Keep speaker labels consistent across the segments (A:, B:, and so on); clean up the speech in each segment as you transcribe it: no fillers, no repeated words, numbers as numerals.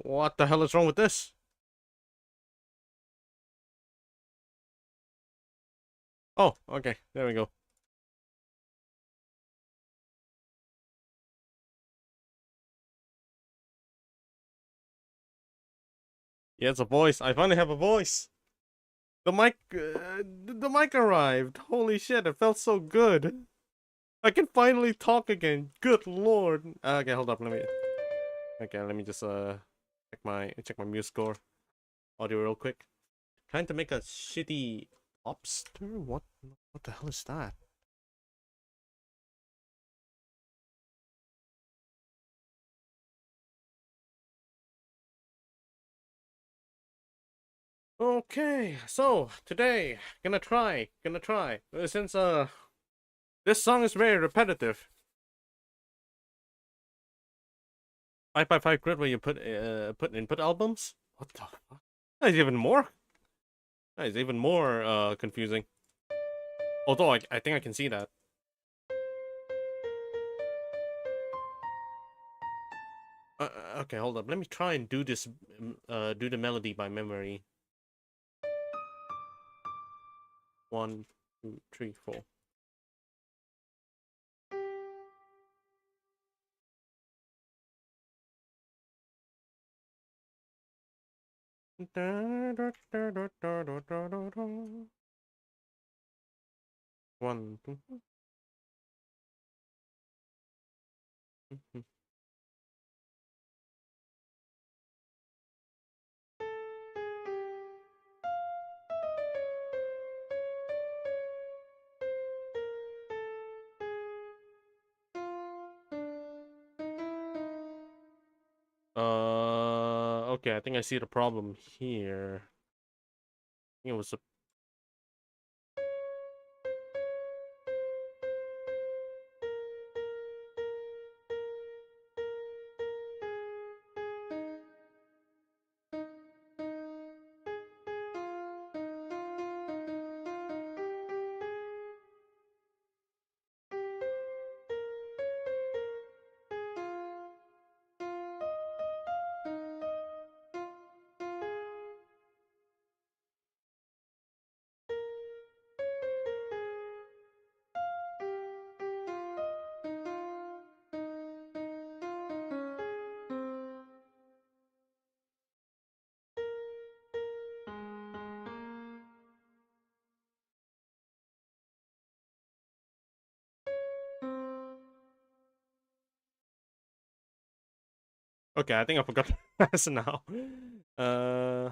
A: What the hell is wrong with this? Oh, okay. There we go. Yeah, it's a voice. I finally have a voice. The mic arrived. Holy shit! It felt so good. I can finally talk again. Good lord. Okay, hold up. Let me just check my mute score audio real quick. Trying to make a shitty lobster. What the hell is that? Okay, so today gonna try. Since this song is very repetitive. 5x5 grid where you put input albums. What the fuck? That is even more. That is even more confusing. Although I think I can see that. Okay, hold up. Let me try and do this. Do the melody by memory. 1, 2, 3, 4. One, two. Okay, I think I see the problem here. I think it was a Okay, I think I forgot this now. Uh,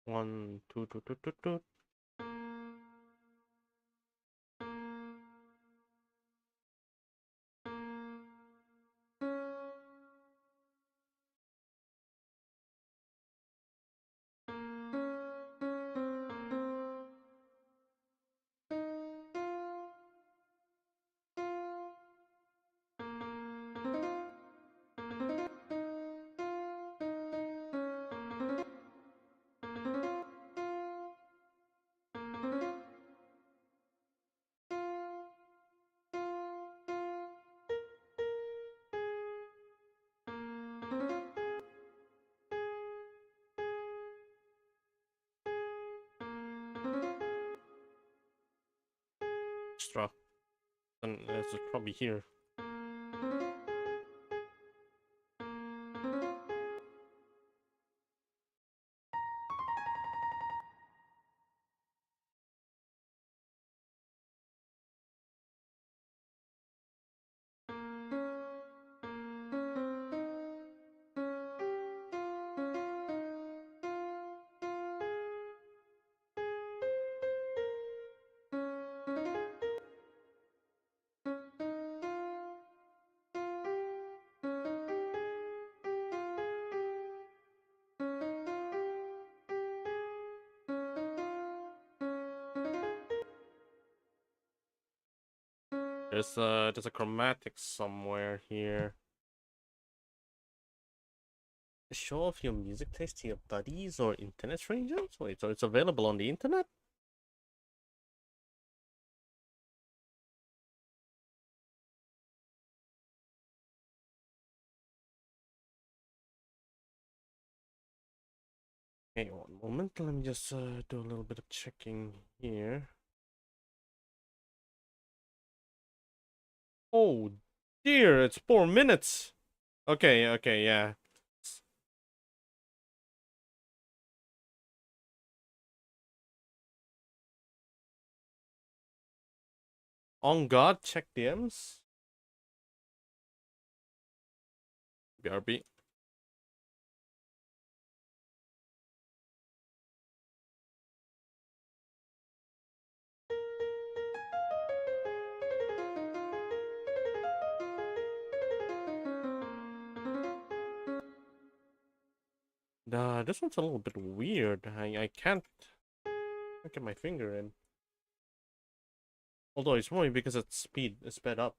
A: 1, 2, 2, 2, 2, 2. Extra. And it's probably here. there's a chromatic somewhere here. Show off your music taste to your buddies or internet strangers? Wait, so it's available on the internet? Okay, one moment. Let me just do a little bit of checking here. Oh dear, it's 4 minutes. Okay, okay, yeah. On God, check DMs. BRB. This one's a little bit weird. I can't get my finger in. Although it's probably because it's sped up.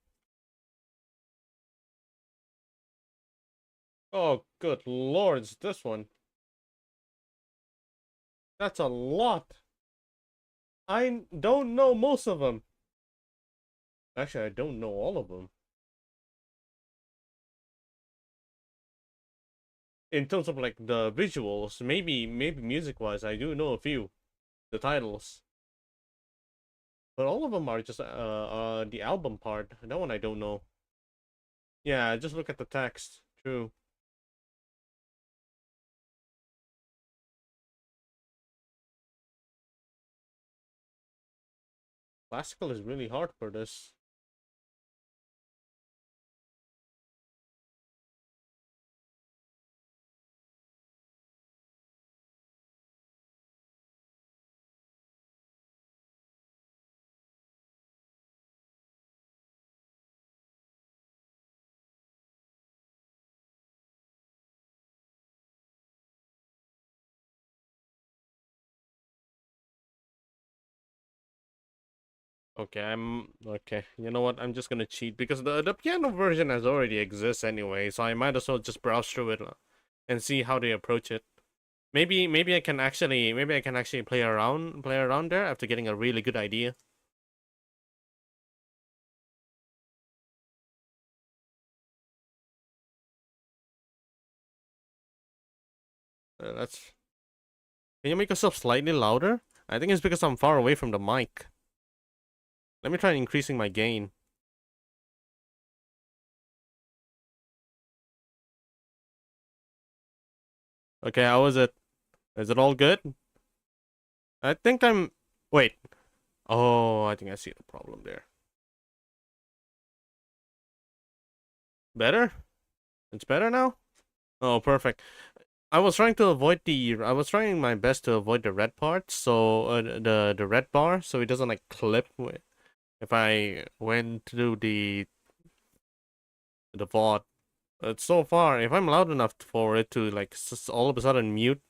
A: Oh, good lord, it's this one. That's a lot. I don't know most of them. Actually, I don't know all of them. In terms of like the visuals, maybe music-wise, I do know a few. The titles. But all of them are just the album part. That one I don't know. Yeah, just look at the text. True. Classical is really hard for this. Okay, okay. You know what? I'm just gonna cheat because the piano version has already exists anyway, so I might as well just browse through it and see how they approach it. Maybe I can actually play around there after getting a really good idea. That's. Can you make yourself slightly louder? I think it's because I'm far away from the mic. Let me try increasing my gain. Okay, how is it? Is it all good? I think I'm. Wait. Oh, I think I see the problem there. Better? It's better now? Oh, perfect. I was trying to avoid I was trying my best to avoid the red part, so the red bar, so it doesn't like clip if I went to the VOD. But so far, if I'm loud enough for it to like all of a sudden mute,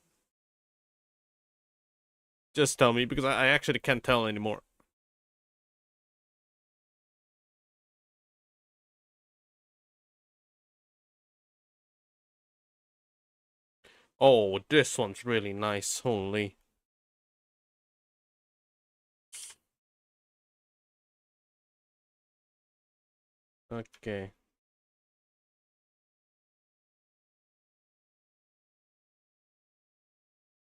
A: just tell me because I actually can't tell anymore. Oh, this one's really nice. Holy. Okay.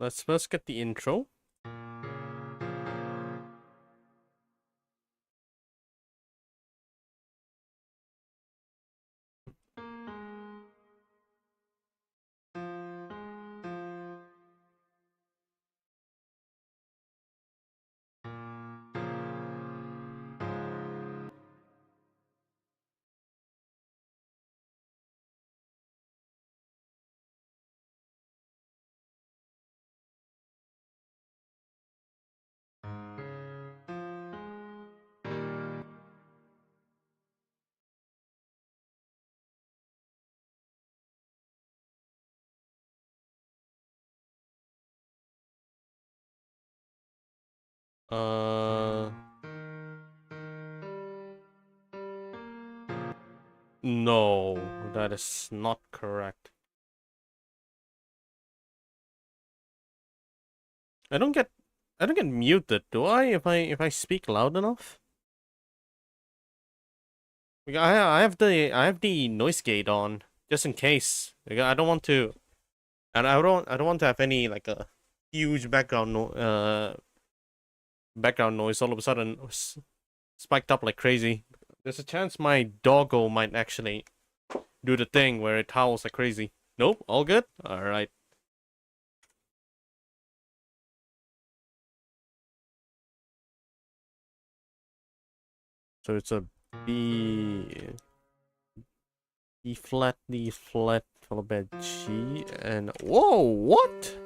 A: Let's first get the intro. Uh No, that is not correct. I don't get muted, do I? If I speak loud enough? Like, I have the noise gate on just in case. Like, I don't want to, and I don't want to have any like a huge background noise all of a sudden spiked up like crazy. There's a chance my doggo might actually do the thing where it howls like crazy. Nope, all good? Alright. So it's a B flat, D flat, followed by G, and whoa, what?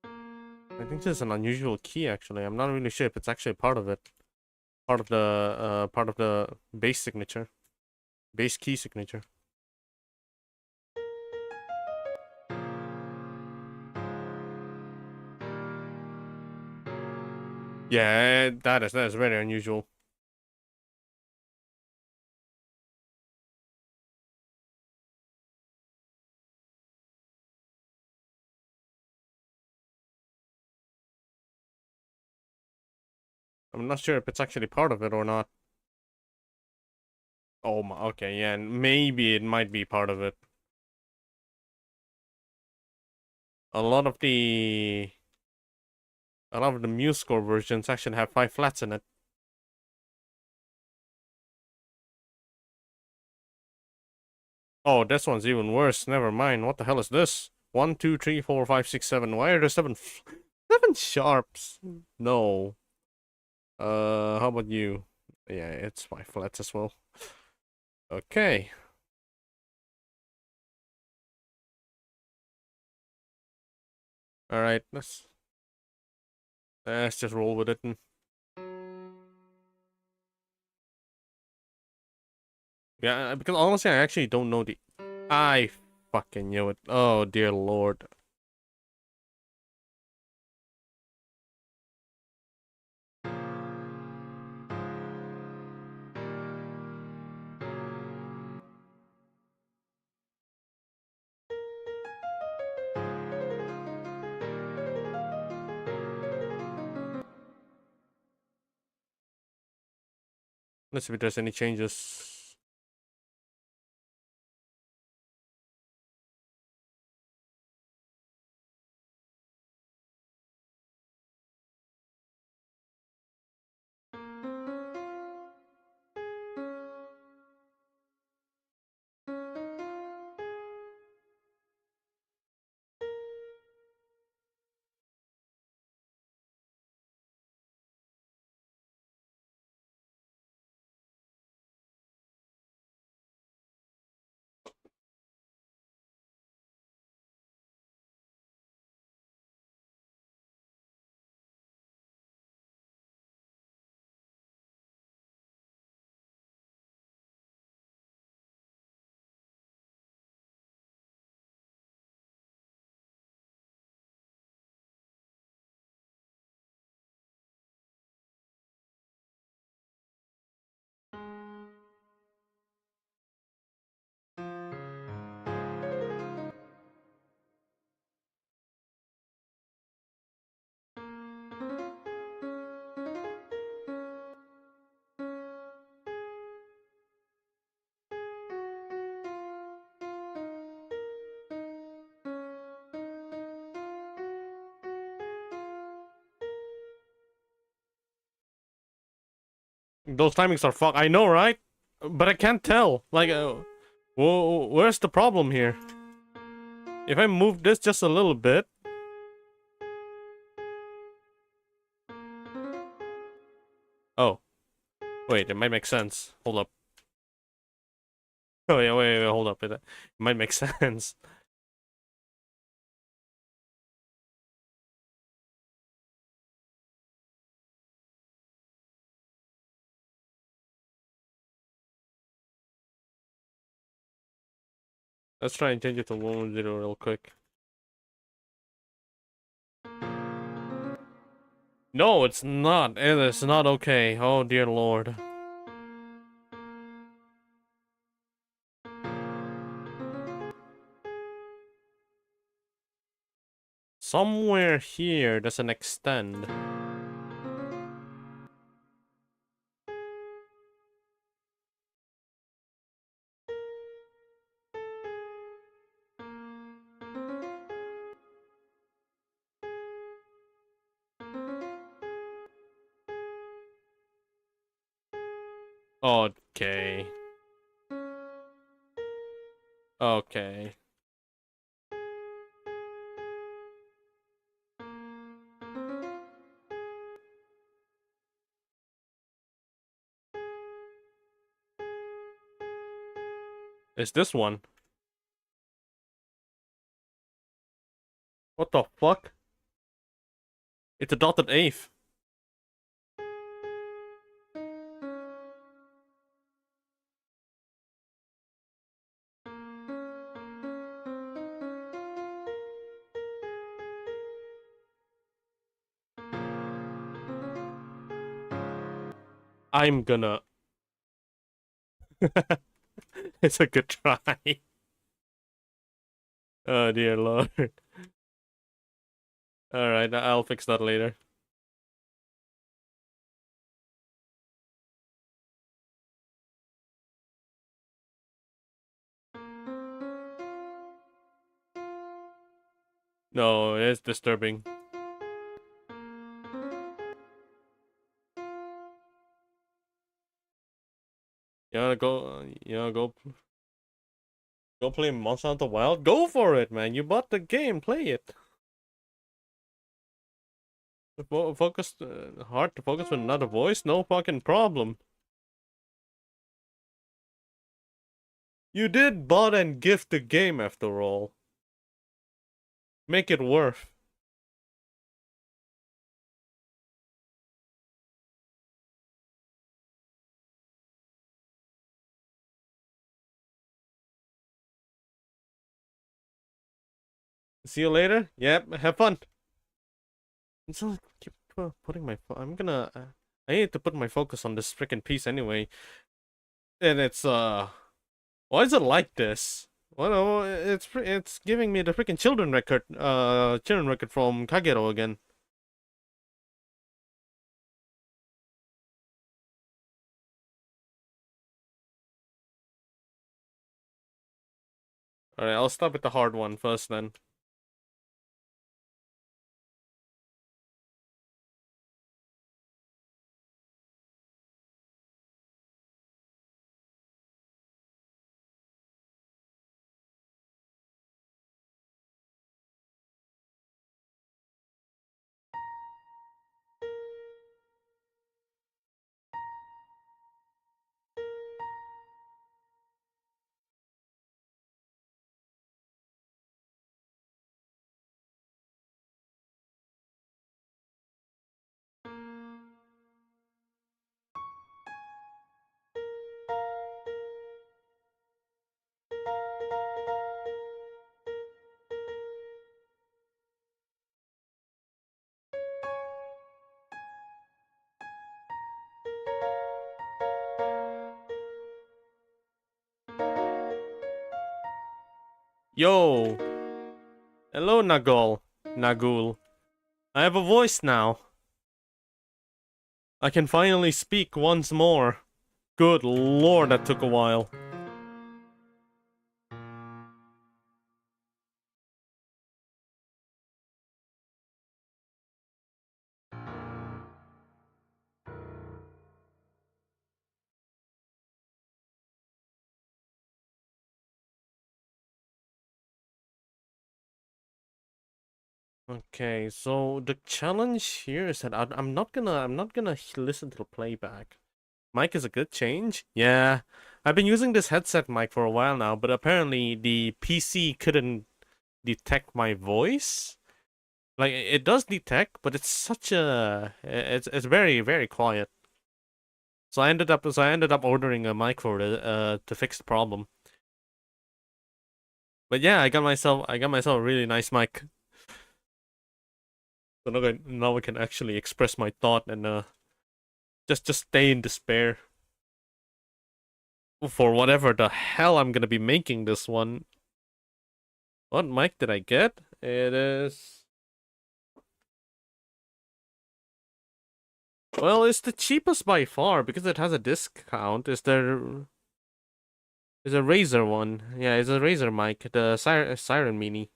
A: I think this is an unusual key actually. I'm not really sure if it's actually part of it. Part of the base signature. Base key signature. Yeah, that is very unusual. I'm not sure if it's actually part of it or not. Oh my, okay, yeah, and maybe it might be part of it. A lot of the MuseScore versions actually have 5 flats in it. Oh, this one's even worse. Never mind. What the hell is this? 1, 2, 3, 4, 5, 6, 7. Why are there 7 sharps? No. How about you? Yeah, it's 5 flats as well. Okay. Alright, let's just roll with it. Yeah, because honestly, I actually don't know the... I fucking knew it. Oh, dear lord. Let's see if there's any changes. Those timings are fuck. I know, right? But I can't tell. Like, where's the problem here? If I move this just a little bit... Oh. Wait, it might make sense. Hold up. Oh, yeah, wait, hold up. It might make sense. Let's try and change it to 110 real quick. No, it's not. It is not okay. Oh, dear lord. Somewhere here there's an extend. Okay. Okay. It's this one. What the fuck? It's a dotted eighth. I'm gonna... It's a good try. Oh dear lord. Alright, I'll fix that later. No, it's disturbing. Go play Monster Hunter Wild? Go for it, man. You bought the game, play it. Focus, hard to focus with another voice? No fucking problem. You did bought and gift the game after all. Make it worth. See you later. Yep, have fun. It's like keep putting my. I'm gonna. I need to put my focus on this freaking piece anyway. And it's why is it like this? Well, no, it's giving me the freaking children record from Kagero again. All right, I'll start with the hard one first then. Yo, hello Nagul. I have a voice now. I can finally speak once more. Good lord, that took a while. Okay, so the challenge here is that I'm not gonna listen to the playback. Mic is a good change. Yeah, I've been using this headset mic for a while now, but apparently the PC couldn't detect my voice. Like it does detect, but it's such a it's very quiet. So I ended up ordering a mic for it to fix the problem. But yeah, I got myself a really nice mic. So now I can actually express my thought and just stay in despair for whatever the hell I'm gonna be making this one. What mic did I get? It is Well, it's the cheapest by far because it has a discount. Is there is a Razer one? Yeah, it's a Razer mic, the Siren Mini.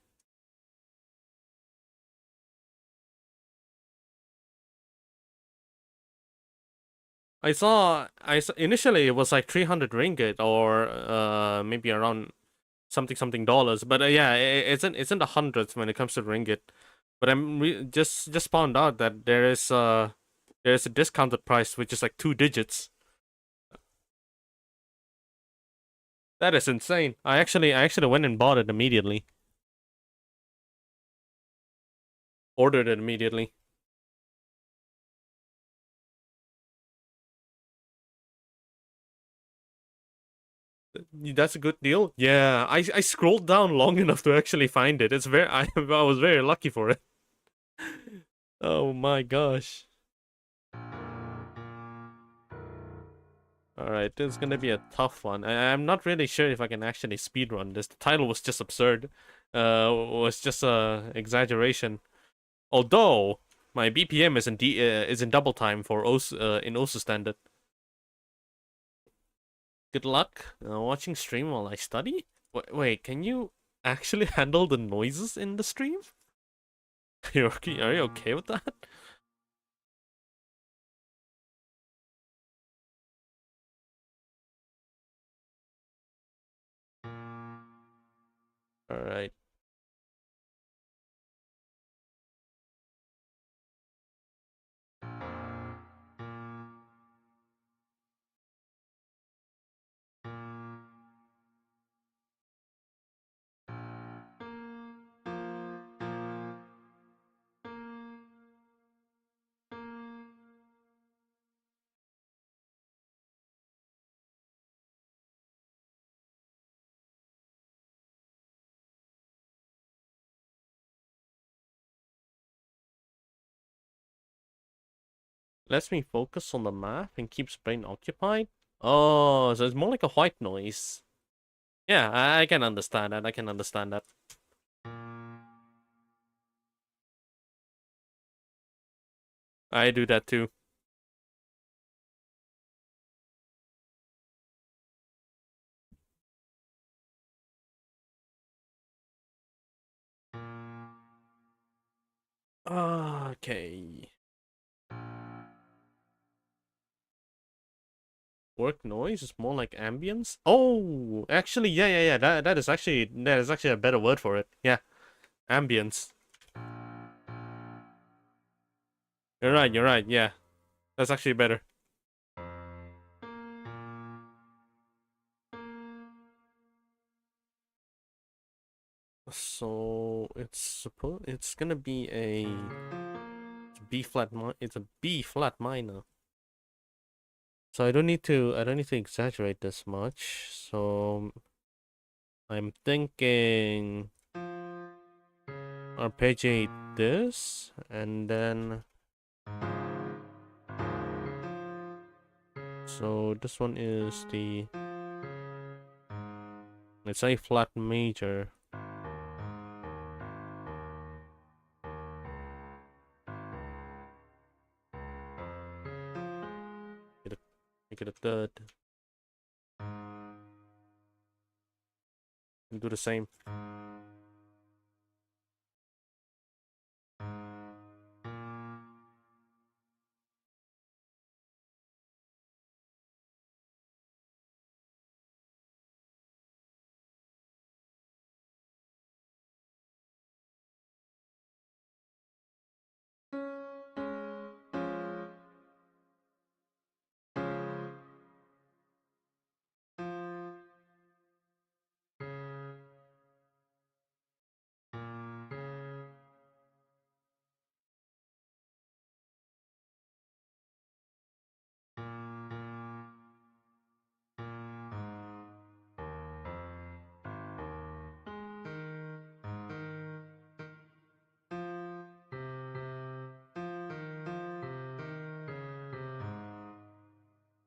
A: I saw initially it was like 300 ringgit or maybe around something dollars, but yeah, it's in the hundreds when it comes to ringgit. But just found out that there is a discounted price which is like 2 digits. That is insane. I actually went and bought it immediately. Ordered it immediately. That's a good deal. Yeah, I scrolled down long enough to actually find it. It's very I was very lucky for it. Oh my gosh. All right, this is gonna be a tough one. I'm not really sure if I can actually speedrun this. The title was just absurd. Was just a exaggeration. Although my BPM is in double time for in OSU standard. Good luck watching stream while I study. Wait, can you actually handle the noises in the stream? Are you okay with that? All right. Lets me focus on the map and keeps brain occupied. Oh, so it's more like a white noise. Yeah, I can understand that. I can understand that. I do that too. Okay. Work noise is more like ambience. Oh, actually, yeah. That is actually a better word for it. Yeah, ambience. You're right. You're right. Yeah, that's actually better. So it's gonna be it's a B flat minor. So I don't need to exaggerate this much. So I'm thinking arpeggiate this and then so this one is the it's a flat major. Make it a third. And do the same.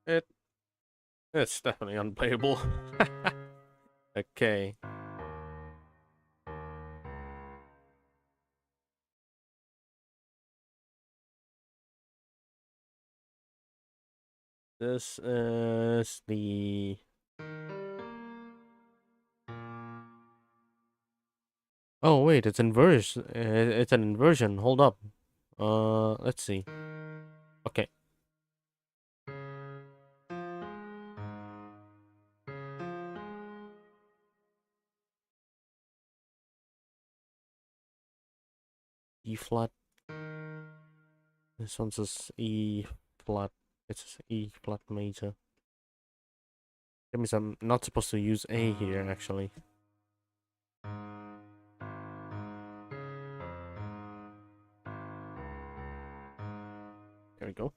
A: It it's definitely unplayable. Okay. This is the... Oh wait, it's inversion. It's an inversion. Hold up. Let's see. Okay. E flat. This one's just E flat. It's E flat major. That means I'm not supposed to use A here, actually. There we go.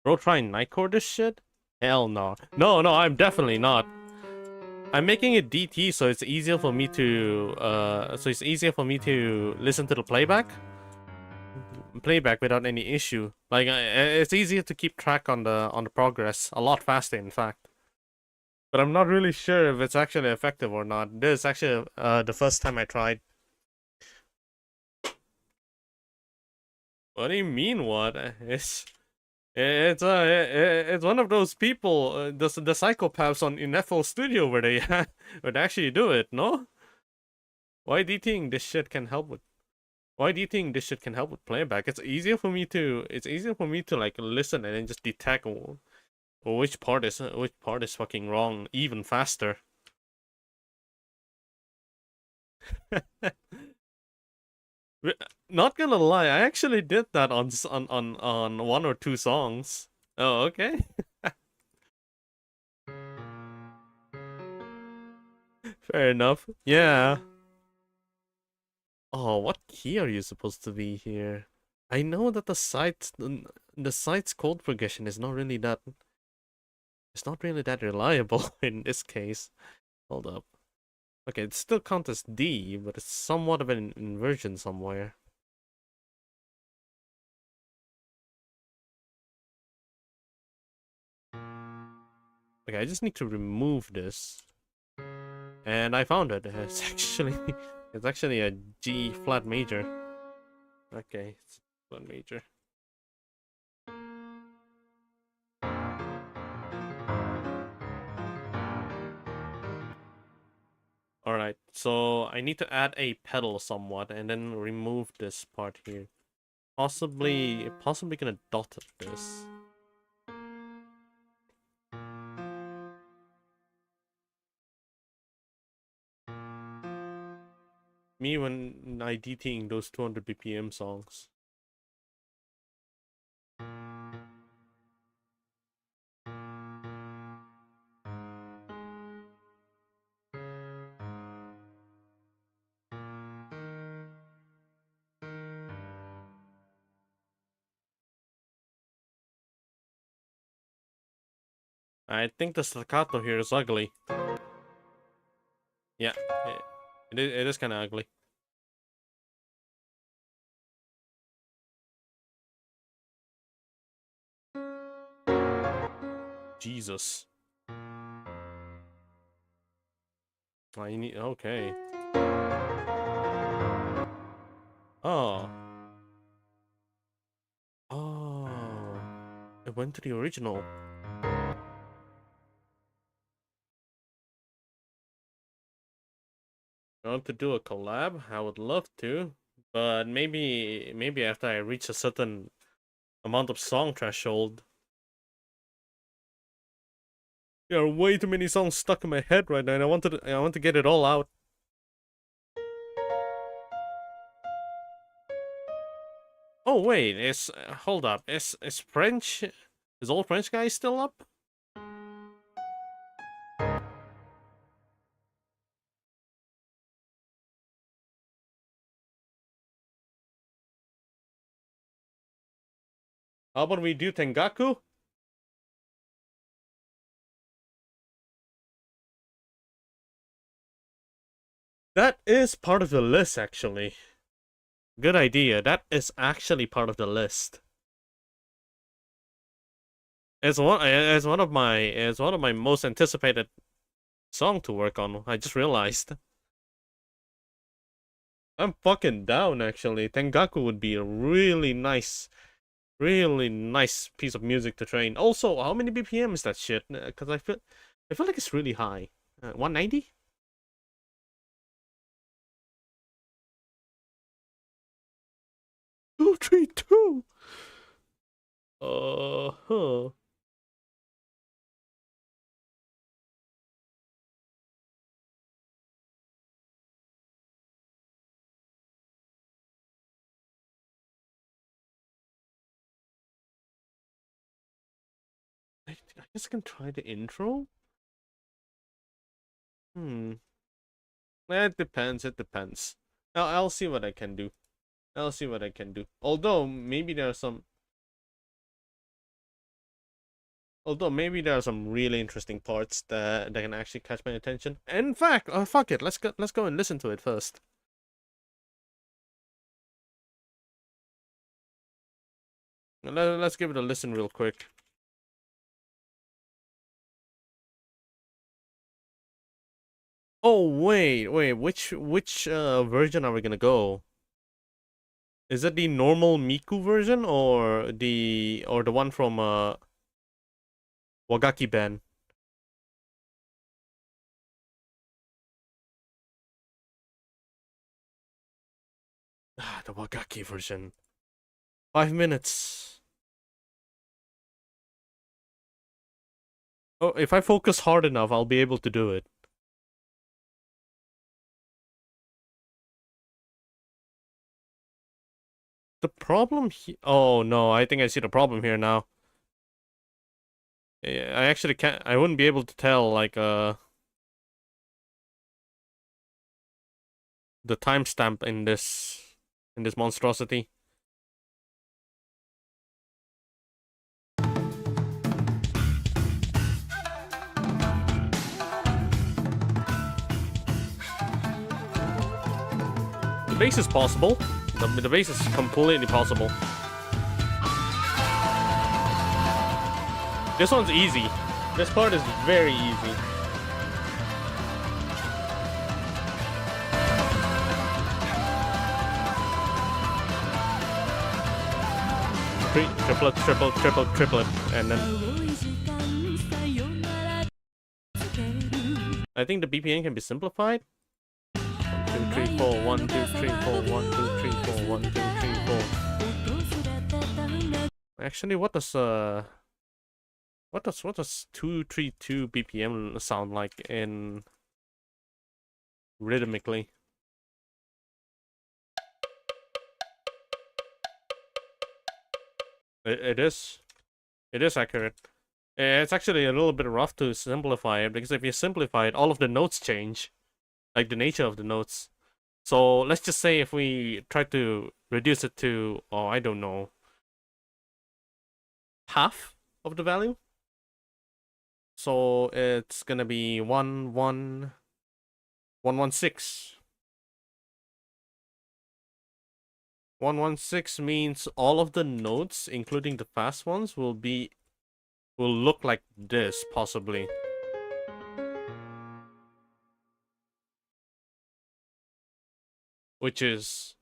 A: Bro, try and nightcore this shit? Hell no. No, I'm definitely not. I'm making it DT so it's easier for me to listen to the playback without any issue. Like it's easier to keep track on the progress, a lot faster in fact. But I'm not really sure if it's actually effective or not. This is actually the first time I tried. What do you mean what? It's one of those people, the psychopaths in FL Studio where they would actually do it, no? Why do you think this shit can help with? Why do you think this shit can help with playback? It's easier for me to like listen and then just detect which part is fucking wrong even faster. Not gonna lie, I actually did that on one or two songs. Oh, okay. Fair enough. Yeah. Oh, what key are you supposed to be here? I know that the site's code progression is not really that reliable in this case. Hold up. Okay, it still counts as D, but it's somewhat of an inversion somewhere. Okay, I just need to remove this. And I found it. It's actually a G flat major. Okay, it's flat major. Alright, so I need to add a pedal somewhat and then remove this part here. Possibly gonna dot this. Me when I DTing those 200 BPM songs. I think the staccato here is ugly. Yeah, it is kind of ugly. Jesus. Oh, you need... Okay. Oh. Oh. It went to the original. I want to do a collab? I would love to. But maybe after I reach a certain amount of song threshold. There are way too many songs stuck in my head right now and I want to get it all out. Oh wait, hold up. Is French... Is Old French Guy still up? How about we do Tengaku? That is part of the list, actually. Good idea. That is actually part of the list. It's one of my most anticipated song to work on. I just realized. I'm fucking down, actually. Tengaku would be a really nice piece of music to train. Also, how many BPM is that shit? Because I feel like it's really high. 190? 232. Huh. I guess I can try the intro. It depends. It depends. I'll see what I can do. I'll see what I can do. Although maybe there are some really interesting parts that can actually catch my attention. In fact, fuck it. Let's go and listen to it first. Let's give it a listen real quick. Oh wait, which version are we gonna go? Is it the normal Miku version or the one from Wagaki Ben? The Wagaki version. 5 minutes. Oh, if I focus hard enough, I'll be able to do it. The problem here... Oh, no, I think I see the problem here now. I actually can't... I wouldn't be able to tell, like, the timestamp in this monstrosity. The bass is possible. The bass is completely possible. This one's easy. This part is very easy. Triplet, and then I think the BPM can be simplified. 1, 2, 3, 4, 1, 2, 3, 4, 1, 2, 3, 4, 1, 2, 3, 4. Actually, what does 232 BPM sound like in rhythmically? It is accurate. It's actually a little bit rough to simplify it, because if you simplify it, all of the notes change, like the nature of the notes. So let's just say if we try to reduce it to, oh, I don't know, half of the value. So it's gonna be 116. 116 means all of the notes, including the fast ones, will look like this, possibly. Which is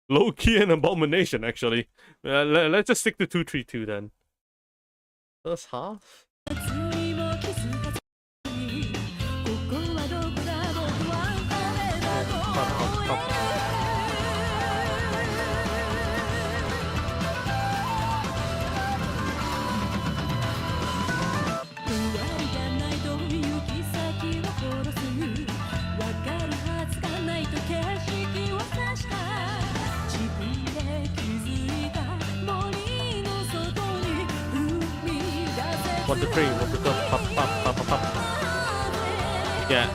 A: low-key an abomination, actually. Let's just stick to 232 then. That's half? One, two, three, one, two, three, pop, pop, pop, pop, pop. Yeah.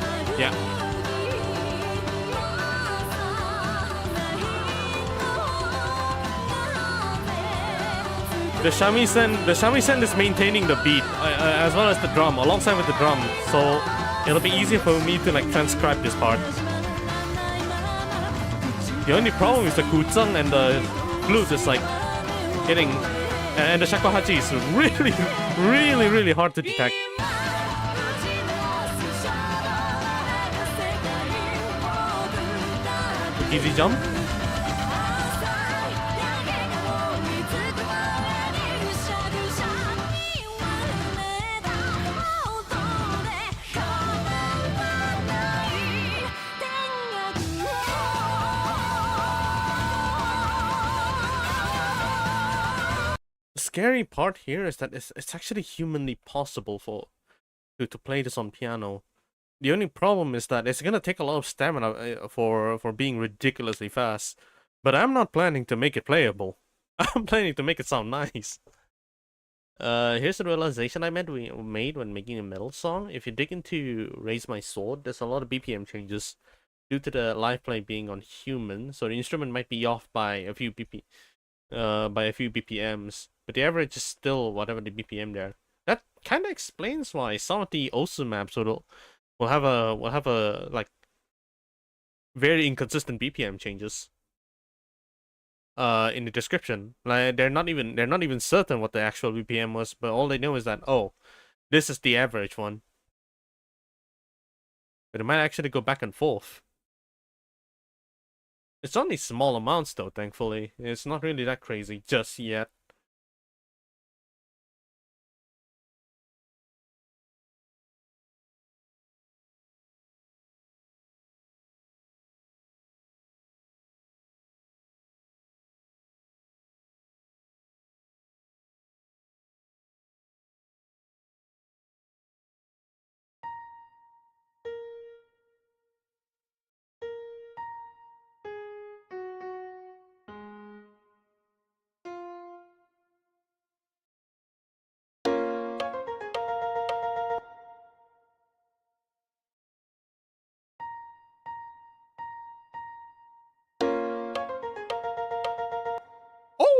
A: The shamisen is maintaining the beat as well as the drum, alongside with the drum. So it'll be easier for me to like transcribe this part. The only problem is the kuzang and the flute is like hitting, and the shakuhachi is really hard to detect. Easy jump. The scary part here is that it's actually humanly possible to play this on piano. The only problem is that it's gonna take a lot of stamina for being ridiculously fast. But I'm not planning to make it playable. I'm planning to make it sound nice. Here's the realization I made when making a metal song. If you dig into Raise My Sword, there's a lot of BPM changes due to the live play being on human, so the instrument might be off by a few BPMs, but the average is still whatever the BPM there. That kind of explains why some of the OSU maps will have a like very inconsistent BPM changes in the description. Like they're not even certain what the actual BPM was, but all they know is that, oh, this is the average one. But it might actually go back and forth. It's only small amounts though, thankfully. It's not really that crazy just yet.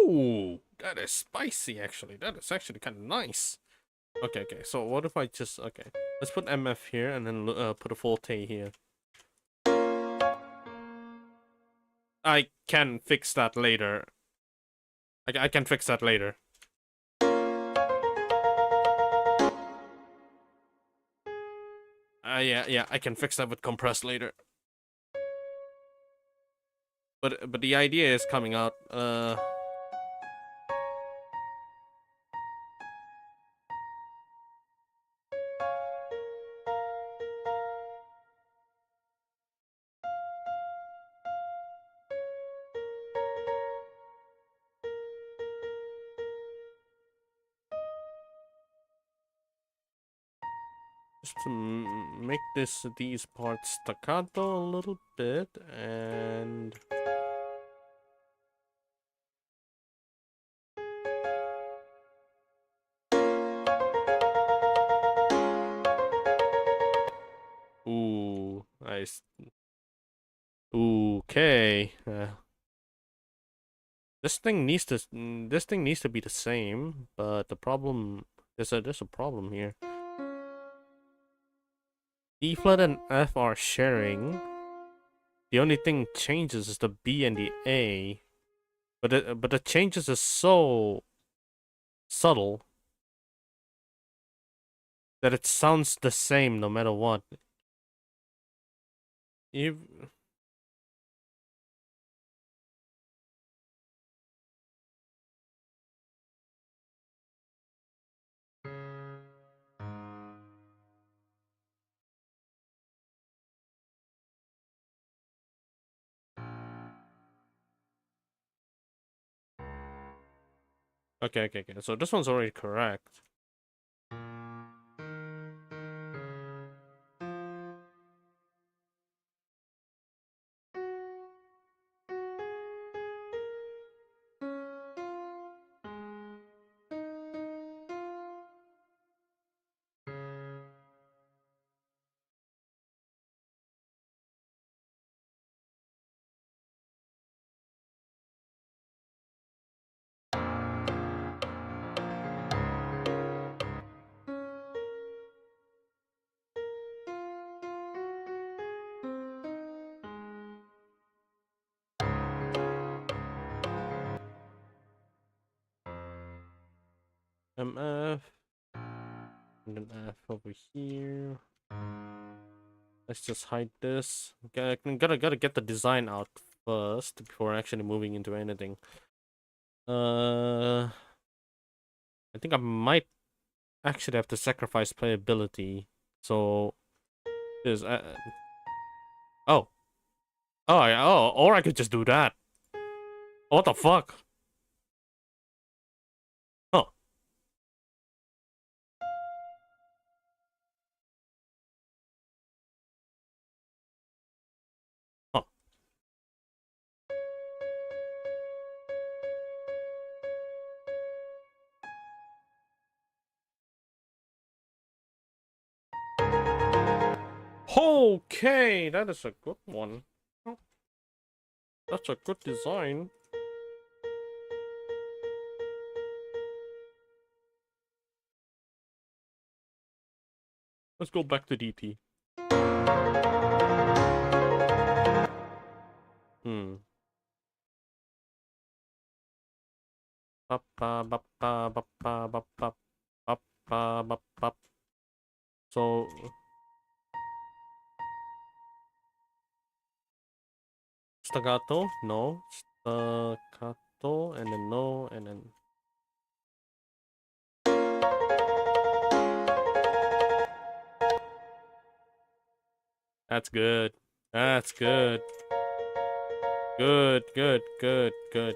A: Oh, that is spicy actually. That is actually kind of nice. Okay, so what if I just, okay, let's put MF here and then put a forte here. I can fix that later. I can fix that later. Yeah, I can fix that with compress later. But the idea is coming out. Just to make these parts staccato a little bit, and ooh, nice. Okay. This thing needs to be the same, but the problem there's a problem here. E flat and F are sharing. The only thing changes is the B and the A, but the changes are so subtle that it sounds the same no matter what. You okay. So this one's already correct. MF. And then F over here. Let's just hide this. Gotta get the design out first before actually moving into anything. I think I might actually have to sacrifice playability. So is oh or I could just do that. What the fuck? Huh. Huh. Okay, that is a good one. That's a good design. Let's go back to DT. Hmm. So staccato, no. Staccato, and then no, and then that's good. That's good. Good, good, good, good.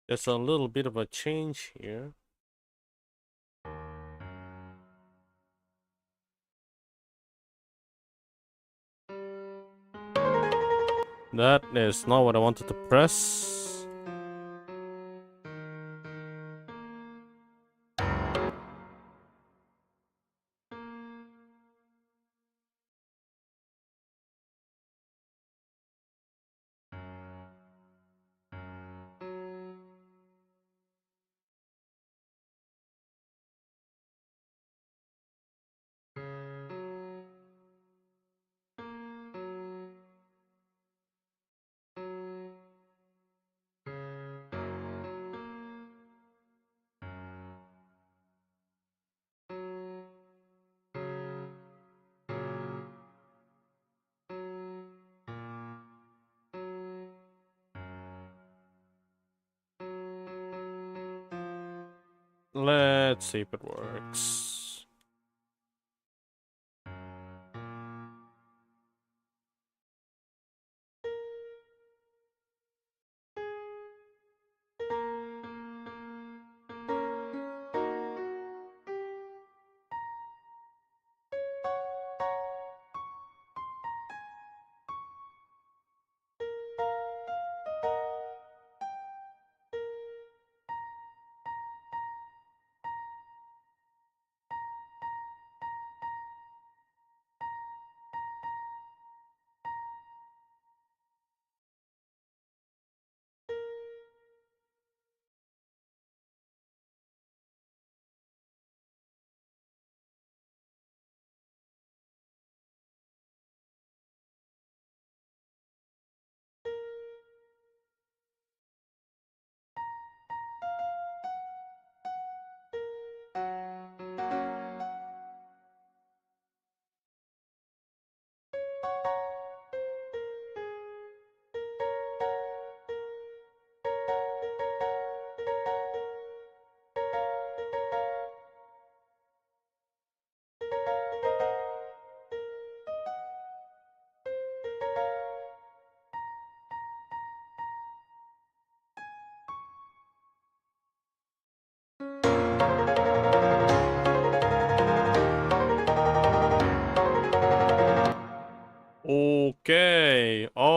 A: There's a little bit of a change here. That is not what I wanted to press. Let's see if it works.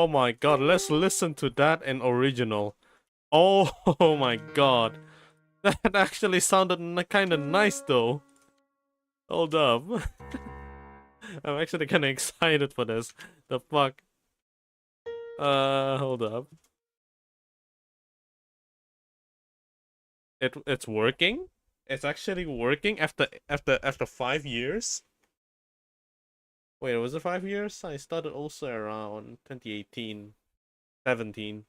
A: Oh my god, let's listen to that in original. Oh, oh my god. That actually sounded kind of nice though. Hold up. I'm actually kind of excited for this. The fuck? Hold up. It's working? It's actually working after 5 years? Wait, was it 5 years? I started also around 2018, 17.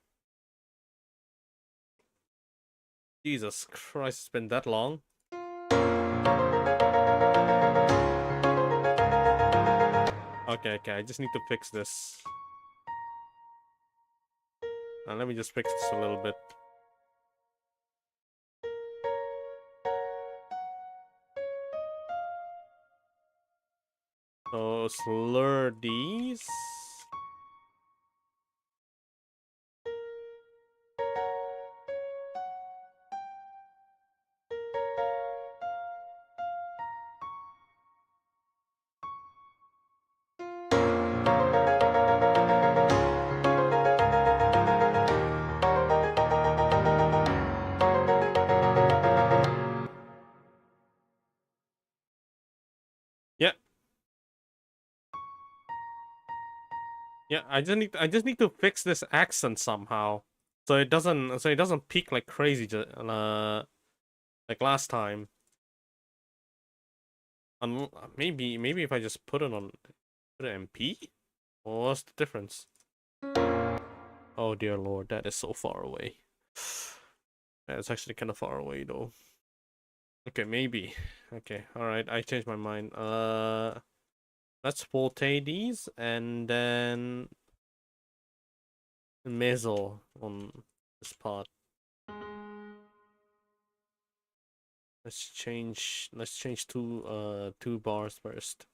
A: Jesus Christ, it's been that long. Okay, I just need to fix this. Let me just fix this a little bit. So slur these. Yeah. Yeah, I just need to fix this accent somehow. So it doesn't peak like crazy like last time. Maybe if I just put it MP? What's the difference? Oh dear lord, that is so far away. That's actually kind of far away though. Okay, maybe. Okay, alright, I changed my mind. Let's forte these and then mezzo on this part. Let's change two bars first.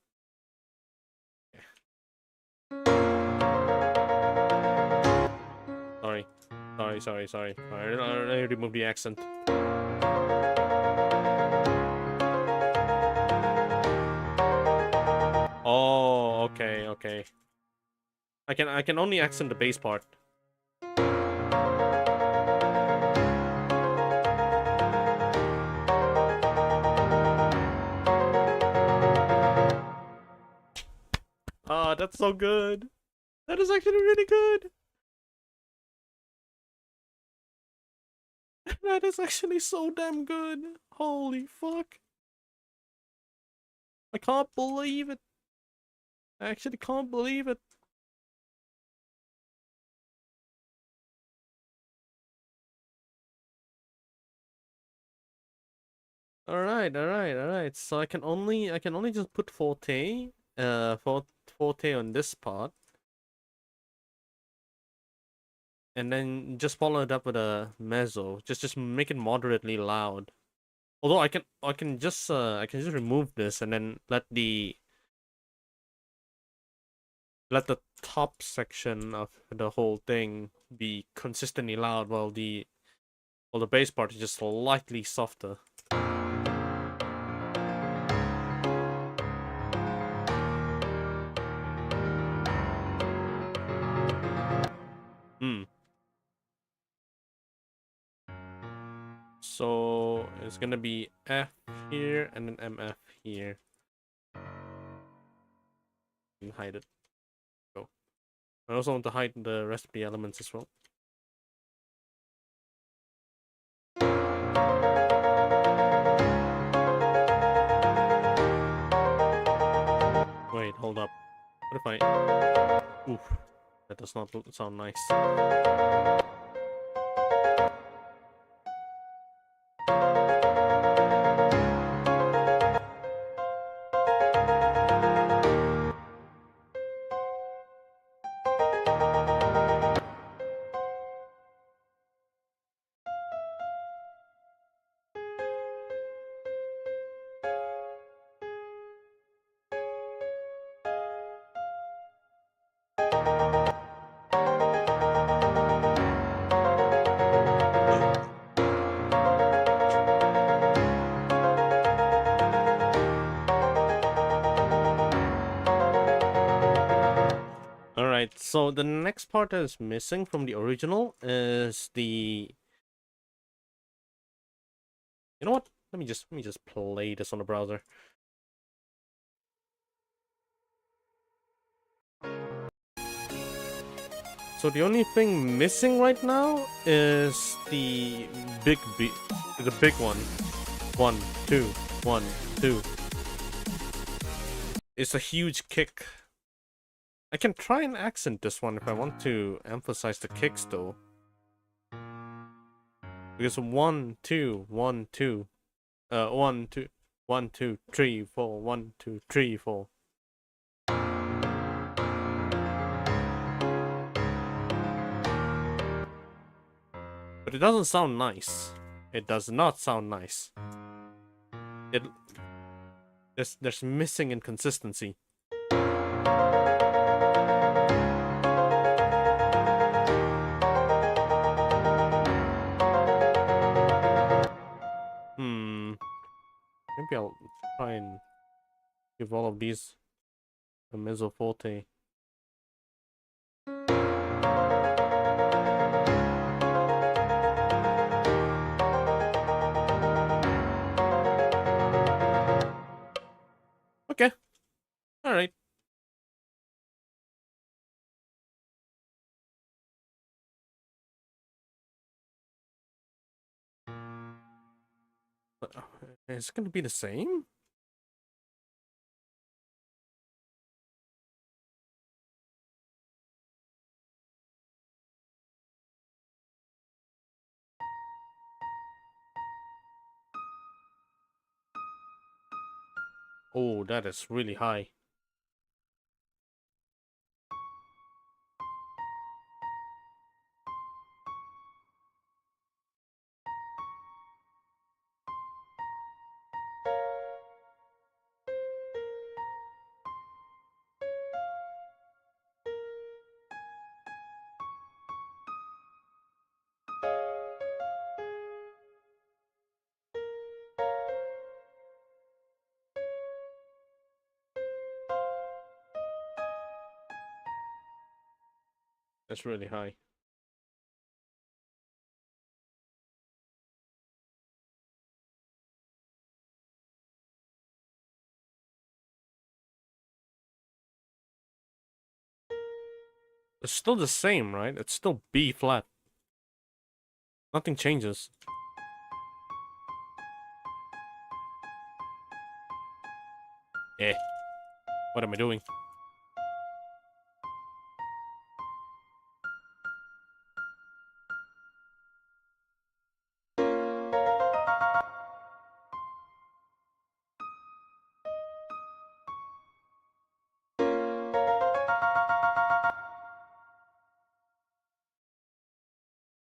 A: Sorry. Let me remove the accent. Oh, okay. I can only accent the bass part. Ah, that's so good. That is actually really good. That is actually so damn good. Holy fuck. I can't believe it. I actually can't believe it. Alright. So I can only just put forte forte on this part. And then just follow it up with a mezzo. Just make it moderately loud. Although I can just remove this and then let the top section of the whole thing be consistently loud while the bass part is just slightly softer. So it's gonna be F here and then MF here. You can hide it. Go. I also want to hide the rest of the elements as well. Wait, hold up. What if I... Oof. That does not sound nice. So the next part that is missing from the original is the... You know what? Let me just play this on the browser. So the only thing missing right now is the big beat, the big one. 1, 2, 1, 2. It's a huge kick. I can try and accent this one if I want to emphasize the kicks though. Because 1, 2, 1, 2. 1, 2, 1, 2, 3, 4, 1, 2, 3, 4. But it doesn't sound nice. It does not sound nice. There's missing inconsistency. Maybe I'll try and give all of these a mezzo forte. Okay. All right. Is it going to be the same? Oh, that is really high. That's really high. It's still the same, right? It's still B flat. Nothing changes. Eh. What am I doing?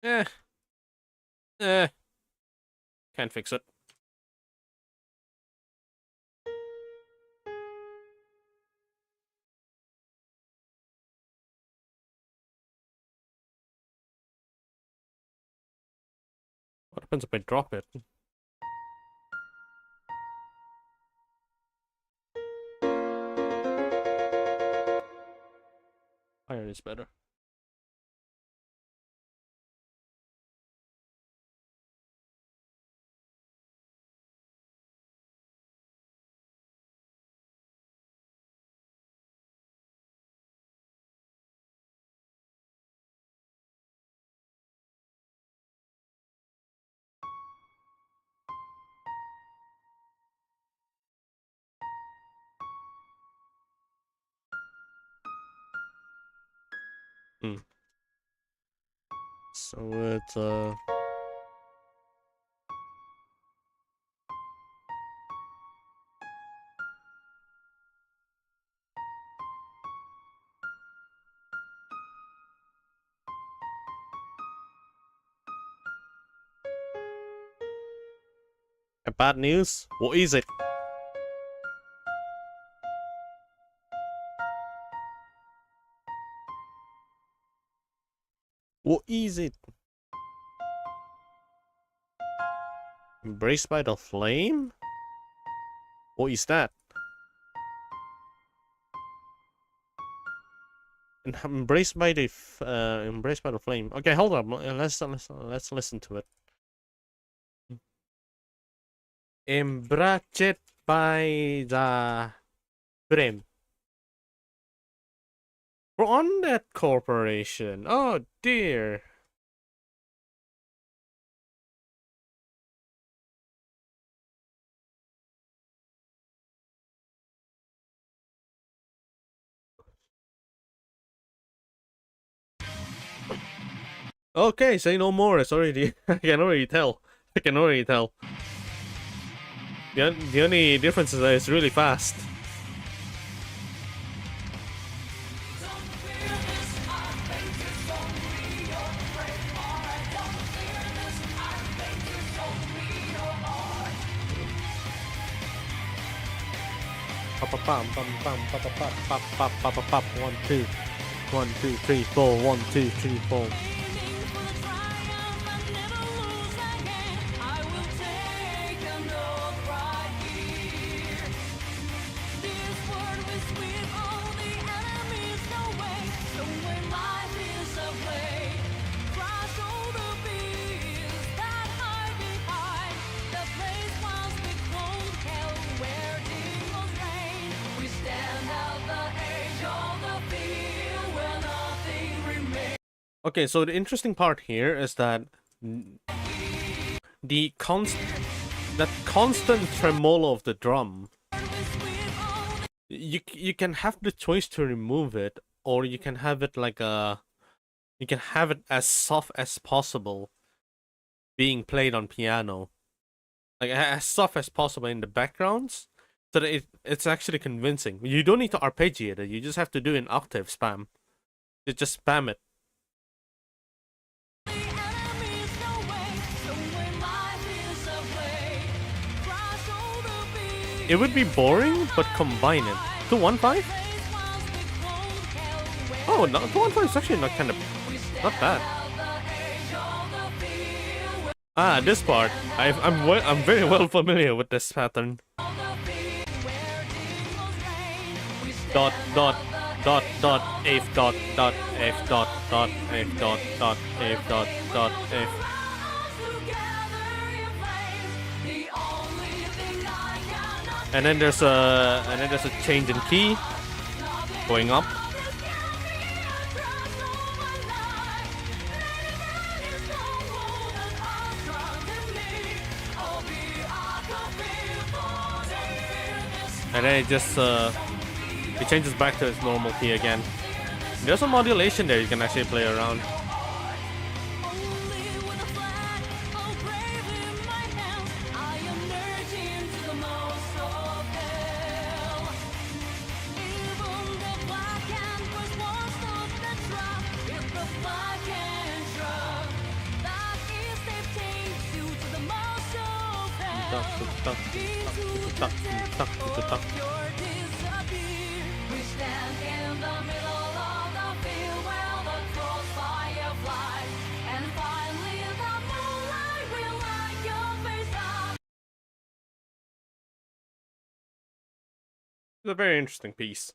A: Eh. Eh. Can't fix it. What happens if I drop it? Higher is better. So it's bad news? What is it? What is it? Embraced by the flame? What is that? Embraced by the flame. Okay, hold up. Let's listen to it. Embraced by the flame. We're on that corporation. Oh dear. Okay, say no more. It's already. I can already tell. I can already tell. The only difference is that it's really fast. One, two. 1, 2, 3, 4. 1, 2, 3, 4. Okay, so the interesting part here is that the constant tremolo of the drum, you can have the choice to remove it, or you can have it like you can have it as soft as possible being played on piano, like as soft as possible in the backgrounds, so that it's actually convincing. You don't need to arpeggiate it, you just have to do an octave spam. You just spam it. It would be boring, but combine it. 215? Oh, no, 215 is actually not bad. Ah, this part. I'm very well familiar with this pattern. Dot dot dot dot F dot dot F dot dot F dot dot F dot dot F. And then there's a change in key going up. And then it changes back to its normal key again. There's some modulation there you can actually play around. It's a very interesting piece.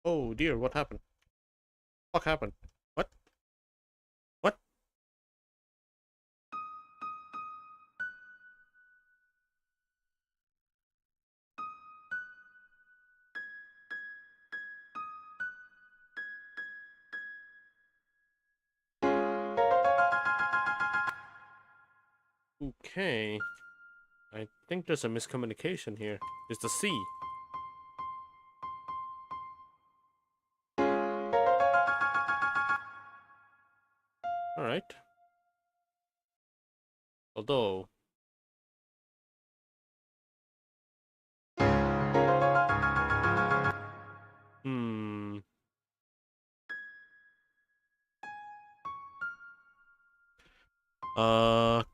A: Oh dear, what happened? What happened? What? What? Okay. I think there's a miscommunication here. It's the C. Alright. Although... Hmm...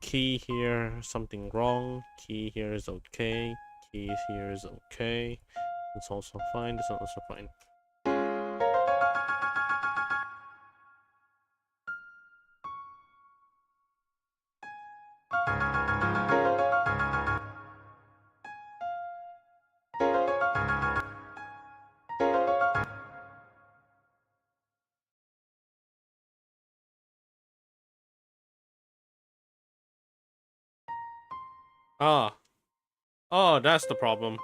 A: Key here, something wrong. Key here is okay. Key here is okay. It's also fine. This is also fine. Ah. Oh, that's the problem.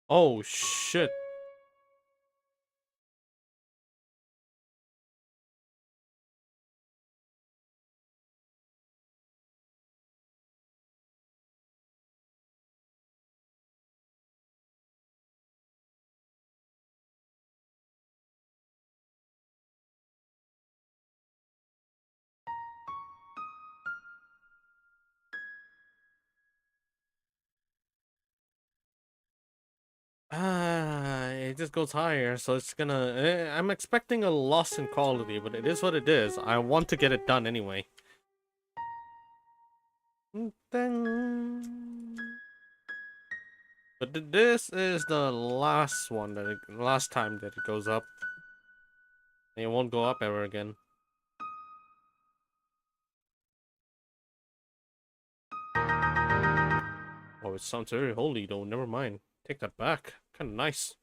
A: Oh, shit. Ah, it just goes higher, so it's gonna. I'm expecting a loss in quality, but it is what it is. I want to get it done anyway. Ding. But this is the last one last time that it goes up. And it won't go up ever again. Oh, it sounds very holy though. Never mind. Take that back. Kind of nice.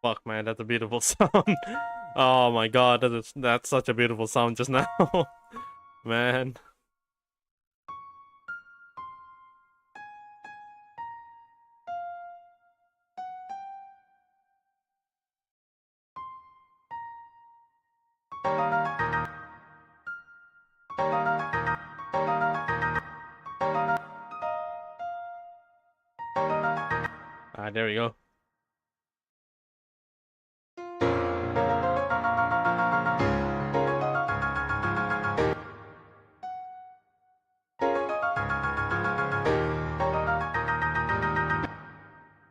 A: Fuck, man, that's a beautiful sound. Oh my god, that's such a beautiful sound just now. Man. Ah, there we go.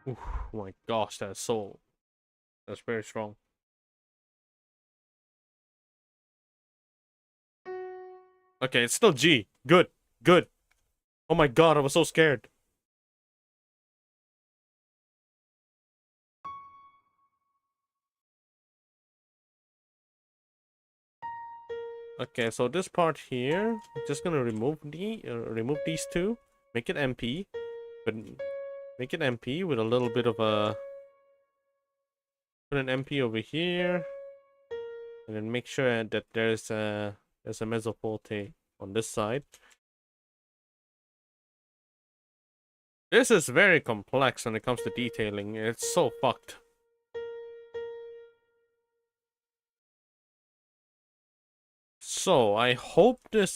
A: Oof, oh my gosh, that's very strong. Okay, it's still G. Good, good. Oh my god, I was so scared. Okay, so this part here, just gonna remove these two, make it MP, but make it MP with a little bit of a put an MP over here, and then make sure that there's a mezzoforte on this side. This is very complex when it comes to detailing. It's so fucked. So I hope this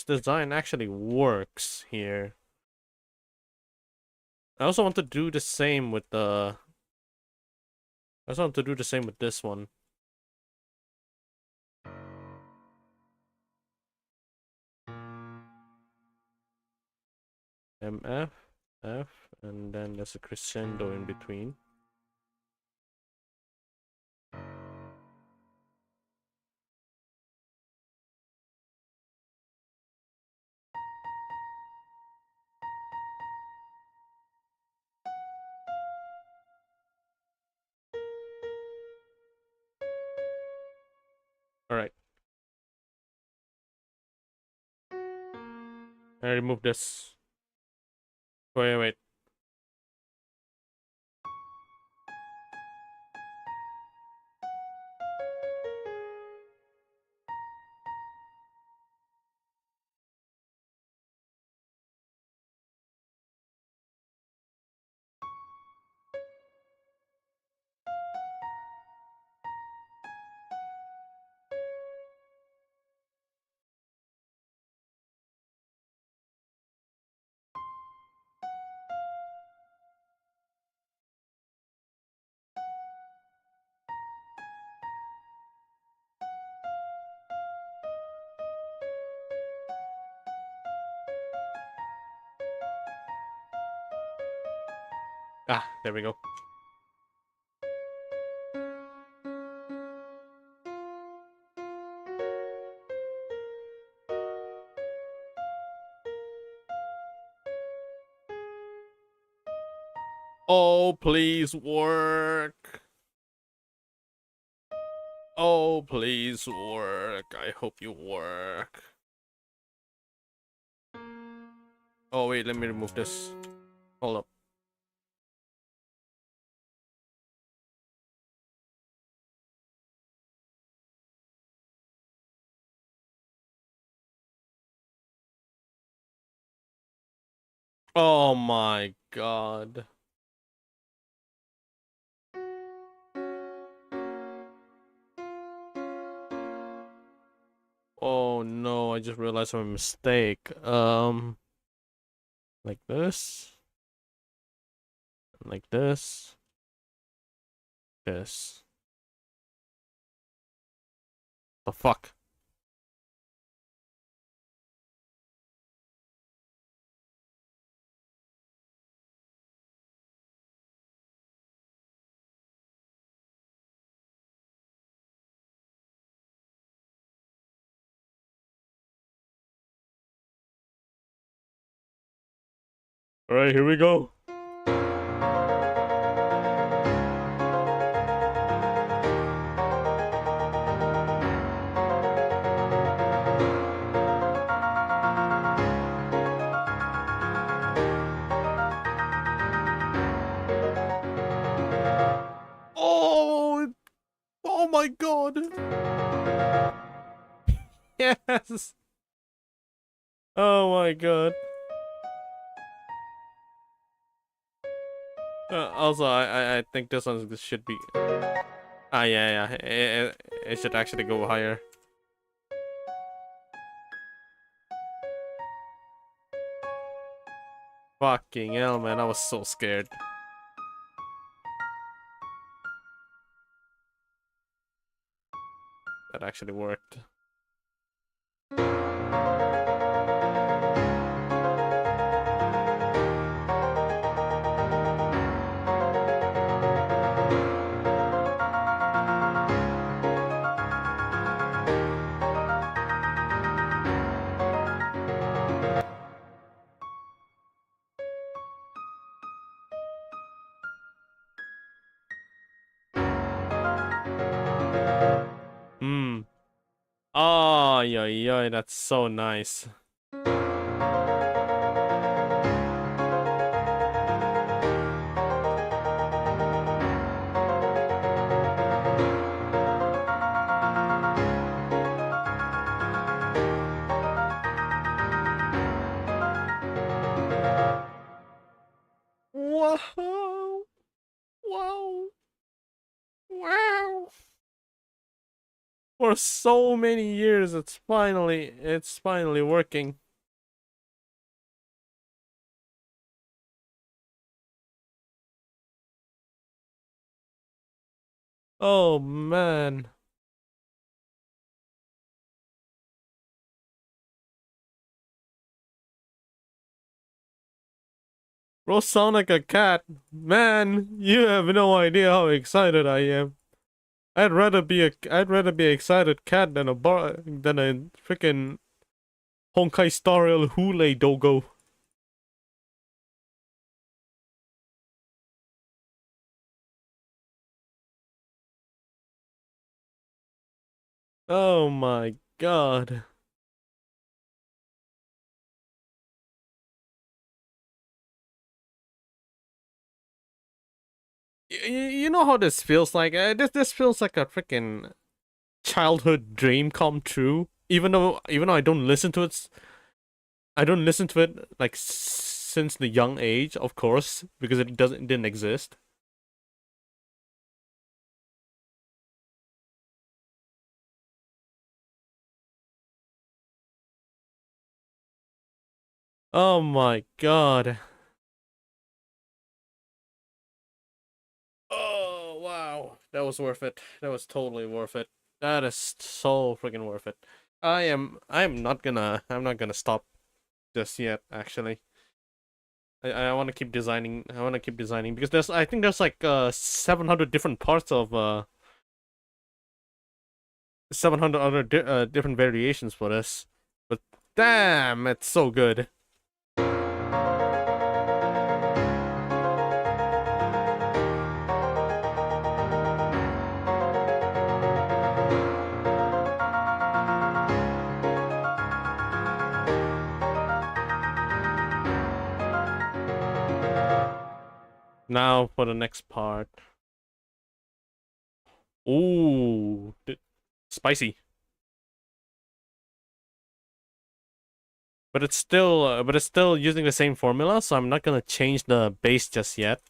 A: design actually works here. I also want to do the same with the. I also want to do the same with this one. MF, F, and then there's a crescendo in between. I remove this. Wait. Ah, there we go. Oh, please work. Oh, please work. I hope you work. Oh, wait, let me remove this. Hold up. Oh my god. Oh no, I just realized my mistake. Like this. Like this. This. The fuck? Alright, here we go. Oh, oh my god. Yes. Oh my god. Also, I think this one should be. Ah, yeah. It should actually go higher. Fucking hell, man. I was so scared. That actually worked. Hmm. Oh, yeah, that's so nice. Wow. Wow. Wow. For so many years, it's finally working. Oh man. Bro, sound like a cat. Man, you have no idea how excited I am. I'd rather be an excited cat than a freaking Honkai Star El Hule Dogo. Oh my god. You know how this feels like? This feels like a freaking childhood dream come true. Even though I don't listen to it like since the young age, of course, because it didn't exist. Oh my god. Oh wow, that was worth it. That was totally worth it. That is so freaking worth it. I'm not gonna stop just yet. Actually, I want to keep designing. I want to keep designing because I think there's like 700 different parts of 700 other different variations for this. But damn, it's so good. Now for the next part. Ooh, spicy. But it's still using the same formula, so I'm not gonna change the base just yet.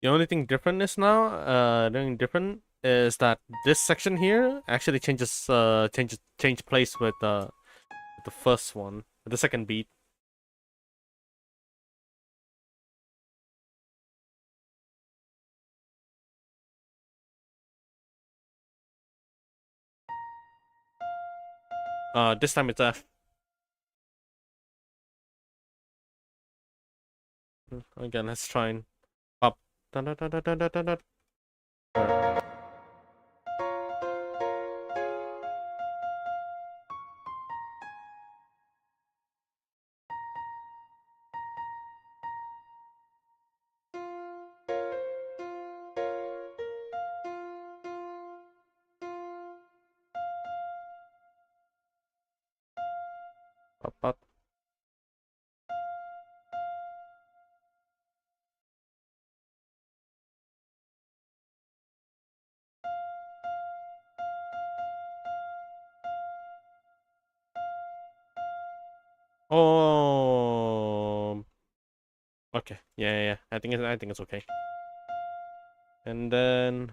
A: The only thing different is now, the only different is that this section here actually change place with the first one, the second beat. This time it's F. Again, let's try and up. Dun, dun, dun, dun, dun, dun, dun, dun. Up, up. Oh. Okay. Yeah. I think it's okay. And then.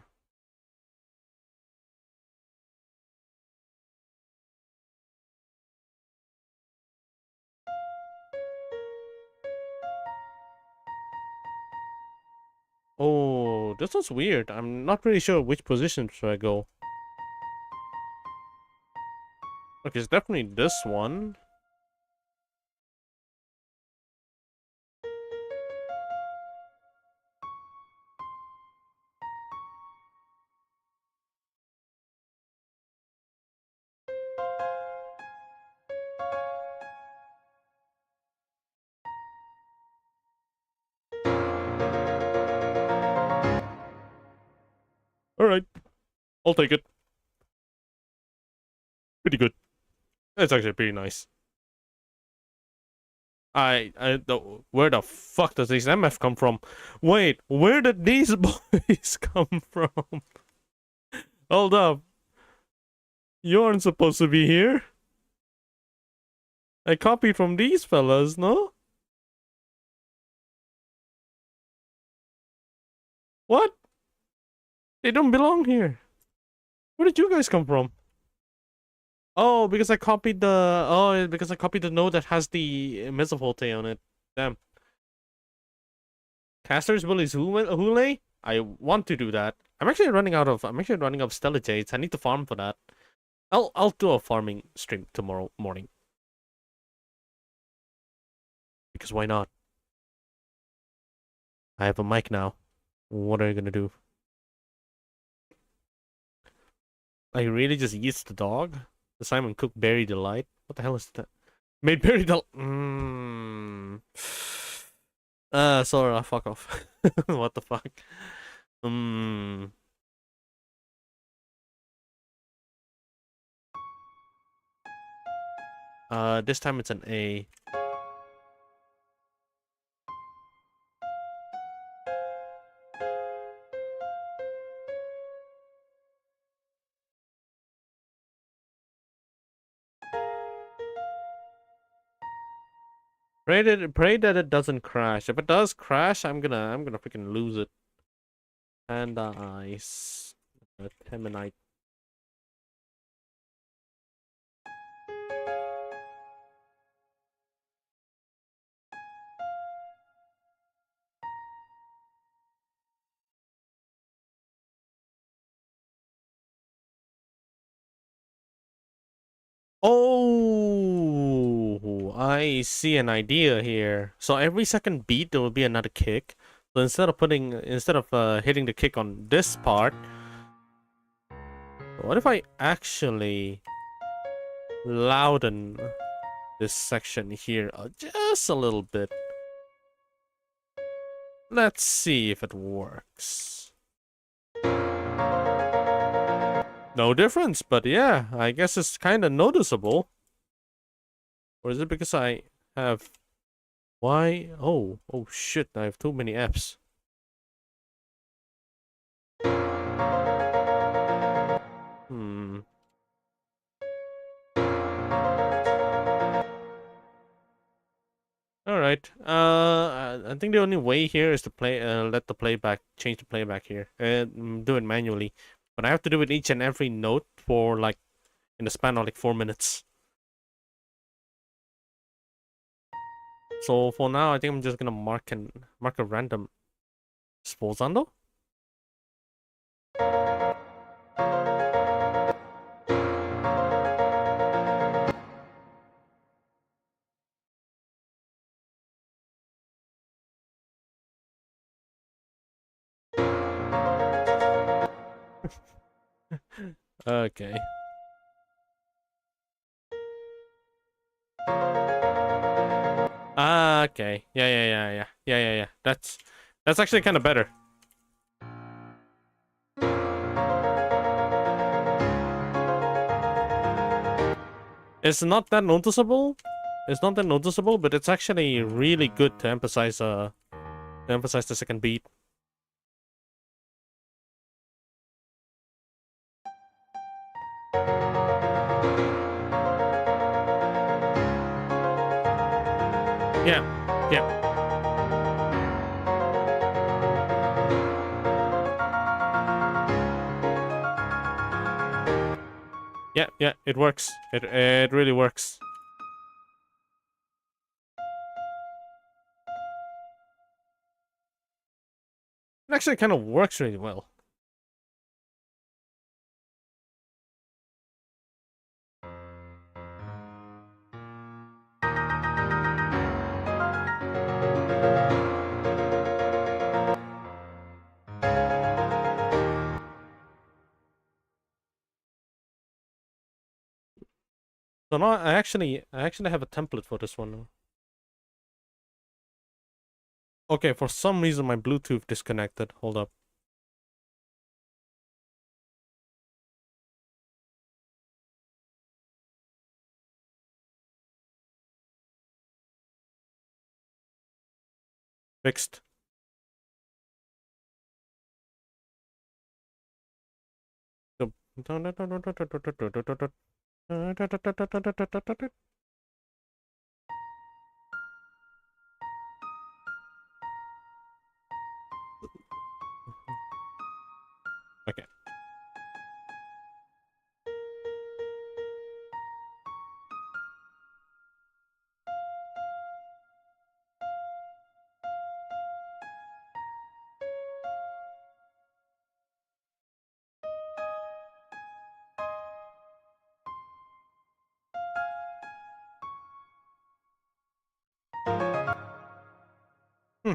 A: Oh, this was weird. I'm not really sure which position should I go. Okay, it's definitely this one. All right, I'll take it. Pretty good. It's actually pretty nice. Where the fuck does this MF come from? Wait, where did these boys come from? Hold up. You aren't supposed to be here. I copied from these fellas, no? What? They don't belong here. Where did you guys come from? Oh, because I copied the node that has the Mesophote on it. Damn. Casters bullies Hule? I want to do that. I'm actually running out of Stella Jades. I need to farm for that. I'll do a farming stream tomorrow morning. Because why not? I have a mic now. What are you gonna do? I really just eats the dog? The Simon Cook Berry Delight? What the hell is that? Made Berry Delight. Sora, fuck off. What the fuck? This time it's an A. Pray that it doesn't crash. If it does crash, I'm gonna freaking lose it. Panda ice. Teminite. Oh, I see an idea here. So every second beat there will be another kick. So instead of hitting the kick on this part, what if I actually louden this section here just a little bit? Let's see if it works. No difference, but yeah, I guess it's kind of noticeable. Or is it because I have... Why? Oh shit, I have too many Fs. Alright. I think the only way here is to let the playback, change the playback here, and do it manually. But I have to do it each and every note for like, in the span of like 4 minutes. So for now, I think I'm just gonna mark a random sposando. Okay. Ah, okay. Yeah. That's actually kind of better. It's not that noticeable. It's not that noticeable, but it's actually really good to emphasize the second beat. Yeah. Yeah, it works. It really works. It actually kind of works really well. So now I actually have a template for this one. Okay, for some reason my Bluetooth disconnected. Hold up. Fixed. Okay. Hmm.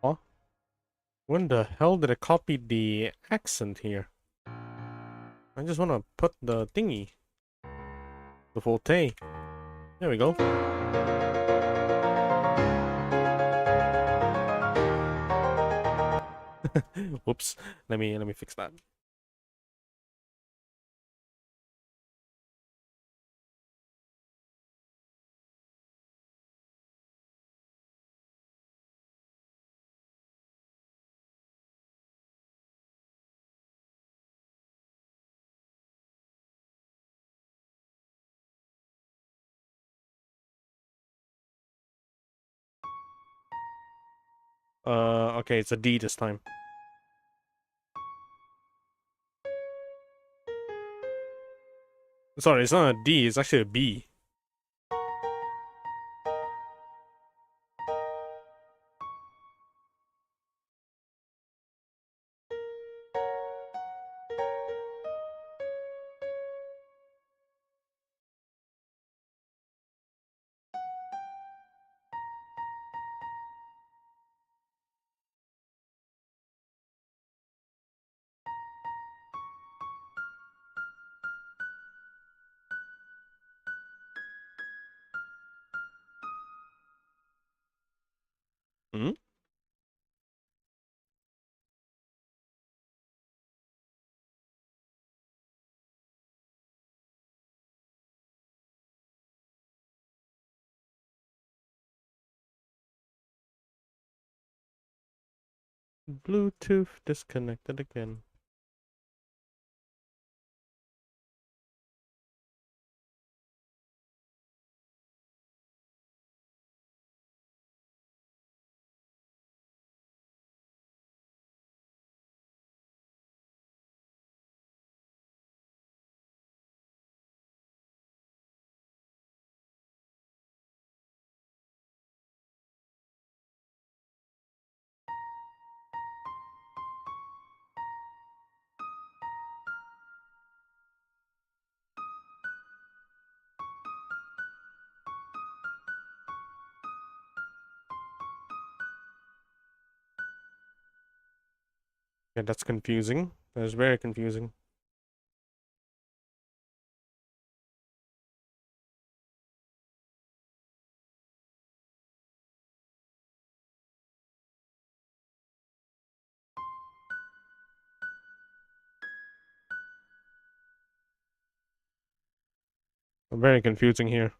A: Oh. When the hell did I copy the accent here? I just want to put the thingy. the forte. There we go. Whoops. Let me fix that. Okay, it's a D this time. Sorry, it's not a D, it's actually a B. Hmm? Bluetooth disconnected again. Yeah, that's confusing. That's very confusing. Very confusing here.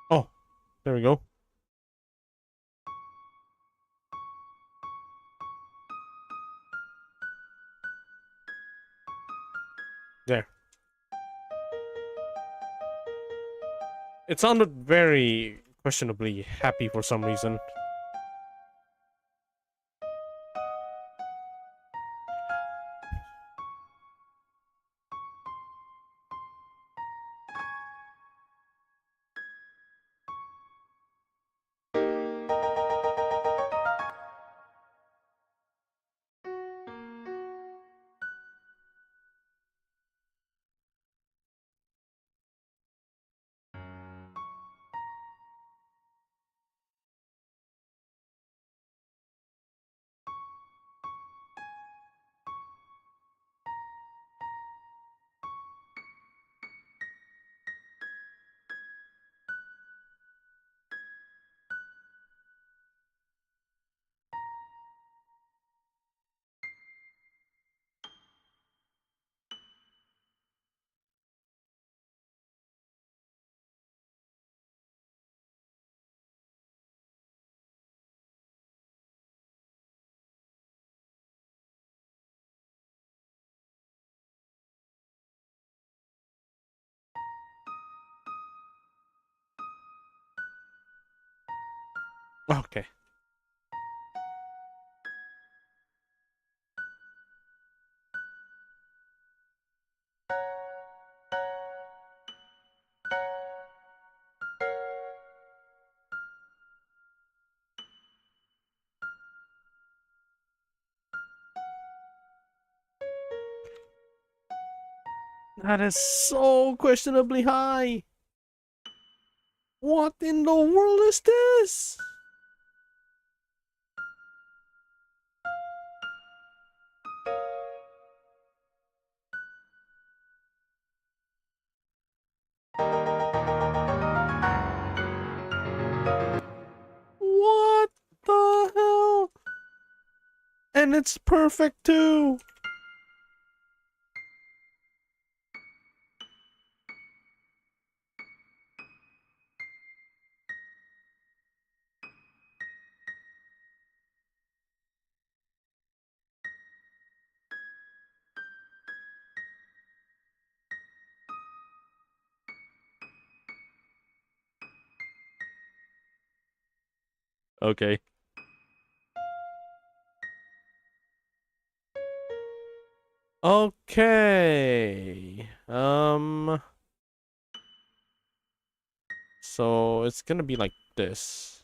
A: Oh, there we go. There. It sounded very questionably happy for some reason. Okay. That is so questionably high. What in the world is this? What the hell? And it's perfect too. Okay. Okay. So it's gonna be like this.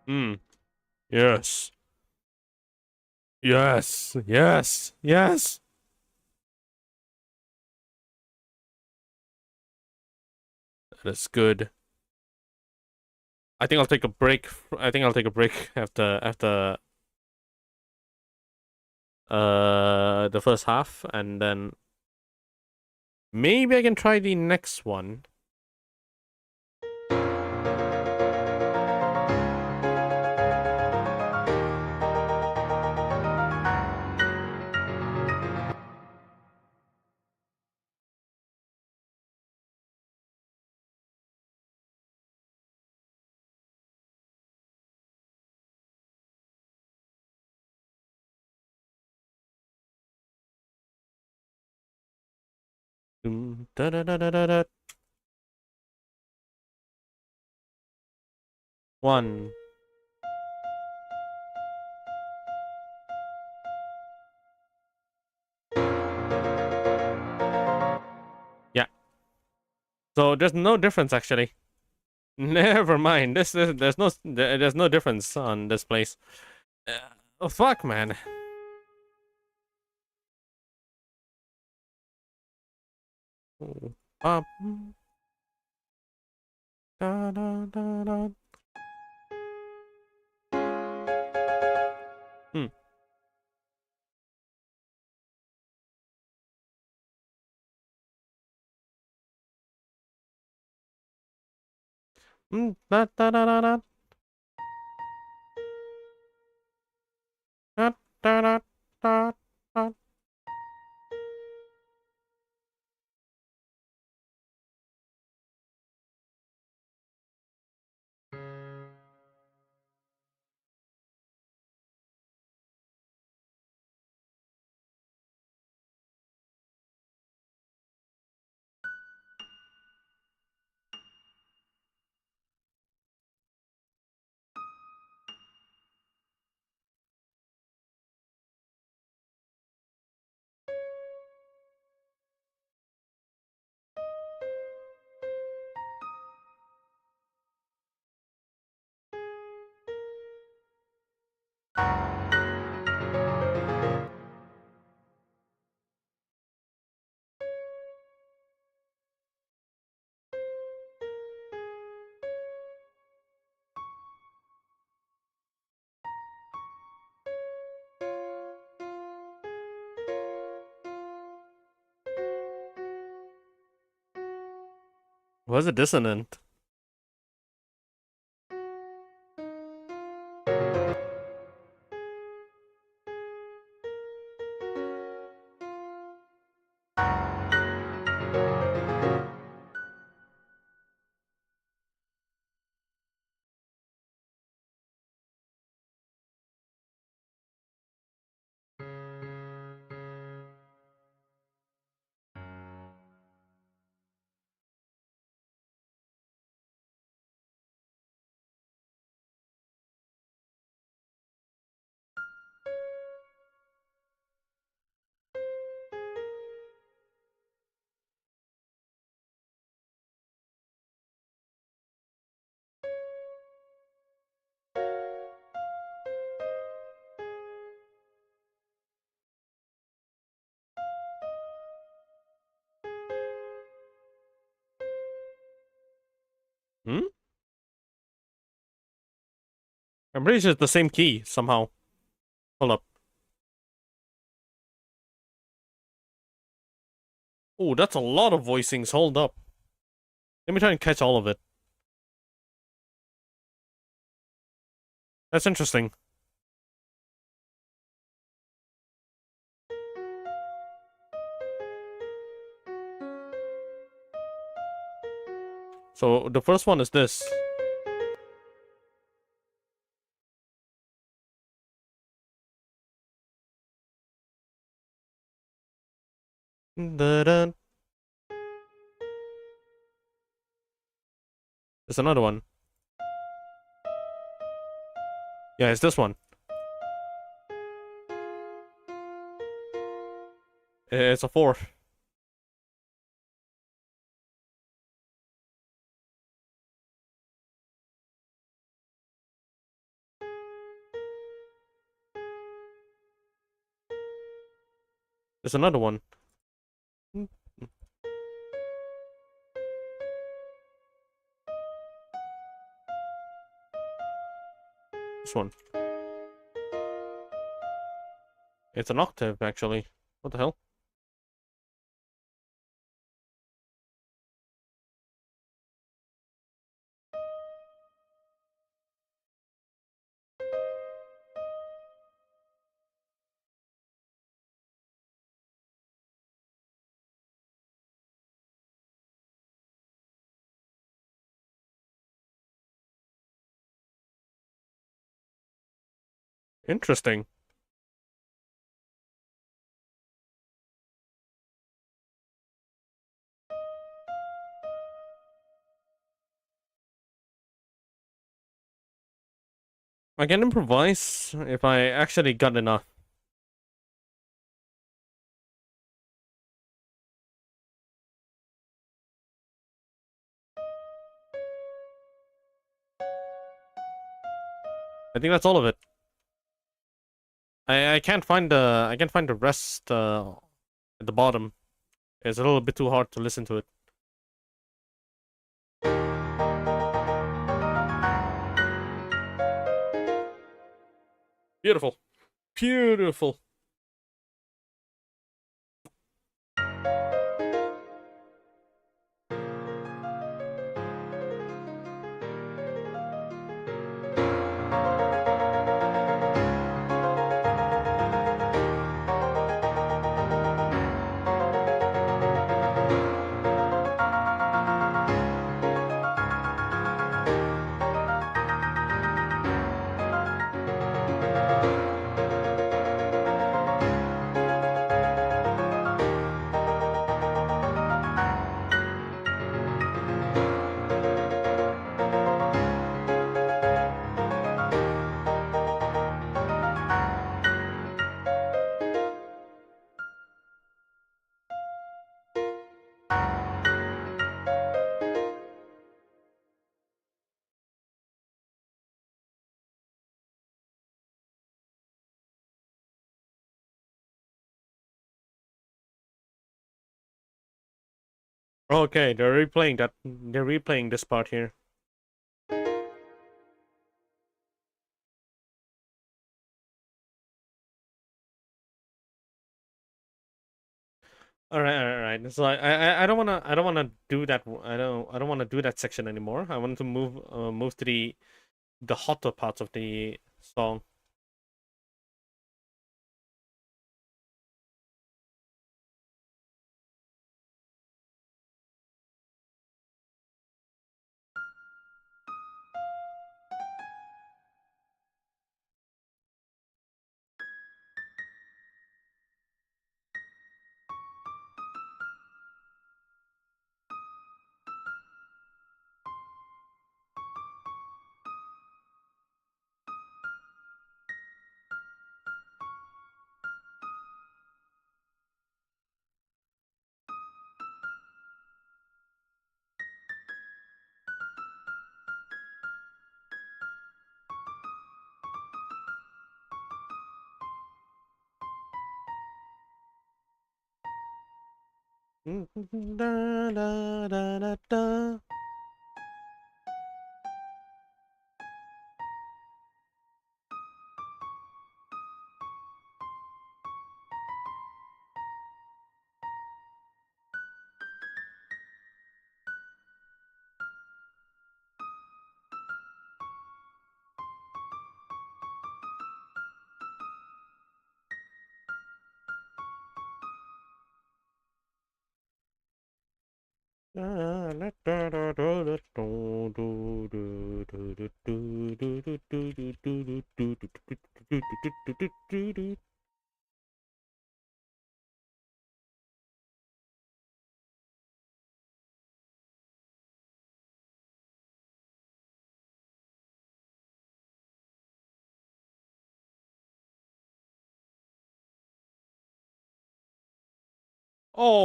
A: Hmm. Yes. Yes. Yes. Yes. That is good. I think I'll take a break. I think I'll take a break after the first half, and then maybe I can try the next one. Da da da da da da. One. Yeah. So there's no difference actually. Never mind. There's no difference on this place. Oh fuck, man. Da, da, da, da. Hmm. Da, da, da, da, da. Da, da, da, da, da. What's a dissonant? I'm pretty sure it's the same key somehow. Hold up. Oh, that's a lot of voicings. Hold up. Let me try and catch all of it. That's interesting. So the first one is this. Da-da. There's another one. Yeah, it's this one. It's a 4. There's another one. This one. It's an octave, actually. What the hell? Interesting. I can improvise if I actually got enough. I think that's all of it. I can't find the rest at the bottom. It's a little bit too hard to listen to it. Beautiful. Beautiful. Okay, they're replaying that. They're replaying this part here. All right. So I don't wanna do that. I don't wanna do that section anymore. I want to move to the hotter parts of the song. Da, da, da, da, da. Oh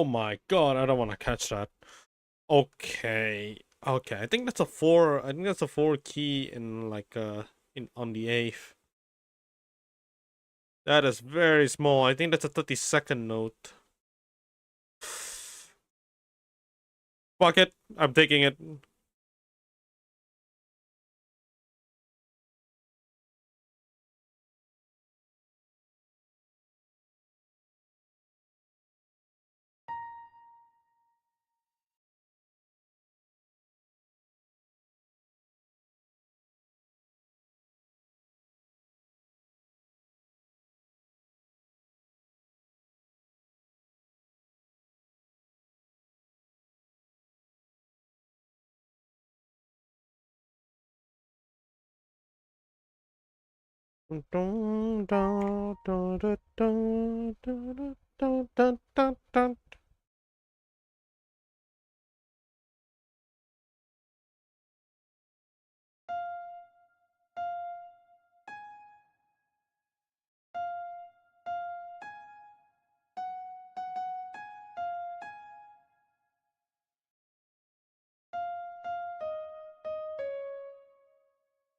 A: my god, I don't want to catch that. Okay. Okay, I think that's a 4. I think that's a 4 key in like in on the 8th. That is very small. I think that's a 32nd note. Fuck it. I'm taking it.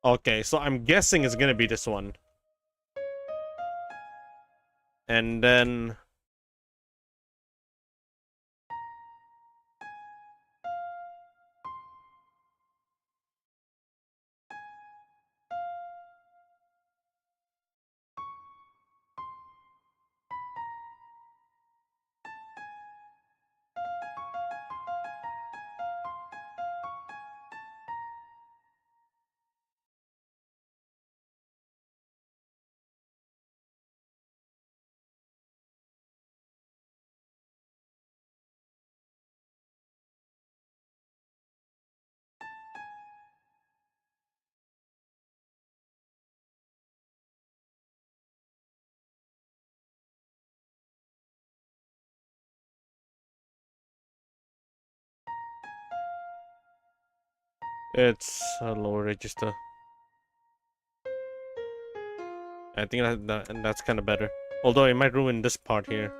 A: Okay, so I'm guessing it's gonna be this one. And then... It's a lower register. I think that's kind of better. Although it might ruin this part here.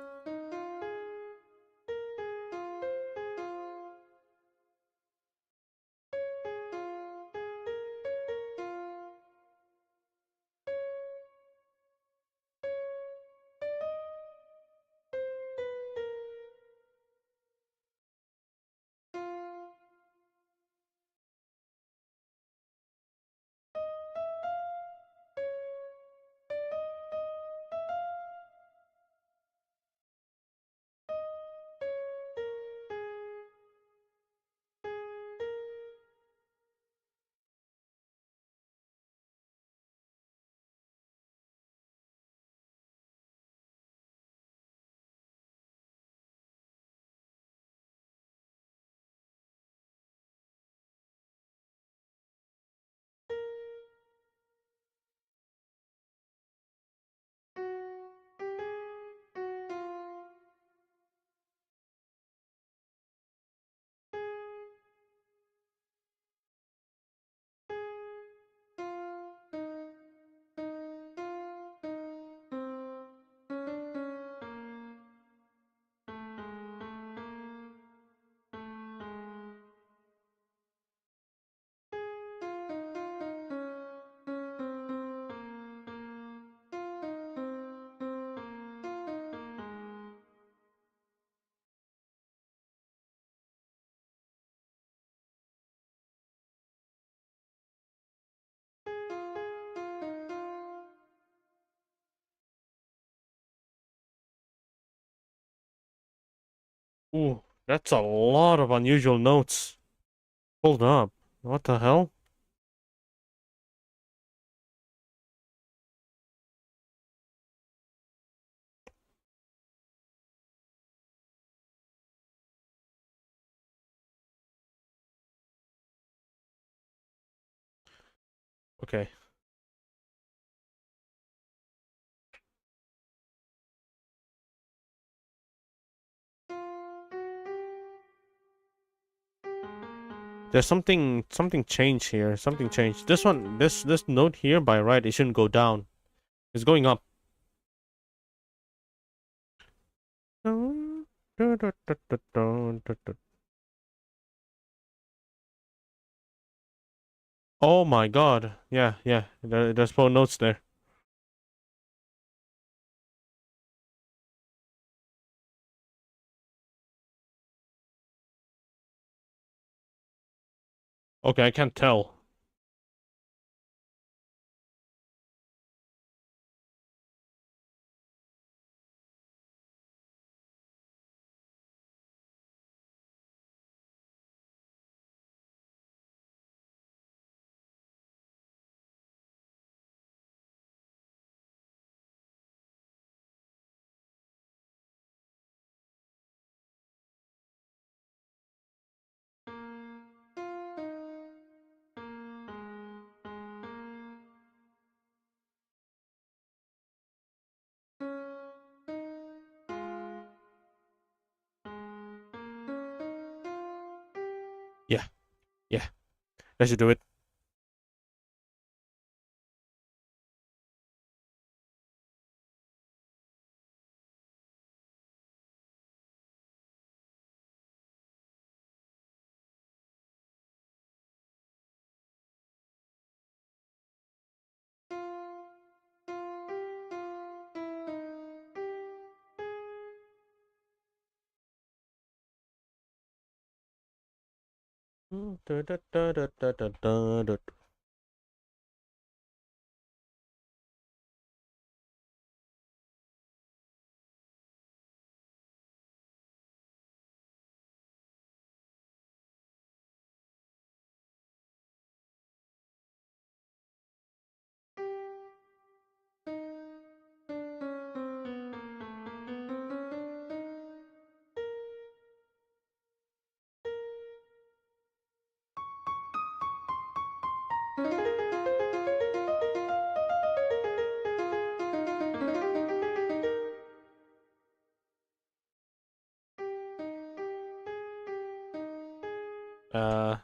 A: Ooh, that's a lot of unusual notes. Hold up. What the hell? Okay. There's something changed here. Something changed. This one, this note here by right, it shouldn't go down. It's going up. Oh my god. Yeah, yeah. There's 4 notes there. Okay, I can't tell. Yeah, yeah. That should do it. Uh,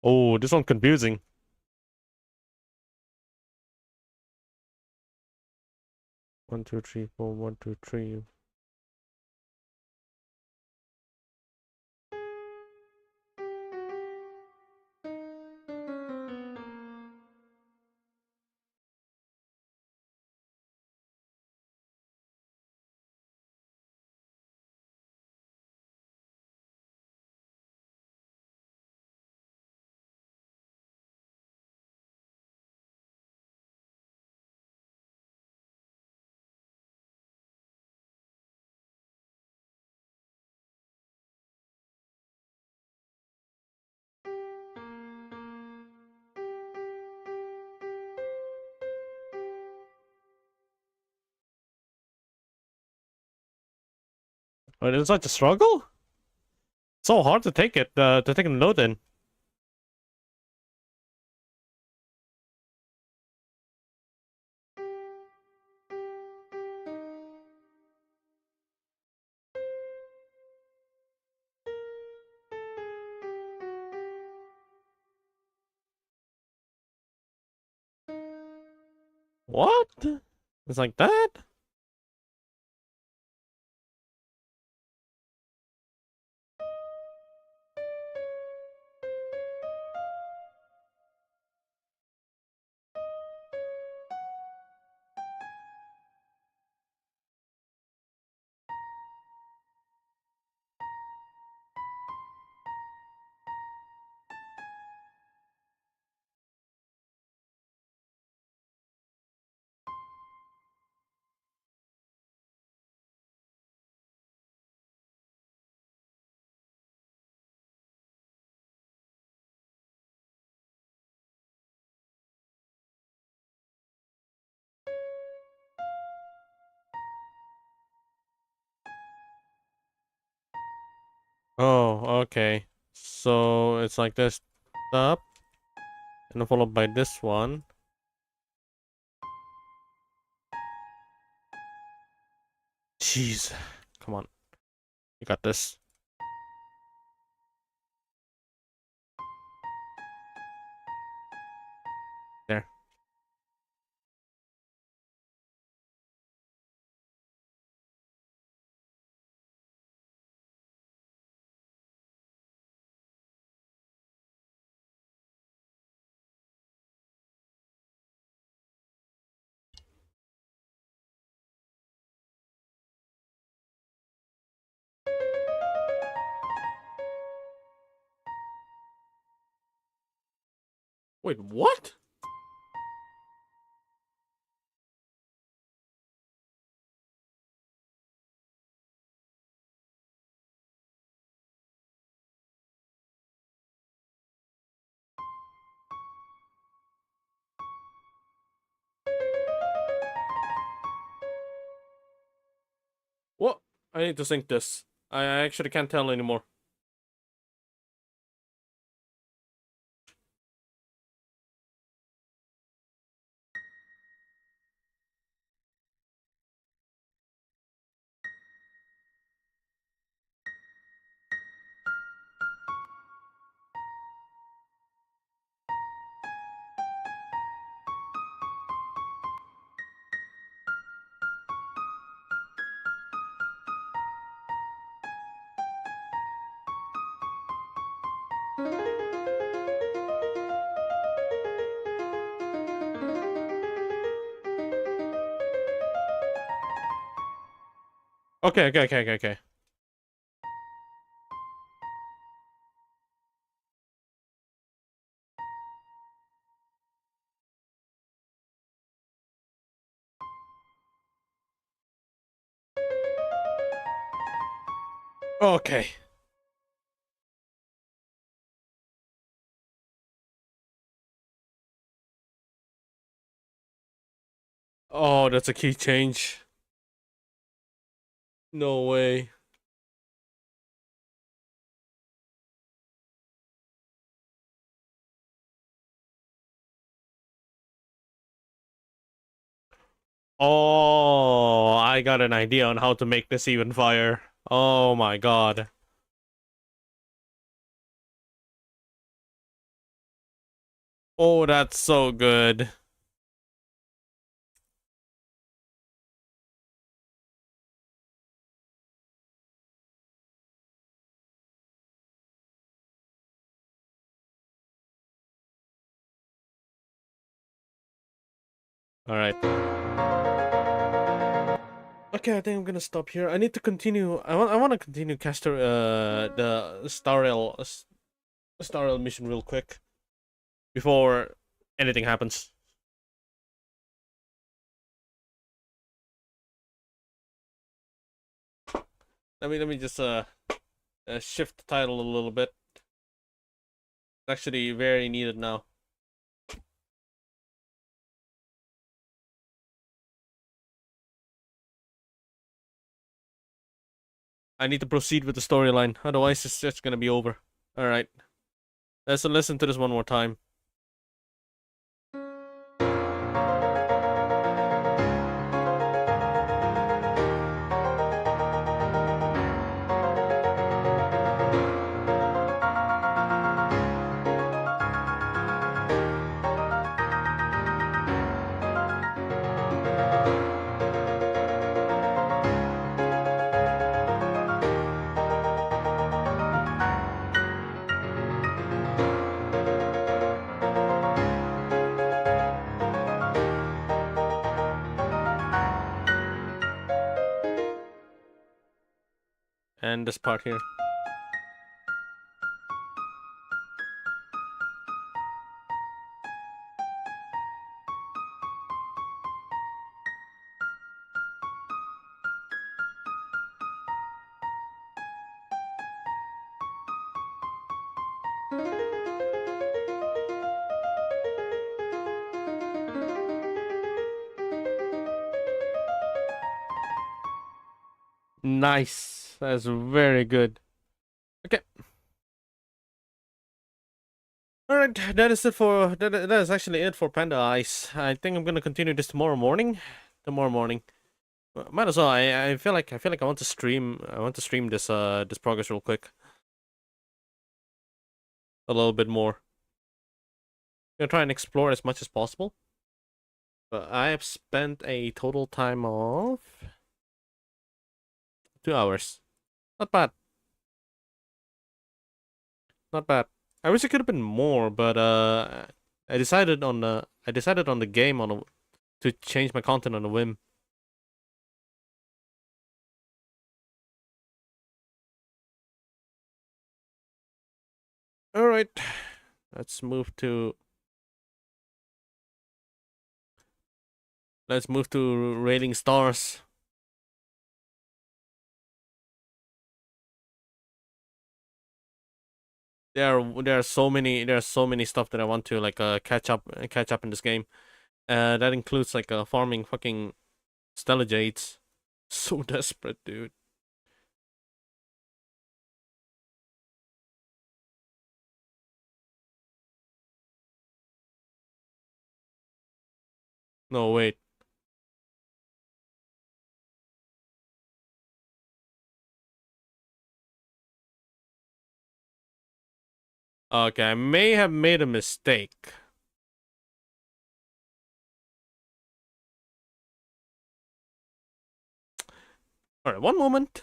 A: oh, this one's confusing. One, two, three, four, 1, 2, 3. But it's such a struggle? So hard to take it, to take a note in. What? It's like that? Oh, okay. So it's like this up, and then followed by this one. Jeez. Come on. You got this. There. Wait, what? What? I need to sync this. I actually can't tell anymore. Okay. Okay. Oh, that's a key change. No way. Oh, I got an idea on how to make this even fire. Oh my god. Oh, that's so good. All right. Okay, I think I'm gonna stop here. I need to continue. I want to continue Caster the Starrail mission real quick before anything happens. Let me just shift the title a little bit. It's actually very needed now. I need to proceed with the storyline, otherwise it's just gonna be over. All right, let's listen to this one more time. And this part here. Nice. That's very good. Alright, that is it for that is actually it for Panda Ice. I think I'm gonna continue this tomorrow morning. Might as well. I feel like I want to stream this this progress real quick. A little bit more. I'm gonna try and explore as much as possible. But I have spent a total time of 2 hours. Not bad. Not bad. I wish it could have been more, but I decided on the game to change my content on a whim. All right, let's move to rating stars. There are so many stuff that I want to like catch up in this game. That includes like farming fucking Stella Jades. So desperate, dude. No, wait. Okay, I may have made a mistake. Alright, one moment.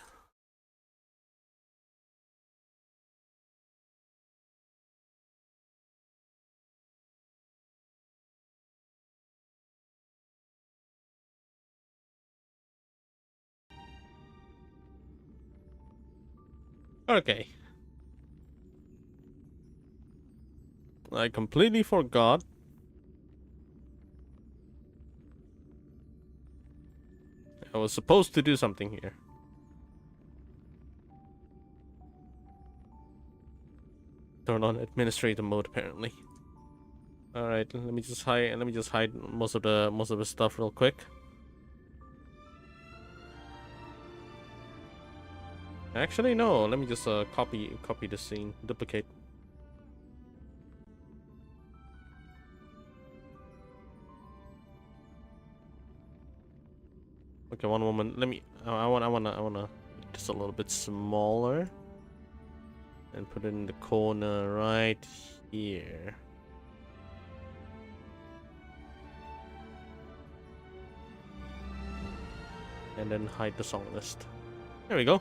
A: Okay. I completely forgot. I was supposed to do something here. Turn on administrator mode apparently. Alright, let me just hide most of the stuff real quick. Actually no, let me just copy the scene, duplicate. Okay, one moment. Let me I wanna just a little bit smaller and put it in the corner right here. And then hide the song list. There we go.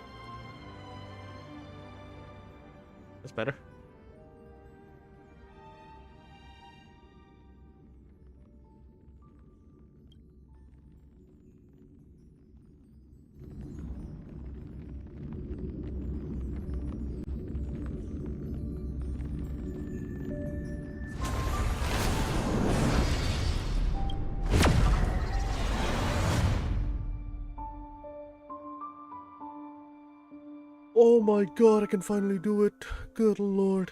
A: That's better. Oh my god, I can finally do it. Good lord.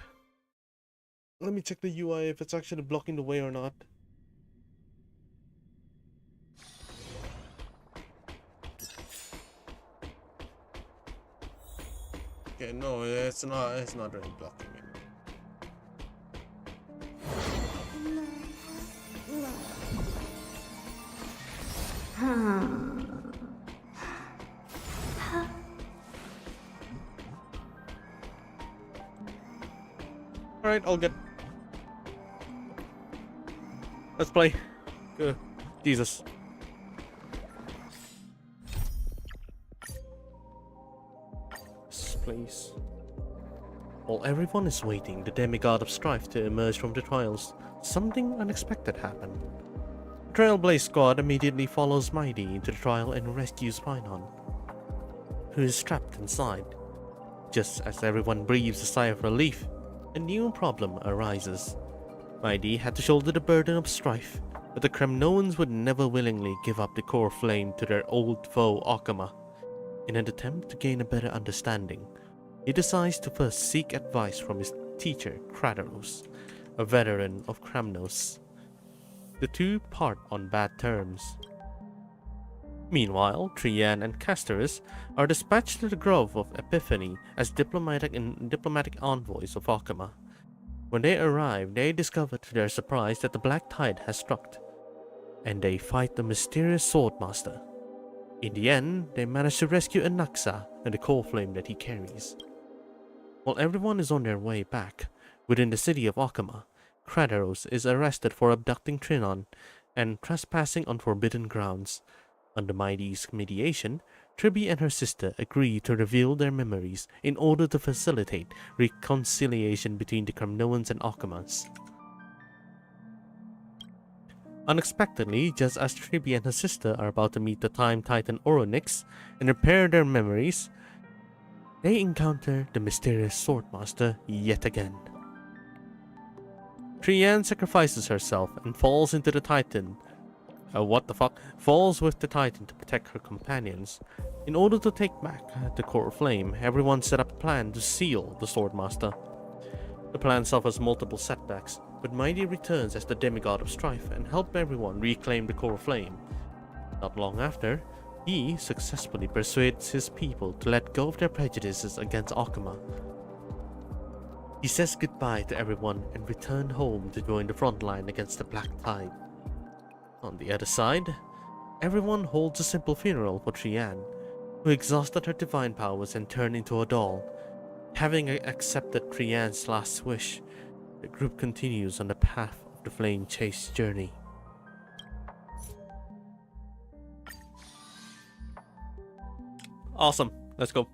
A: Let me check the UI if it's actually blocking the way or not. Okay, no, it's not really blocking it. Alright, I'll get. Let's play. Good. Jesus. Please. While everyone is waiting the demigod of strife to emerge from the trials, something unexpected happened. The Trailblaze squad immediately follows Mighty into the trial and rescues Pinon, who is trapped inside. Just as everyone breathes a sigh of relief, a new problem arises. Mighty had to shoulder the burden of strife, but the Kremnoans would never willingly give up the core flame to their old foe Akama. In an attempt to gain a better understanding, he decides to first seek advice from his teacher, Kradaros, a veteran of Kramnos. The two part on bad terms. Meanwhile, Trian and Castorus are dispatched to the Grove of Epiphany as diplomatic envoys of Akama. When they arrive, they discover to their surprise that the black tide has struck, and they fight the mysterious swordmaster. In the end, they manage to rescue Anaxa and the core flame that he carries. While everyone is on their way back, within the city of Akama, Kratos is arrested for abducting Trinon and trespassing on forbidden grounds. Under Mighty's mediation, Tribi and her sister agree to reveal their memories in order to facilitate reconciliation between the Kremnoans and Akamans. Unexpectedly, just as Tribi and her sister are about to meet the Time Titan Oronix and repair their memories, they encounter the mysterious Swordmaster yet again. Trian sacrifices herself and falls into the Titan. Falls with the Titan to protect her companions. In order to take back the core flame, everyone set up a plan to seal the Swordmaster. The plan suffers multiple setbacks, but Mighty returns as the demigod of strife and helps everyone reclaim the core flame. Not long after, he successfully persuades his people to let go of their prejudices against Akama. He says goodbye to everyone and returns home to join the front line against the Black Tide. On the other side, everyone holds a simple funeral for Trian, who exhausted her divine powers and turned into a doll. Having accepted Trian's last wish, the group continues on the path of the flame chase journey. Awesome, let's go.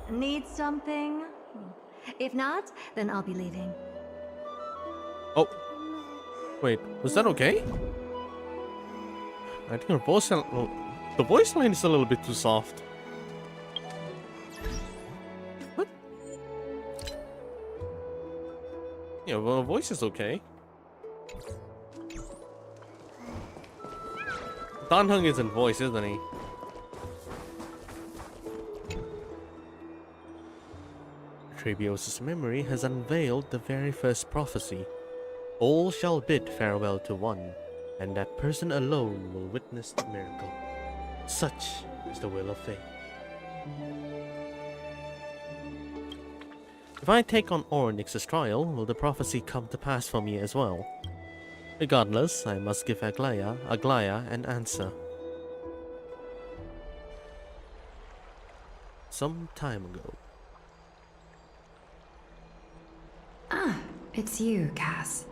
B: Need something? If not, then I'll be leaving.
A: Oh, wait, was that okay? I think her voice, the voice line is a little bit too soft. What? Yeah, well, her voice is okay. Dan Heng is in voice, isn't he? Trebios' memory has unveiled the very first prophecy. All shall bid farewell to one, and that person alone will witness the miracle. Such is the will of fate. If I take on Oronix's trial, will the prophecy come to pass for me as well? Regardless, I must give Aglaya an answer. Some time ago.
C: Ah, it's you, Cass.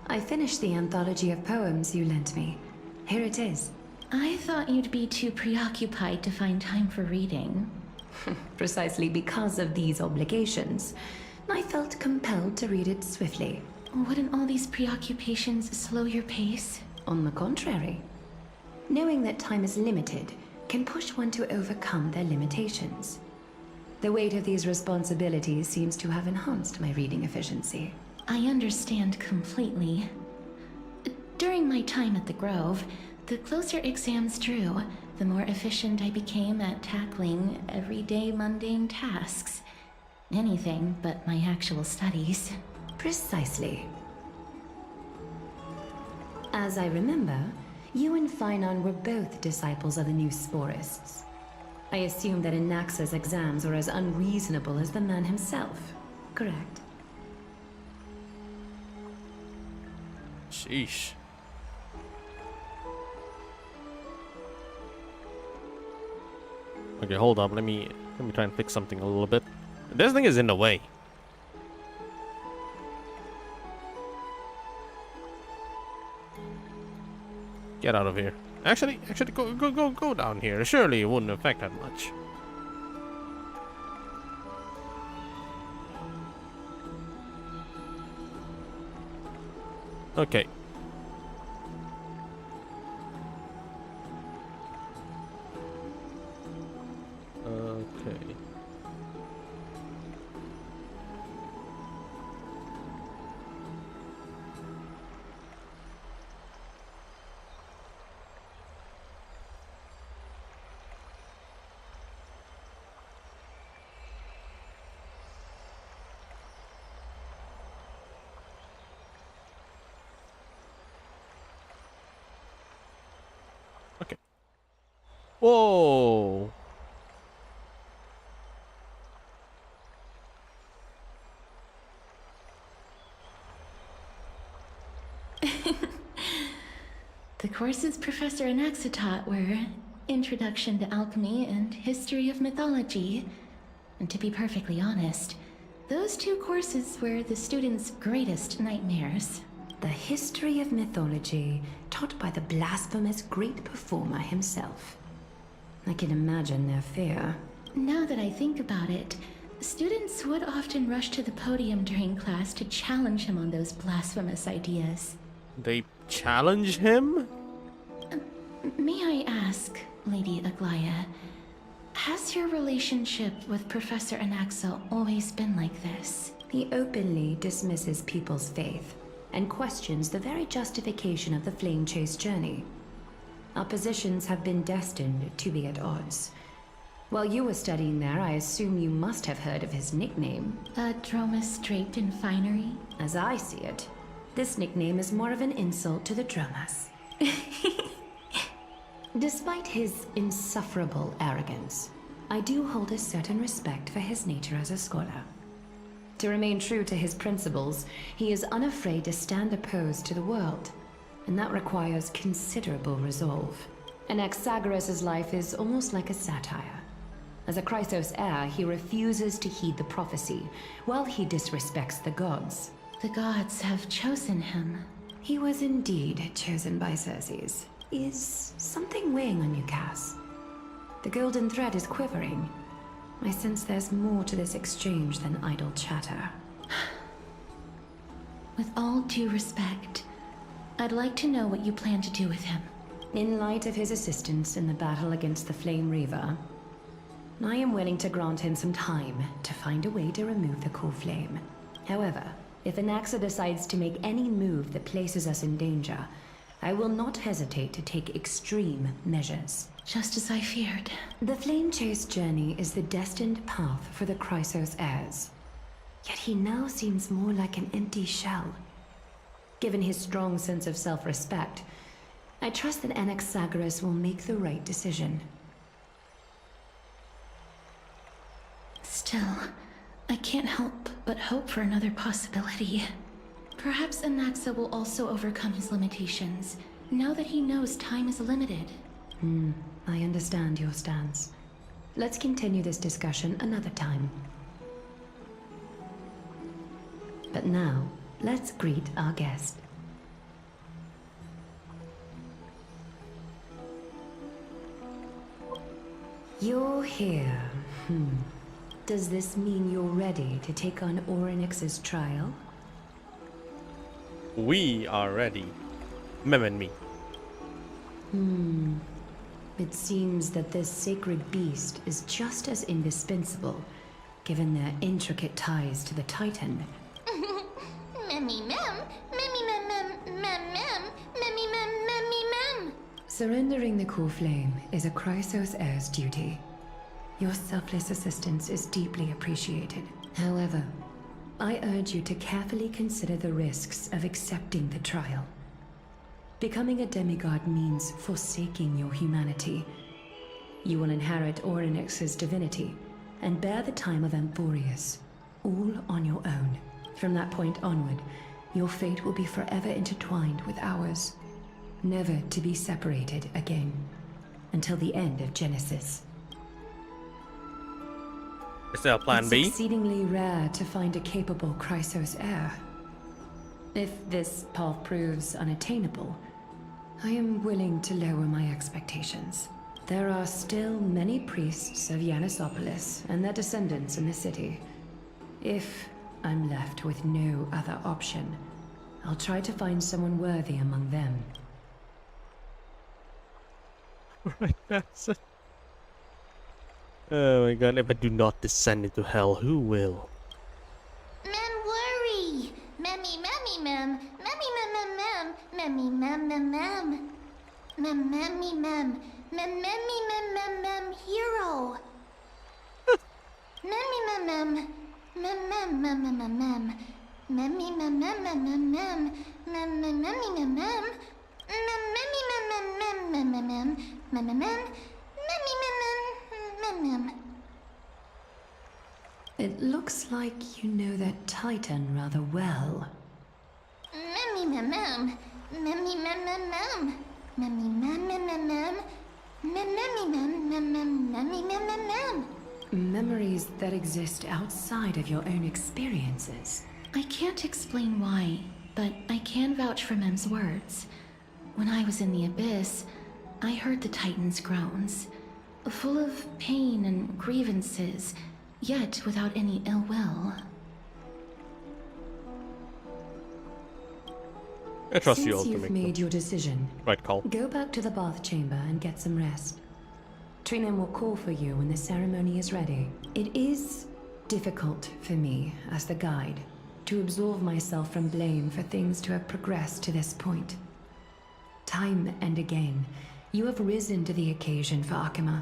C: I finished the anthology of poems you lent me. Here it is.
D: I thought you'd be too preoccupied to find time for reading.
C: Precisely because of these obligations, I felt compelled to read it swiftly.
D: Wouldn't all these preoccupations slow your pace?
C: On the contrary, knowing that time is limited can push one to overcome their limitations. The weight of these responsibilities seems to have enhanced my reading efficiency.
D: I understand completely. During my time at the Grove, the closer exams drew, the more efficient I became at tackling everyday mundane tasks. Anything but my actual studies.
C: Precisely. As I remember, you and Phainon were both disciples of the new Sporists. I assume that Anaxa's exams were as unreasonable as the man himself, correct?
A: Sheesh. Okay, hold up. Let me try and fix something a little bit. This thing is in the way. Get out of here. Actually, go down here. Surely it wouldn't affect that much. Okay. Okay. Okay. Whoa.
D: The courses Professor Anaxa taught were Introduction to Alchemy and History of Mythology. And to be perfectly honest, those two courses were the students' greatest nightmares.
C: The history of mythology, taught by the blasphemous great performer himself. I can imagine their fear.
D: Now that I think about it, students would often rush to the podium during class to challenge him on those blasphemous ideas.
A: They challenge him?
D: May I ask, Lady Aglaya, has your relationship with Professor Anaxa always been like this?
C: He openly dismisses people's faith and questions the very justification of the flame chase journey. Our positions have been destined to be at odds. While you were studying there, I assume you must have heard of his nickname.
D: A Dromus draped in finery?
C: As I see it, this nickname is more of an insult to the Dromas. Despite his insufferable arrogance, I do hold a certain respect for his nature as a scholar. To remain true to his principles, he is unafraid to stand opposed to the world, and that requires considerable resolve. Anaxagoras' life is almost like a satire. As a Chrysos heir, he refuses to heed the prophecy, while he disrespects the gods.
D: The gods have chosen him.
C: He was indeed chosen by Circes. Is something weighing on you, Cass? The golden thread is quivering. I sense there's more to this exchange than idle chatter.
D: With all due respect, I'd like to know what you plan to do with him.
C: In light of his assistance in the battle against the Flame Reaver, I am willing to grant him some time to find a way to remove the cool flame. However, if Anaxa decides to make any move that places us in danger, I will not hesitate to take extreme measures.
D: Just as I feared.
C: The flame chase journey is the destined path for the Chrysos heirs. Yet he now seems more like an empty shell. Given his strong sense of self-respect, I trust that Anaxagoras will make the right decision.
D: Still, I can't help but hope for another possibility. Perhaps Anaxa will also overcome his limitations, now that he knows time is limited.
C: I understand your stance. Let's continue this discussion another time. But now, let's greet our guest. You're here. Does this mean you're ready to take on Orynyx's trial?
A: We are ready. Mem and me.
C: It seems that this sacred beast is just as indispensable, given their intricate ties to the Titan.
E: Memmy mem, memmy mem mem mem mem, memmy mem memmy mem.
C: Surrendering the cool flame is a Chrysos heir's duty. Your selfless assistance is deeply appreciated. However, I urge you to carefully consider the risks of accepting the trial. Becoming a demigod means forsaking your humanity. You will inherit Orynyx's divinity and bear the time of Amphorius, all on your own. From that point onward, your fate will be forever intertwined with ours, never to be separated again, until the end of Genesis.
A: Is there a plan
C: It's
A: B?
C: exceedingly rare to find a capable Chrysos heir. If this path proves unattainable, I am willing to lower my expectations. There are still many priests of Yanissopolis and their descendants in the city. If I'm left with no other option, I'll try to find someone worthy among them.
A: Right, that's it. Oh my god, if I do not descend into hell, who will?
E: Mem worry. Memmy memmy mem, memmy mem mem mem, memmy mem mem mem. Mem memmy mem, mem memmy mem mem mem hero. Memmy mem mem, mem mem mem mem mem mem. Memmy mem mem mem mem mem, mem mem memmy mem mem. Mem memmy mem mem mem mem mem mem, mem, mem, mem, mem, mem.
C: It looks like you know that Titan rather well.
E: Memmy mem mem, memmy mem mem mem, memmy mem mem mem mem, memmy mem mem mem, memmy mem mem mem.
C: Memories that exist outside of your own experiences.
D: I can't explain why, but I can vouch for Mem's words. When I was in the abyss, I heard the Titan's groans, full of pain and grievances, yet without any ill will.
A: I trust you
C: Since
A: all to
C: you've
A: make
C: made
A: the
C: your decision,
A: right call.
C: go back to the bath chamber and get some rest. Trinan will call for you when the ceremony is ready. It is difficult for me, as the guide, to absolve myself from blame for things to have progressed to this point. Time and again, you have risen to the occasion for Akima.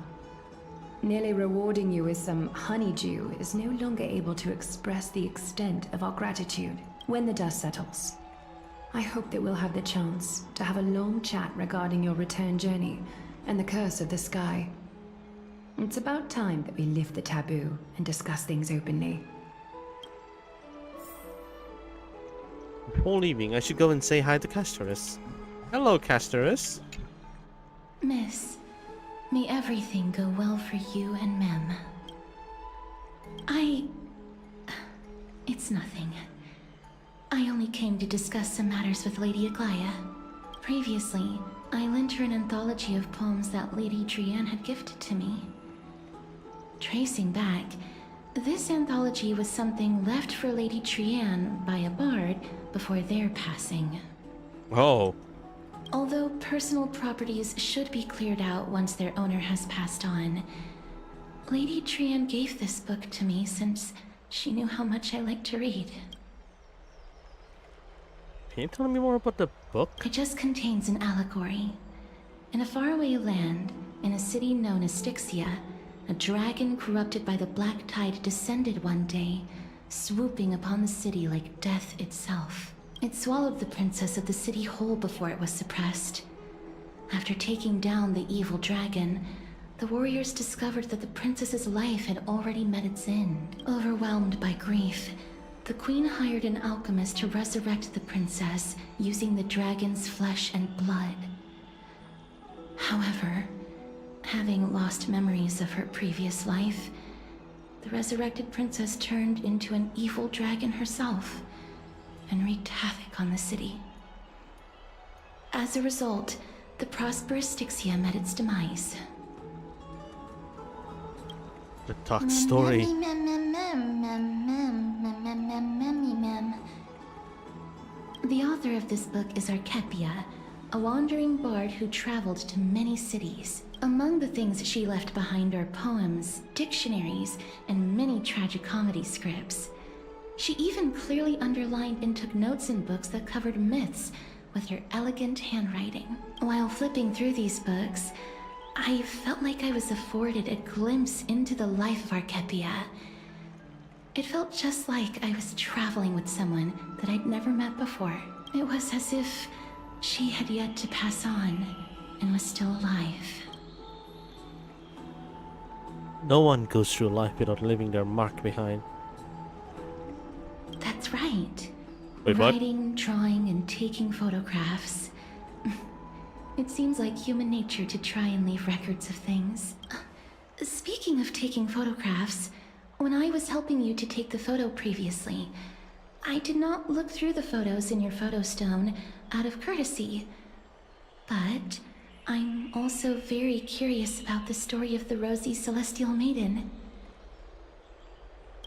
C: Nearly rewarding you with some honeydew is no longer able to express the extent of our gratitude. When the dust settles, I hope that we'll have the chance to have a long chat regarding your return journey and the curse of the sky. It's about time that we lift the taboo and discuss things openly.
A: Before leaving, I should go and say hi to Castorus. Hello, Castorus.
D: Miss, may everything go well for you and Mem. It's nothing. I only came to discuss some matters with Lady Aglaya. Previously, I lent her an anthology of poems that Lady Trianne had gifted to me. Tracing back, this anthology was something left for Lady Trianne by a bard before their passing.
A: Oh.
D: Although personal properties should be cleared out once their owner has passed on, Lady Trianne gave this book to me since she knew how much I liked to read.
A: Can you tell me more about the book?
D: It just contains an allegory. In a faraway land, in a city known as Styxia, a dragon corrupted by the black tide descended one day, swooping upon the city like death itself. It swallowed the princess of the city whole before it was suppressed. After taking down the evil dragon, the warriors discovered that the princess's life had already met its end. Overwhelmed by grief, the queen hired an alchemist to resurrect the princess using the dragon's flesh and blood. However, having lost memories of her previous life, the resurrected princess turned into an evil dragon herself and wreaked havoc on the city. As a result, the prosperous Styxia met its demise.
A: The talk story.
E: Mem, mem, mem, mem, mem, mem, mem, mem, mem, mem.
D: The author of this book is Archepia, a wandering bard who traveled to many cities. Among the things she left behind are poems, dictionaries, and many tragicomedy scripts. She even clearly underlined and took notes in books that covered myths with her elegant handwriting. While flipping through these books, I felt like I was afforded a glimpse into the life of Archepia. It felt just like I was traveling with someone that I'd never met before. It was as if she had yet to pass on and was still alive.
A: No one goes through life without leaving their mark behind.
D: That's right.
A: Wait, what?
D: Writing, drawing, and taking photographs. It seems like human nature to try and leave records of things. Speaking of taking photographs, when I was helping you to take the photo previously, I did not look through the photos in your photo stone out of courtesy. But I'm also very curious about the story of the Rosy Celestial Maiden.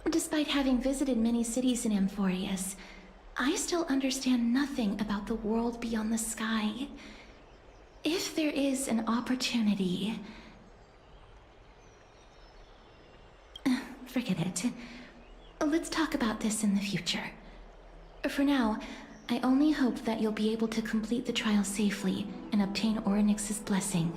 D: Despite having visited many cities in Amphorius, I still understand nothing about the world beyond the sky. If there is an opportunity... Forget it. Let's talk about this in the future. For now, I only hope that you'll be able to complete the trial safely and obtain Orynyx's blessing.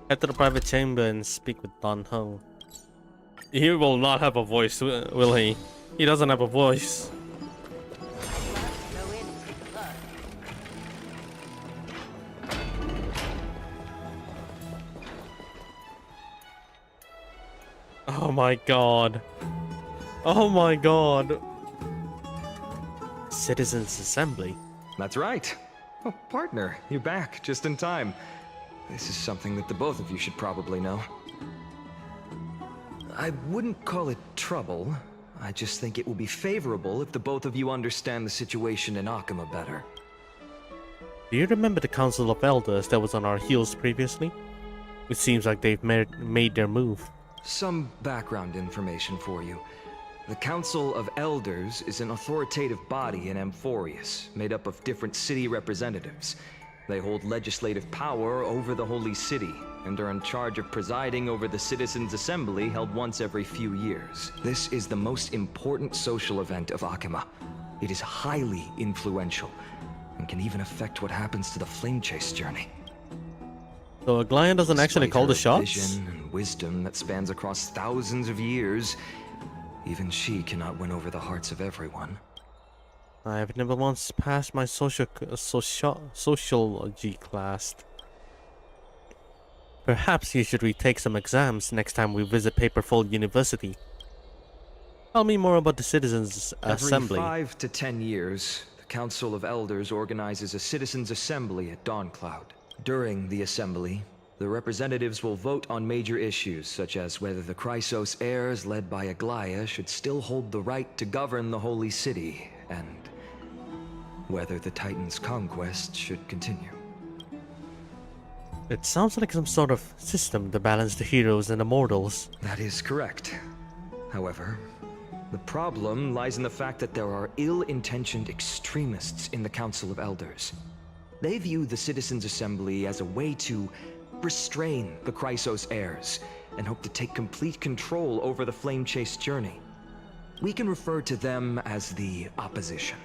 A: Head to the private chamber and speak with Don Ho. He will not have a voice, will he? He doesn't have a voice. Oh my god. Oh my god. Citizens Assembly?
F: That's right. Oh, partner, you're back just in time. This is something that the both of you should probably know. I wouldn't call it trouble. I just think it will be favorable if the both of you understand the situation in Akima better.
A: Do you remember the Council of Elders that was on our heels previously? It seems like they've made their move.
F: Some background information for you. The Council of Elders is an authoritative body in Amphorius, made up of different city representatives. They hold legislative power over the Holy City, and are in charge of presiding over the Citizens' Assembly held once every few years. This is the most important social event of Akima. It is highly influential, and can even affect what happens to the Flame Chase journey.
A: So Aglaia doesn't actually
F: Despite
A: call the
F: her
A: shots?
F: Vision and wisdom that spans across thousands of years, even she cannot win over the hearts of everyone.
A: I've never once passed my sociology class. Perhaps you should retake some exams next time we visit Paperfold University. Tell me more about the Citizens' Assembly.
F: Every 5 to 10 years, the Council of Elders organizes a Citizens' Assembly at Dawncloud. During the assembly, the representatives will vote on major issues, such as whether the Chrysos heirs led by Aglaia should still hold the right to govern the Holy City, and whether the Titan's conquest should continue.
A: It sounds like some sort of system to balance the heroes and the mortals.
F: That is correct. However, the problem lies in the fact that there are ill-intentioned extremists in the Council of Elders. They view the Citizens' Assembly as a way to restrain the Chrysos heirs, and hope to take complete control over the Flame Chase journey. We can refer to them as the Opposition.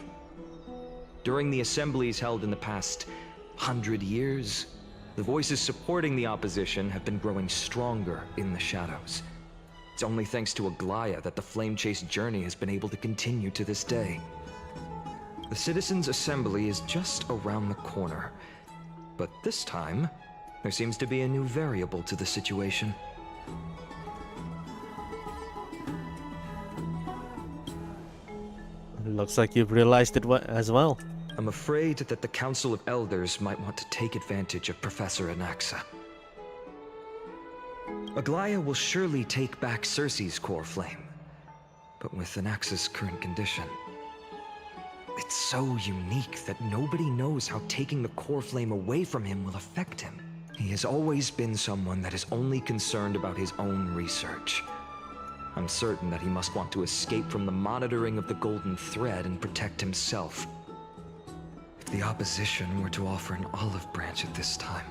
F: During the assemblies held in the past 100 years, the voices supporting the Opposition have been growing stronger in the shadows. It's only thanks to Aglaia that the Flame Chase journey has been able to continue to this day. The Citizens' Assembly is just around the corner, but this time, there seems to be a new variable to the situation.
A: Looks like you've realized it as well.
F: I'm afraid that the Council of Elders might want to take advantage of Professor Anaxa. Aglaia will surely take back Circe's core flame, but with Anaxa's current condition, it's so unique that nobody knows how taking the core flame away from him will affect him. He has always been someone that is only concerned about his own research. I'm certain that he must want to escape from the monitoring of the Golden Thread and protect himself. If the Opposition were to offer an olive branch at this time...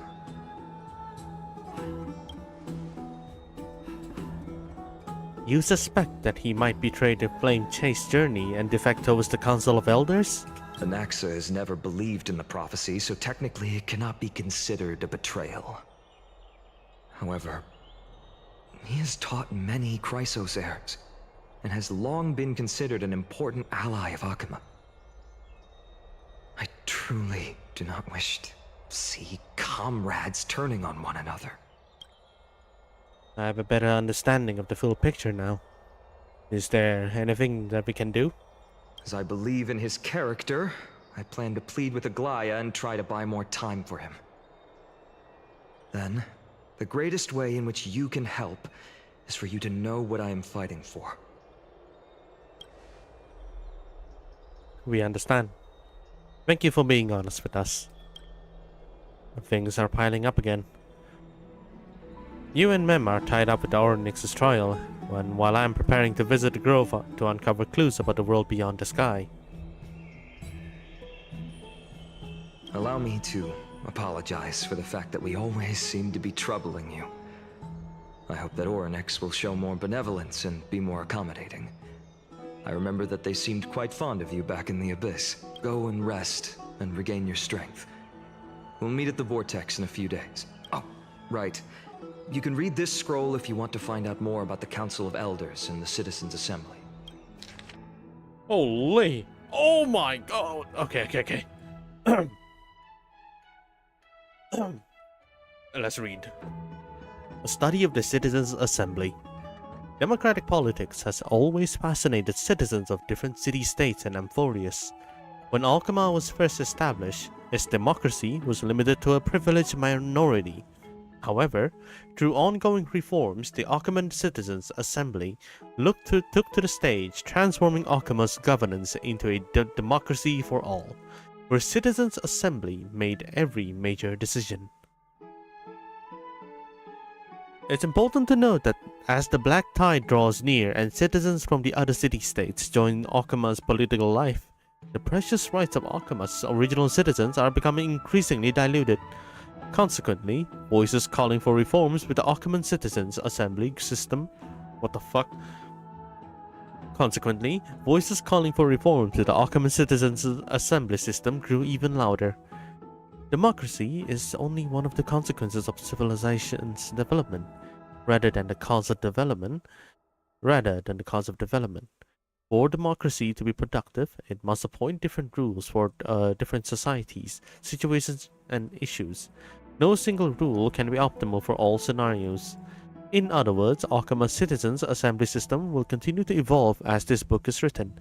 A: You suspect that he might betray the Flame Chase journey and defect towards the Council of Elders?
F: Anaxa has never believed in the prophecy, so technically it cannot be considered a betrayal. However, he has taught many Chrysos heirs, and has long been considered an important ally of Akima. I truly do not wish to see comrades turning on one another.
A: I have a better understanding of the full picture now. Is there anything that we can do?
F: As I believe in his character, I plan to plead with Aglaia and try to buy more time for him. Then, the greatest way in which you can help is for you to know what I am fighting for.
A: We understand. Thank you for being honest with us. Things are piling up again. You and Mem are tied up with the Oryx's trial, while I'm preparing to visit the Grove to uncover clues about the world beyond the sky.
F: Allow me to apologize for the fact that we always seem to be troubling you. I hope that Oryx will show more benevolence and be more accommodating. I remember that they seemed quite fond of you back in the Abyss. Go and rest and regain your strength. We'll meet at the Vortex in a few days. Oh, right. You can read this scroll if you want to find out more about the Council of Elders and the Citizens' Assembly.
A: Holy! Oh my god! Okay. Let's read. A study of the Citizens' Assembly. Democratic politics has always fascinated citizens of different city-states and Amphorius. When Alchema was first established, its democracy was limited to a privileged minority. However, through ongoing reforms, the Alcheman Citizens' Assembly took to the stage, transforming Alchema's governance into a democracy for all, where Citizens' Assembly made every major decision. It's important to note that as the Black Tide draws near and citizens from the other city-states join Alchema's political life, the precious rights of Alchema's original citizens are becoming increasingly diluted. Consequently, voices calling for reforms with the Alcheman Citizens' Assembly system... What the fuck? Consequently, voices calling for reforms with the Alcheman Citizens' Assembly system grew even louder. Democracy is only one of the consequences of civilization's development, rather than the cause of development. For democracy to be productive, it must appoint different rules for different societies, situations, and issues. No single rule can be optimal for all scenarios. In other words, Alchema's Citizens' Assembly system will continue to evolve as this book is written.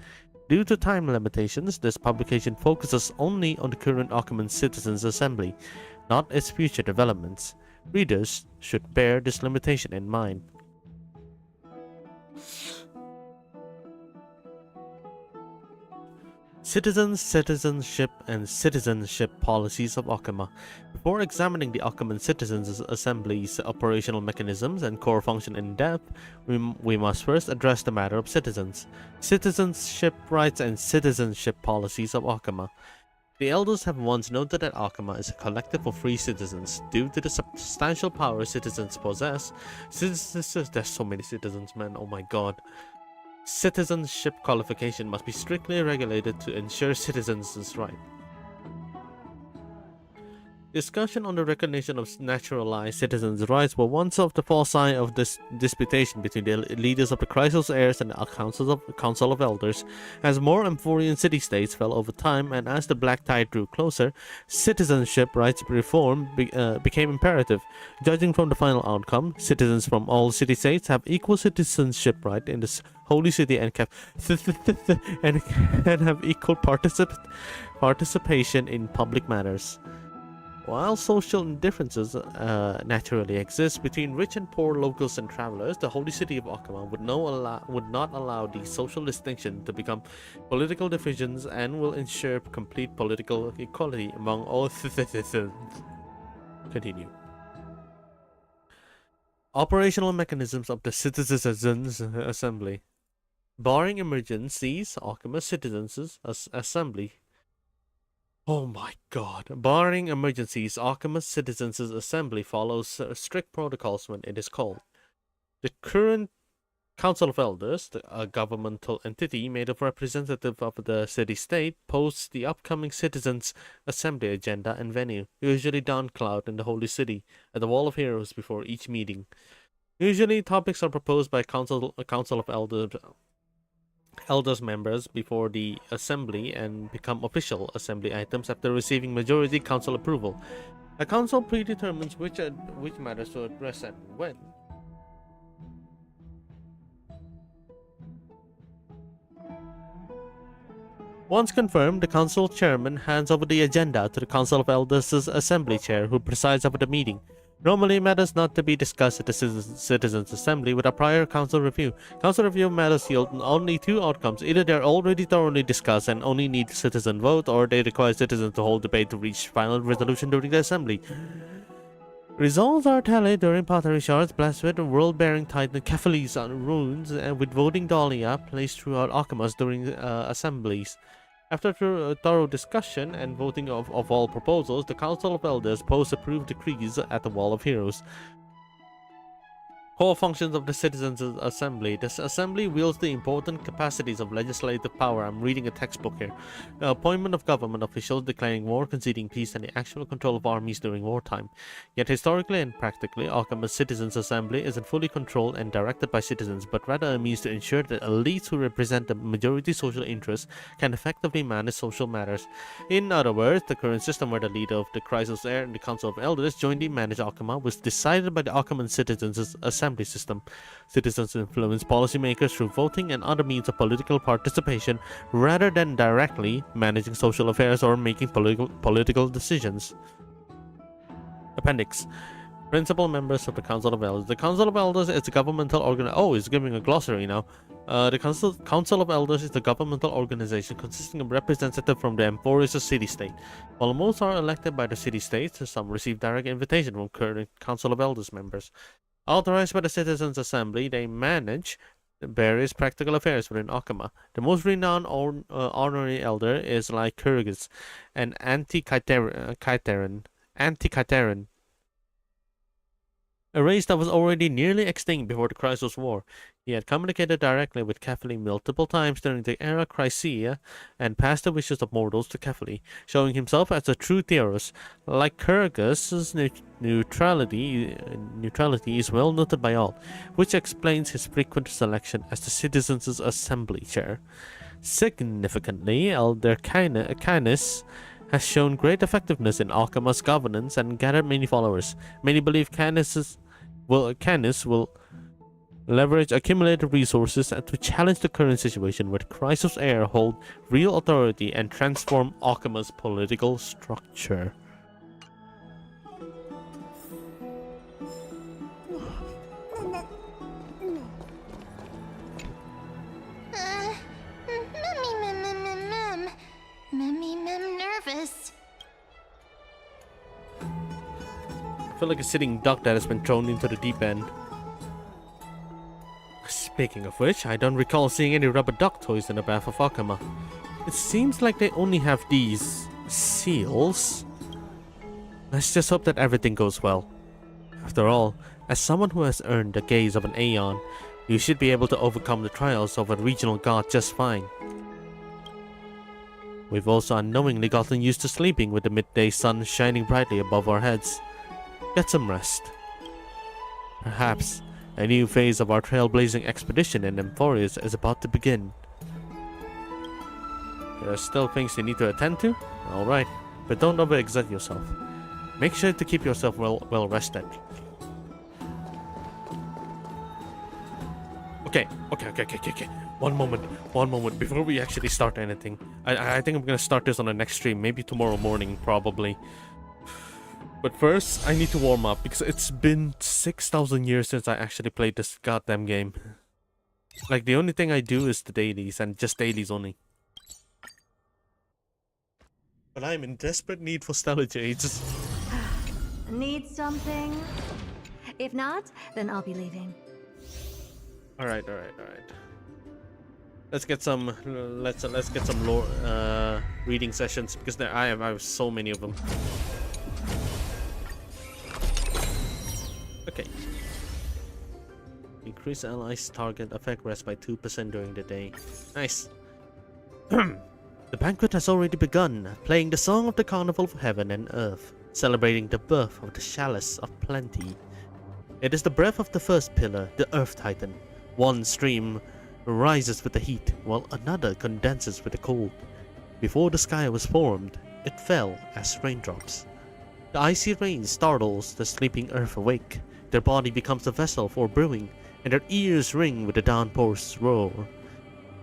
A: Due to time limitations, this publication focuses only on the current Alcheman Citizens' Assembly, not its future developments. Readers should bear this limitation in mind. Citizenship, and citizenship policies of Alchema. Before examining the Alcheman Citizens' Assembly's operational mechanisms and core function in depth, we must first address the matter of citizens, citizenship rights, and citizenship policies of Alchema. The Elders have once noted that Alchema is a collective of free citizens. Due to the substantial power citizens possess, there's so many citizens, man, oh my god. Citizenship qualification must be strictly regulated to ensure citizens' rights. Discussion on the recognition of naturalized citizens' rights were once of the foresight of this disputation between the leaders of the Chrysos heirs and the Council of Elders. As more Amphorian city-states fell over time and as the Black Tide drew closer, citizenship rights reform became imperative. Judging from the final outcome, citizens from all city-states have equal citizenship right in the Holy City and have equal participation in public matters. While social differences naturally exist between rich and poor locals and travelers, the Holy City of Alchema would not allow these social distinctions to become political divisions and will ensure complete political equality among all citizens. Continue. Operational mechanisms of the Citizens' Assembly. Barring emergencies, Alchema Citizens' Assembly. Oh my god. Barring emergencies, Alchema's Citizens' Assembly follows strict protocols when it is called. The current Council of Elders, a governmental entity made of representatives of the city-state, posts the upcoming Citizens' Assembly agenda and venue, usually Dawncloud in the Holy City, at the Wall of Heroes before each meeting. Usually, topics are proposed by Council of Elders members before the assembly and become official assembly items after receiving majority council approval. A council predetermines which matters to address and when. Once confirmed, the council chairman hands over the agenda to the Council of Elders' assembly chair, who presides over the meeting. Normally, matters not to be discussed at the Citizens' Assembly without prior council review. Council review matters yield only two outcomes. Either they are already thoroughly discussed and only need citizen vote, or they require citizens to hold debate to reach final resolution during the Assembly. Results are tallied during pottery shards, blacksmith, world-bearing titan Kephalis on runes, and with voting dahlia placed throughout Alchemas during assemblies. After thorough discussion and voting of all proposals, the Council of Elders posts approved decrees at the Wall of Heroes. Core functions of the Citizens Assembly. This assembly wields the important capacities of legislative power. I'm reading a textbook here. The appointment of government officials, declaring war, conceding peace, and the actual control of armies during wartime. Yet historically and practically, Arkham's Citizens Assembly isn't fully controlled and directed by citizens, but rather a means to ensure that elites who represent the majority social interests can effectively manage social matters. In other words, the current system where the leader of the Chrysos Heir and the Council of Elders jointly manage Arkham was decided by the Arkham Citizens Assembly system. Citizens influence policymakers through voting and other means of political participation rather than directly managing social affairs or making political decisions. Appendix. Principal members of the Council of Elders. The Council of Elders is a governmental organization. Oh, it's giving a glossary now. The Council of Elders is the governmental organization consisting of representatives from the Emphorius city-state. While most are elected by the city-states, some receive direct invitation from current Council of Elders members. Authorized by the Citizens Assembly, they manage various practical affairs within Okama. The most renowned honorary elder is Lycurgus, an anti-Kytheran, a race that was already nearly extinct before the Chrysos War. He had communicated directly with Kefali multiple times during the Era Chrysia and passed the wishes of mortals to Kefali, showing himself as a true Theros. Lycurgus' neutrality is well noted by all, which explains his frequent selection as the Citizens' Assembly chair. Significantly, Elder Canis has shown great effectiveness in Arkham's governance and gathered many followers. Many believe Canis will leverage accumulated resources to challenge the current situation where the Chrysos Heir hold real authority and transform Arkham's political structure.
E: Nervous.
A: I feel like a sitting duck that has been thrown into the deep end. Speaking of which, I don't recall seeing any rubber duck toys in the bath of Akama. It seems like they only have these seals. Let's just hope that everything goes well. After all, as someone who has earned the gaze of an Aeon, you should be able to overcome the trials of a regional god just fine. We've also unknowingly gotten used to sleeping with the midday sun shining brightly above our heads. Get some rest. Perhaps a new phase of our trailblazing expedition in Emphorius is about to begin. There are still things you need to attend to? Alright, but don't overexert yourself. Make sure to keep yourself well rested. Okay. One moment before we actually start anything. I think I'm gonna start this on the next stream, maybe tomorrow morning, probably. But first, I need to warm up because it's been 6,000 years since I actually played this goddamn game. Like, the only thing I do is the dailies, and just dailies only. But I'm in desperate need for stellar jades.
B: Need something? If not, then I'll be leaving.
A: Alright. Let's get some lore reading sessions because I have so many of them. Okay. Increase allies' target effect rest by 2% during the day. Nice. The banquet has already begun, playing the song of the carnival of heaven and earth, celebrating the birth of the chalice of plenty. It is the breath of the first pillar, the Earth Titan. One stream rises with the heat, while another condenses with the cold. Before the sky was formed, it fell as raindrops. The icy rain startles the sleeping earth awake. Their body becomes a vessel for brewing, and their ears ring with the downpour's roar.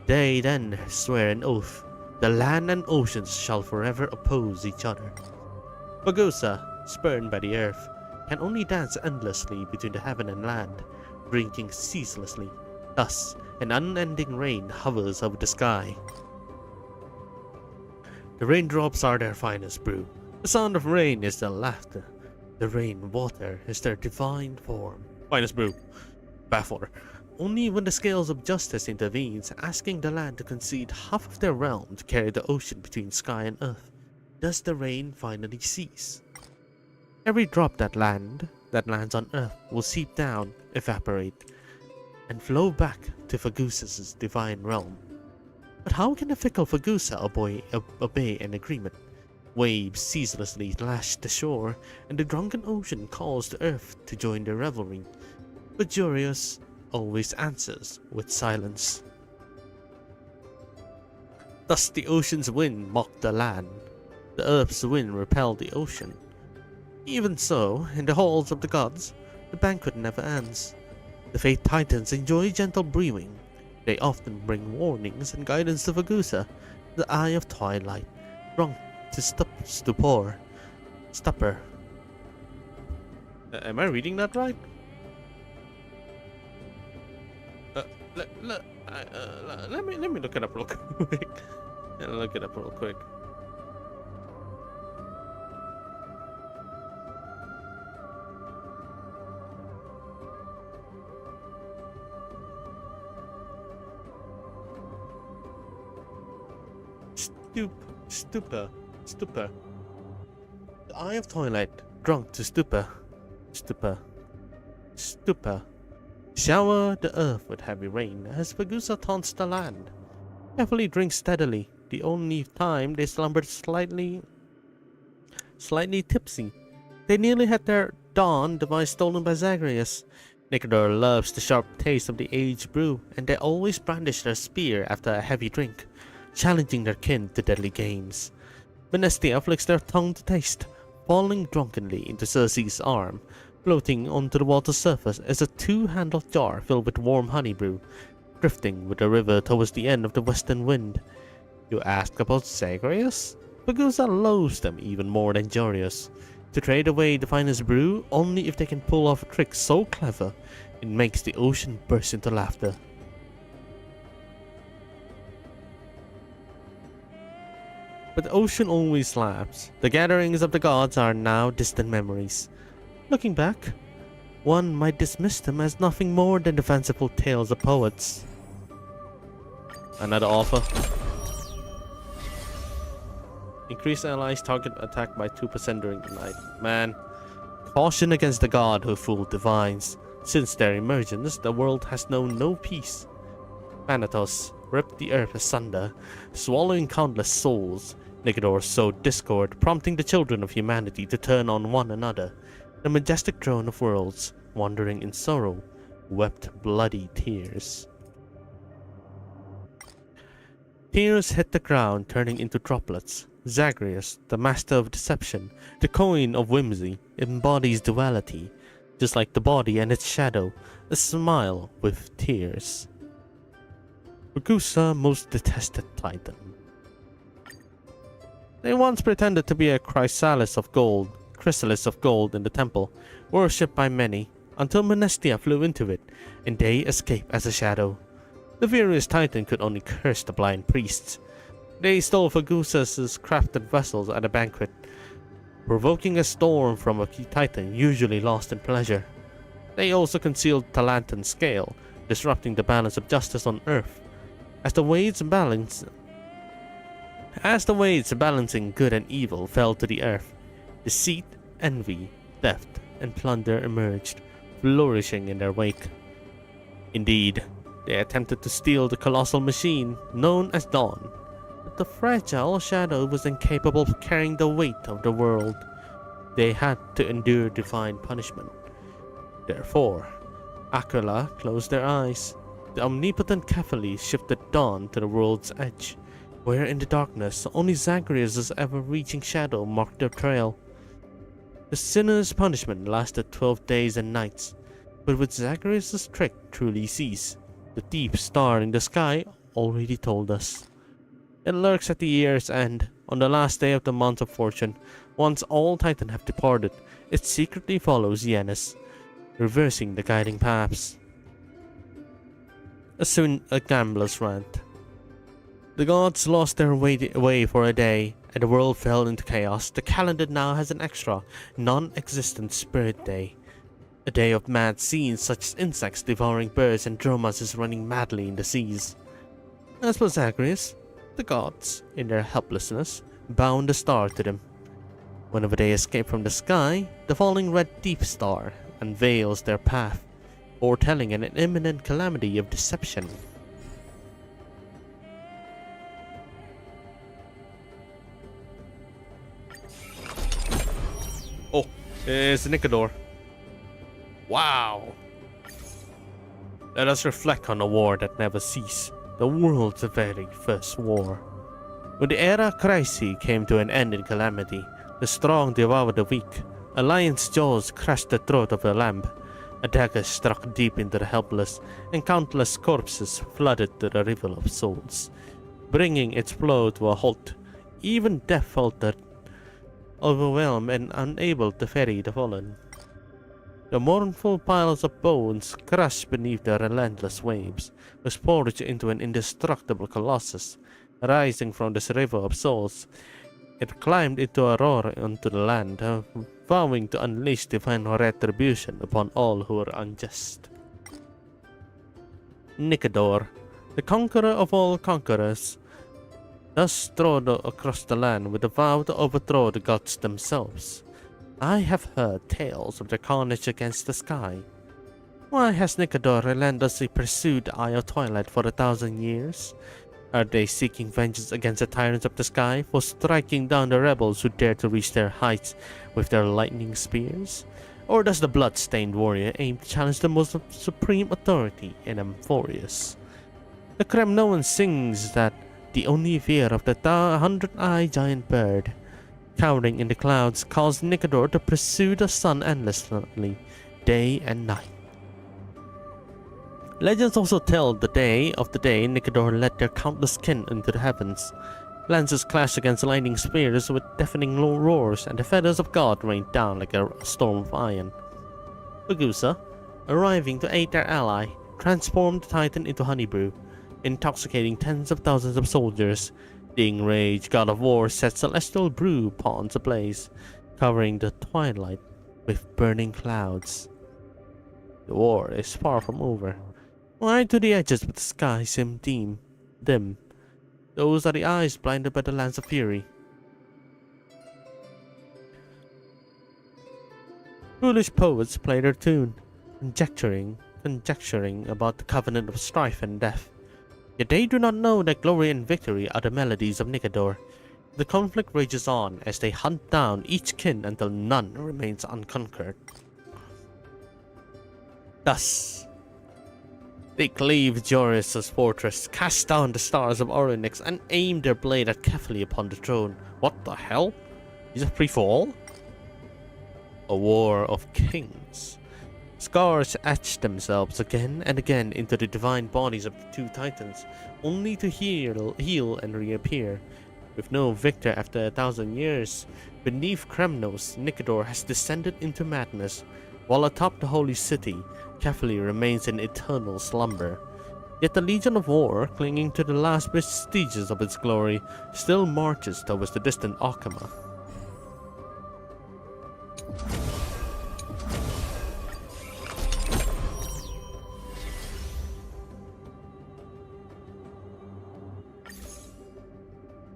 A: They then swear an oath. The land and oceans shall forever oppose each other. Bagusa, spurned by the earth, can only dance endlessly between the heaven and land, drinking ceaselessly. Thus, an unending rain hovers over the sky. The raindrops are their finest brew. The sound of rain is their laughter. The rain water is their divine form. Finest brew. Bathwater. Only when the scales of justice intervenes, asking the land to concede half of their realm to carry the ocean between sky and earth, does the rain finally cease. Every drop that land that lands on Earth will seep down, evaporate, and flow back to Fagusa's divine realm. But how can the fickle Fagusa obey an agreement? Waves ceaselessly lash the shore, and the drunken ocean calls the Earth to join their revelry. But Jorius always answers with silence. Thus the ocean's wind mocked the land, the Earth's wind repelled the ocean. Even so, in the halls of the gods, the banquet never ends. The Fate Titans enjoy gentle brewing. They often bring warnings and guidance to Fagusa, the Eye of Twilight, drunk to stupor. Am I reading that right? Let me look it up real quick. Look it up real quick. Stupor. The Eye of Twilight, drunk to stupor. Shower the earth with heavy rain as Fagusa taunts the land. Carefully drink steadily. The only time they slumbered slightly tipsy. They nearly had their dawn device stolen by Zagreus. Nicodor loves the sharp taste of the aged brew, and they always brandish their spear after a heavy drink, challenging their kin to deadly games. Menestia flicks their tongue to taste, falling drunkenly into Circe's arm. Floating onto the water's surface is a two-handled jar filled with warm honey brew, drifting with the river towards the end of the western wind. You ask about Zagreus? Fagusa loathes them even more than Jorius. To trade away the finest brew only if they can pull off a trick so clever it makes the ocean burst into laughter. But the ocean always laughs. The gatherings of the gods are now distant memories. Looking back, one might dismiss them as nothing more than the fanciful tales of poets. Another offer. Increase allies' target attack by 2% during the night. Man, caution against the god who fooled divines. Since their emergence, the world has known no peace. Thanatos ripped the earth asunder, swallowing countless souls. Nicodor sowed discord, prompting the children of humanity to turn on one another. The majestic throne of worlds, wandering in sorrow, wept bloody tears. Tears hit the ground, turning into droplets. Zagreus, the master of deception, the coin of whimsy, embodies duality, just like the body and its shadow, a smile with tears. Fagusa most detested Titan. They once pretended to be a chrysalis of gold in the temple, worshipped by many, until Menestia flew into it, and they escaped as a shadow. The furious Titan could only curse the blind priests. They stole Fagusa's crafted vessels at a banquet, provoking a storm from a Titan usually lost in pleasure. They also concealed Talantan's scale, disrupting the balance of justice on Earth. As the weights balancing good and evil fell to the earth, deceit, envy, theft, and plunder emerged, flourishing in their wake. Indeed, they attempted to steal the colossal machine known as Dawn, but the fragile shadow was incapable of carrying the weight of the world. They had to endure divine punishment. Therefore, Aquila closed their eyes. The omnipotent Cephalus shifted Dawn to the world's edge, where in the darkness only Zagreus' ever-reaching shadow marked their trail. The sinner's punishment lasted 12 days and nights, but with Zagreus' trick truly cease, the deep star in the sky already told us. It lurks at the year's end, on the last day of the month of fortune. Once all Titan have departed, it secretly follows Janus, reversing the guiding paths. A gambler's rant. The gods lost their way for a day, and the world fell into chaos. The calendar now has an extra, non-existent spirit day. A day of mad scenes such as insects devouring birds and dromas running madly in the seas. As for Zagreus, the gods, in their helplessness, bound the star to them. Whenever they escape from the sky, the falling red deep star unveils their path, foretelling an imminent calamity of deception. Oh, it's Nicodor. Wow. Let us reflect on a war that never ceased, the world's very first war. When the era Crisis came to an end in calamity, the strong devoured the weak. A lion's jaws crushed the throat of the lamb. A dagger struck deep into the helpless, and countless corpses flooded the river of souls, bringing its flow to a halt. Even death faltered, overwhelmed and unable to ferry the fallen. The mournful piles of bones crushed beneath the relentless waves was forged into an indestructible colossus, rising from this river of souls. It climbed into a roar onto the land, vowing to unleash divine retribution upon all who were unjust. Nicodor, the conqueror of all conquerors, thus strode across the land with a vow to overthrow the gods themselves. I have heard tales of their carnage against the sky. Why has Nicodor relentlessly pursued the Eye of Twilight for 1,000 years? Are they seeking vengeance against the tyrants of the sky for striking down the rebels who dare to reach their heights with their lightning spears? Or does the blood-stained warrior aim to challenge the most supreme authority in Amphorius? The Kremnoan sings that the only fear of the 100-eyed giant bird, cowering in the clouds, caused Nicodor to pursue the sun endlessly, day and night. Legends also tell the day Nicodor led their countless kin into the heavens. Lances clashed against lightning spears with deafening roars, and the feathers of God rained down like a storm of iron. Bagusa, arriving to aid their ally, transformed the Titan into honey brew, intoxicating tens of thousands of soldiers. The enraged god of war set celestial brew ponds ablaze, covering the twilight with burning clouds. The war is far from over. Why do the edges of the sky seem dim? Those are the eyes blinded by the lance of fury. Foolish poets play their tune, conjecturing about the covenant of strife and death. Yet they do not know that glory and victory are the melodies of Nicodor. The conflict rages on as they hunt down each kin until none remains unconquered. Thus, they cleave Joris' fortress, cast down the stars of Orynyx, and aim their blade at Kefli upon the throne. What the hell? Is it free for all? A war of kings. Scars etch themselves again and again into the divine bodies of the two titans, only to heal and reappear. With no victor after 1,000 years, beneath Kremnos, Nicodor has descended into madness, while atop the holy city, Kefli remains in eternal slumber. Yet the Legion of War, clinging to the last vestiges of its glory, still marches towards the distant Akama.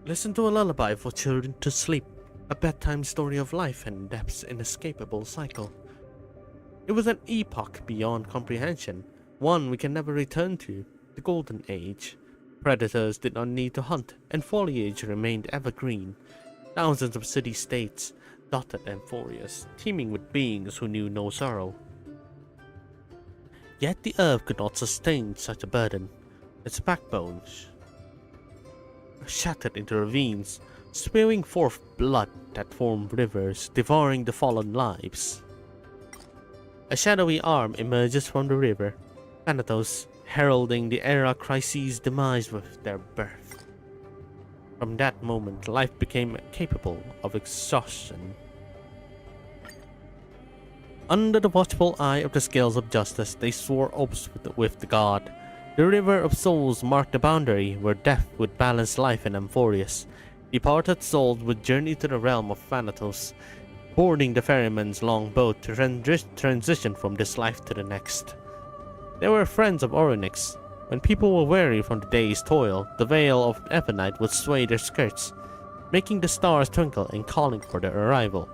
A: Listen to a lullaby for children to sleep, a bedtime story of life and death's inescapable cycle. It was an epoch beyond comprehension, one we can never return to, the Golden Age. Predators did not need to hunt, and foliage remained evergreen. Thousands of city-states dotted Amphorius, teeming with beings who knew no sorrow. Yet the earth could not sustain such a burden. Its backbones shattered into ravines, spewing forth blood that formed rivers, devouring the fallen lives. A shadowy arm emerges from the river, Thanatos heralding the era Crisis' demise with their birth. From that moment, life became capable of exhaustion. Under the watchful eye of the scales of justice, they swore oaths with the god. The river of souls marked the boundary where death would balance life in Amphorius. Departed souls would journey to the realm of Thanatos, boarding the ferryman's long boat to transition from this life to the next. They were friends of Orynyx. When people were weary from the day's toil, the veil of ebonite would sway their skirts. making the stars twinkle and calling for their arrival.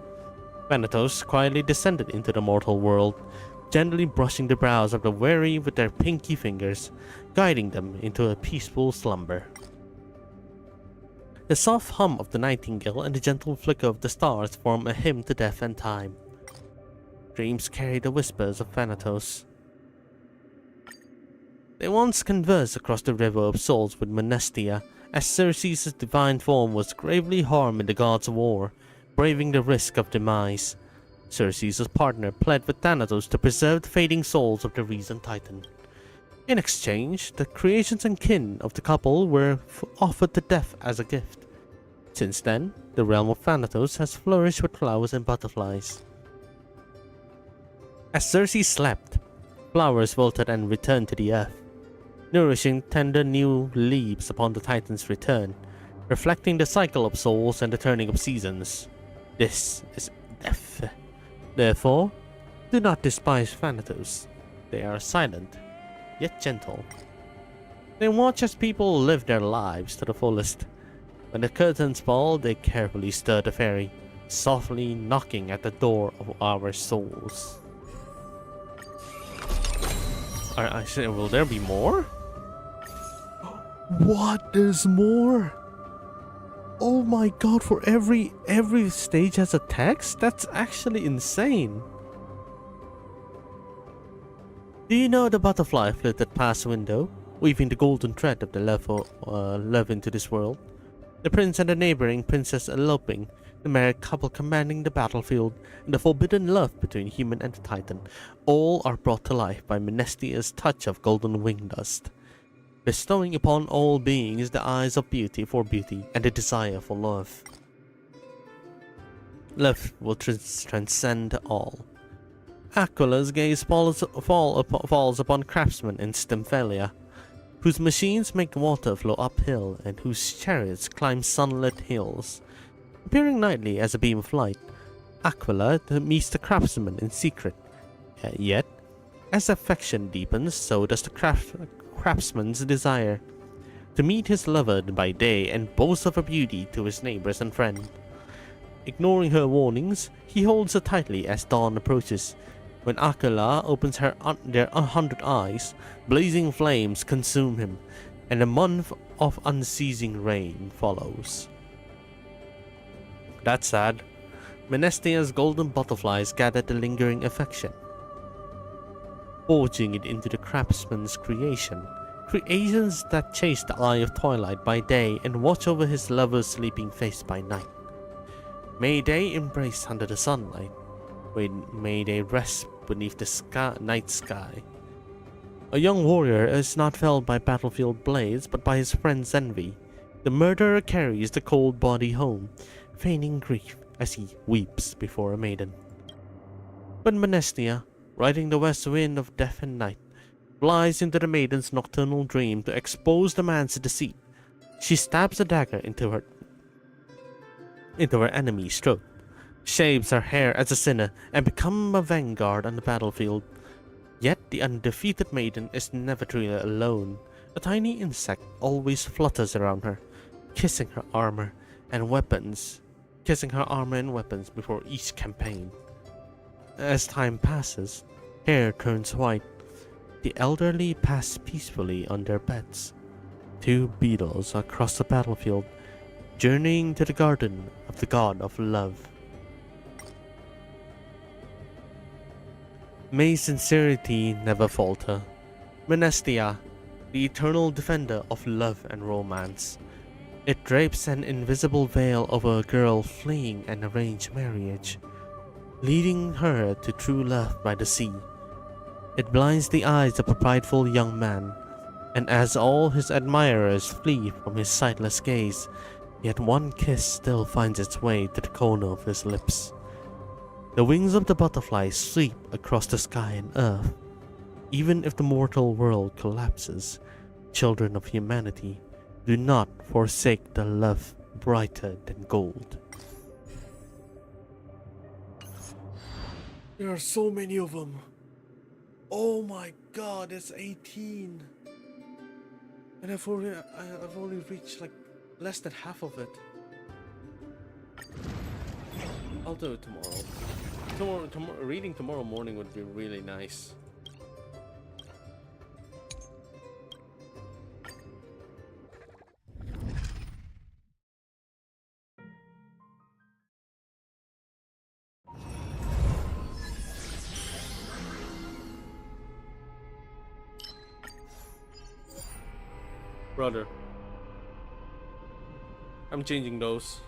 A: Thanatos quietly descended into the mortal world, gently brushing the brows of the weary with their pinky fingers, guiding them into a peaceful slumber. The soft hum of the nightingale and the gentle flicker of the stars form a hymn to death and time. Dreams carry the whispers of Thanatos. They once conversed across the river of souls with Monestia, as Circe's divine form was gravely harmed in the gods' war, braving the risk of demise. Circe's partner pled with Thanatos to preserve the fading souls of the recent titan. In exchange, the creations and kin of the couple were offered to death as a gift. Since then, the realm of Thanatos has flourished with flowers and butterflies. As Circe slept, flowers wilted and returned to the earth, nourishing tender new leaves upon the Titan's return, reflecting the cycle of souls and the turning of seasons. This is death. Therefore, do not despise Thanatos. They are silent, yet gentle. They watch as people live their lives to the fullest. When the curtains fall, they carefully stir the fairy, softly knocking at the door of our souls. I say, will there be more? What? There's more? Oh my god, for every stage has a text? That's actually insane. Do you know the butterfly flitted past the window, weaving the golden thread of the love into this world? The prince and the neighboring princess eloping, the married couple commanding the battlefield, and the forbidden love between human and the titan, all are brought to life by Menestia's touch of golden wing dust, bestowing upon all beings the eyes of beauty for beauty and the desire for love. Love will transcend all. Aquila's gaze falls upon craftsmen in Stymphalia, whose machines make water flow uphill and whose chariots climb sunlit hills. Appearing nightly as a beam of light, Aquila meets the craftsman in secret. Yet, as affection deepens, so does the craftsman's desire to meet his lover by day and boast of her beauty to his neighbors and friends. Ignoring her warnings, he holds her tightly as dawn approaches. When Aquila opens their 100 eyes, blazing flames consume him, and a month of unceasing rain follows. That's sad. Menestia's golden butterflies gather the lingering affection, forging it into the craftsman's creation. Creations that chase the eye of twilight by day and watch over his lover's sleeping face by night. May they embrace under the sunlight. May they rest beneath the night sky. A young warrior is not felled by battlefield blades, but by his friend's envy. The murderer carries the cold body home, feigning grief as he weeps before a maiden. But Monestia, riding the west wind of death and night, flies into the maiden's nocturnal dream to expose the man's deceit. She stabs a dagger into her enemy's throat, shaves her hair as a sinner, and becomes a vanguard on the battlefield. Yet the undefeated maiden is never truly alone. A tiny insect always flutters around her, kissing her armor and weapons before each campaign. As time passes, hair turns white. The elderly pass peacefully on their beds. Two beetles across the battlefield, journeying to the garden of the god of love. May sincerity never falter. Monestia, the eternal defender of love and romance. It drapes an invisible veil over a girl fleeing an arranged marriage, leading her to true love by the sea. It blinds the eyes of a prideful young man, and as all his admirers flee from his sightless gaze, yet one kiss still finds its way to the corner of his lips. The wings of the butterfly sweep across the sky and earth. Even if the mortal world collapses, children of humanity, do not forsake the love brighter than gold. There are so many of them. Oh my god, it's 18. And I've only reached like less than half of it. I'll do it tomorrow. Reading tomorrow morning would be really nice. Brother, I'm changing those.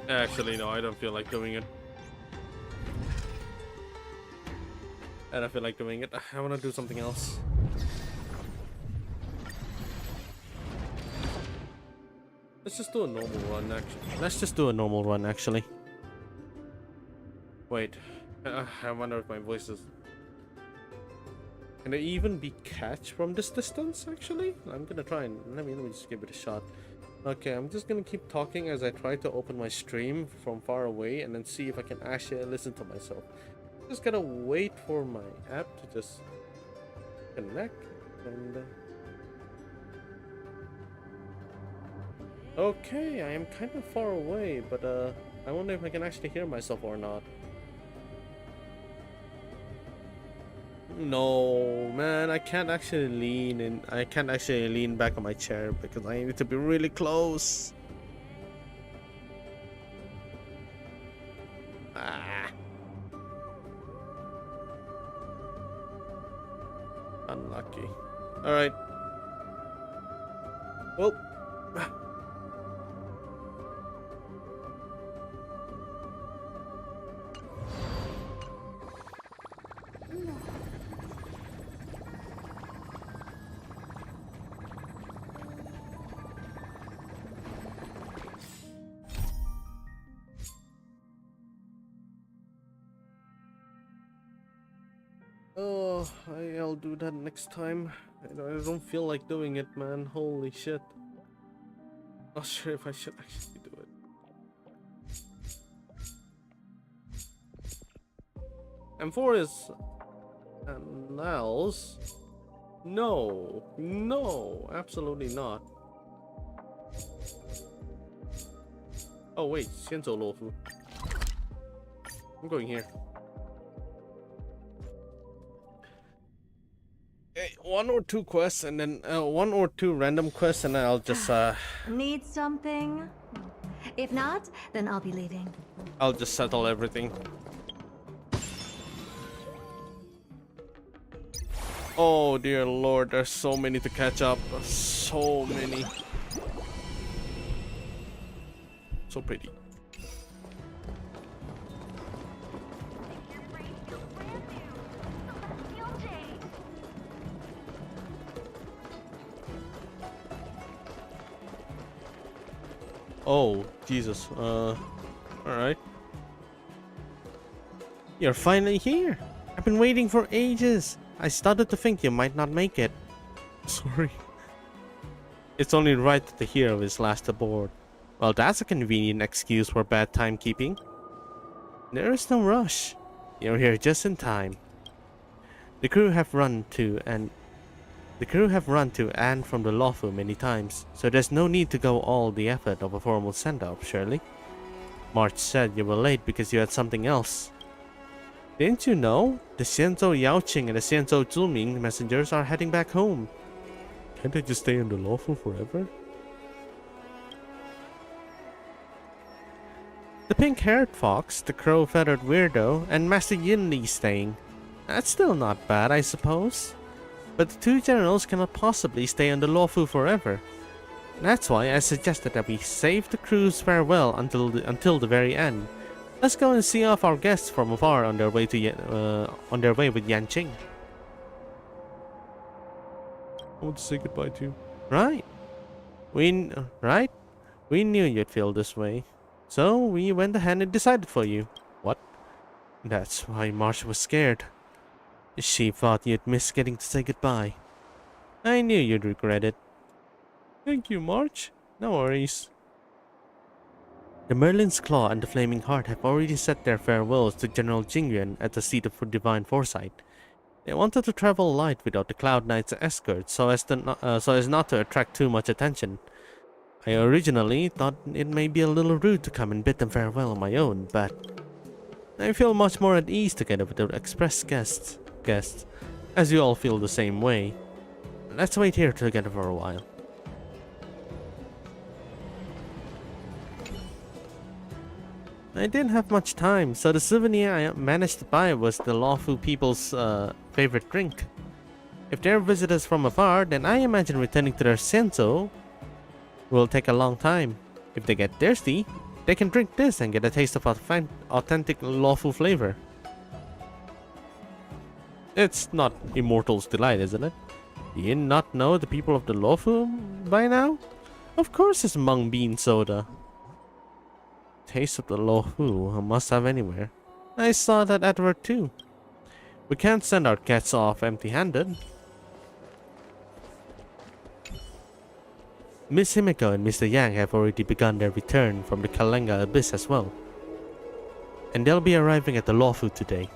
A: Actually, no, I don't feel like doing it. I don't feel like doing it. I want to do something else. Let's just do a normal run, actually. Let's just do a normal run, actually. Wait. I wonder if my voice is... Can I even be catch from this distance, actually? I'm gonna try and... Let me just give it a shot. Okay, I'm just gonna keep talking as I try to open my stream from far away and then see if I can actually listen to myself. Just gotta wait for my app to just connect and... Okay, I am kind of far away, but I wonder if I can actually hear myself or not. No, man, I can't actually lean in. I can't actually lean back on my chair because I need to be really close. Ah. Unlucky. All right. Well. Oh, I'll do that next time. I don't feel like doing it, man. Holy shit. Not sure if I should actually do it. M4 is... And else... No. No. Absolutely not. Oh wait, Xianzhou Luofu. I'm going here. Okay, 1 or 2 quests and then 1 or 2 random quests and then I'll just
B: Need something? If not, then I'll be leaving.
A: I'll just settle everything. Oh dear lord, there's so many to catch up. So many. So pretty. Oh, Jesus. Alright. You're finally here. I've been waiting for ages. I started to think you might not make it. Sorry. It's only right that the hero is last aboard. Well, that's a convenient excuse for bad timekeeping. There is no rush. You're here just in time. The crew have run to and from the Lawfu many times, so there's no need to go all the effort of a formal send-off, surely. March said you were late because you had something else. Didn't you know? The Xianzhou Yaoqing and the Xianzhou Zuming messengers are heading back home. Can't they just stay in the Lawfu forever? The pink-haired fox, the crow-feathered weirdo, and Master Yinli staying. That's still not bad, I suppose. But the 2 generals cannot possibly stay on the Lawfu forever. That's why I suggested that we save the crew's farewell until the very end. Let's go and see off our guests from afar on their way with Yanqing. I want to say goodbye to you. Right. We knew you'd feel this way. So we went ahead and decided for you. What? That's why Marsh was scared. She thought you'd miss getting to say goodbye. I knew you'd regret it. Thank you, March. No worries. The Merlin's Claw and the Flaming Heart have already said their farewells to General Jingyuan at the seat of Divine Foresight. They wanted to travel light without the Cloud Knight's escort so as not to attract too much attention. I originally thought it may be a little rude to come and bid them farewell on my own, but I feel much more at ease together with the express guests, as you all feel the same way. Let's wait here together for a while. I didn't have much time, so the souvenir I managed to buy was the Lawful people's favorite drink. If they're visitors from afar, then I imagine returning to their Senso will take a long time. If they get thirsty, they can drink this and get a taste of authentic Lawful flavor. It's not Immortal's Delight, isn't it? Do you not know the people of the Lawful by now? Of course it's mung bean soda. Taste of the Lawful I must have anywhere. I saw that advert too. We can't send our cats off empty-handed. Miss Himiko and Mr. Yang have already begun their return from the Kalenga Abyss as well. And they'll be arriving at the Lawful today.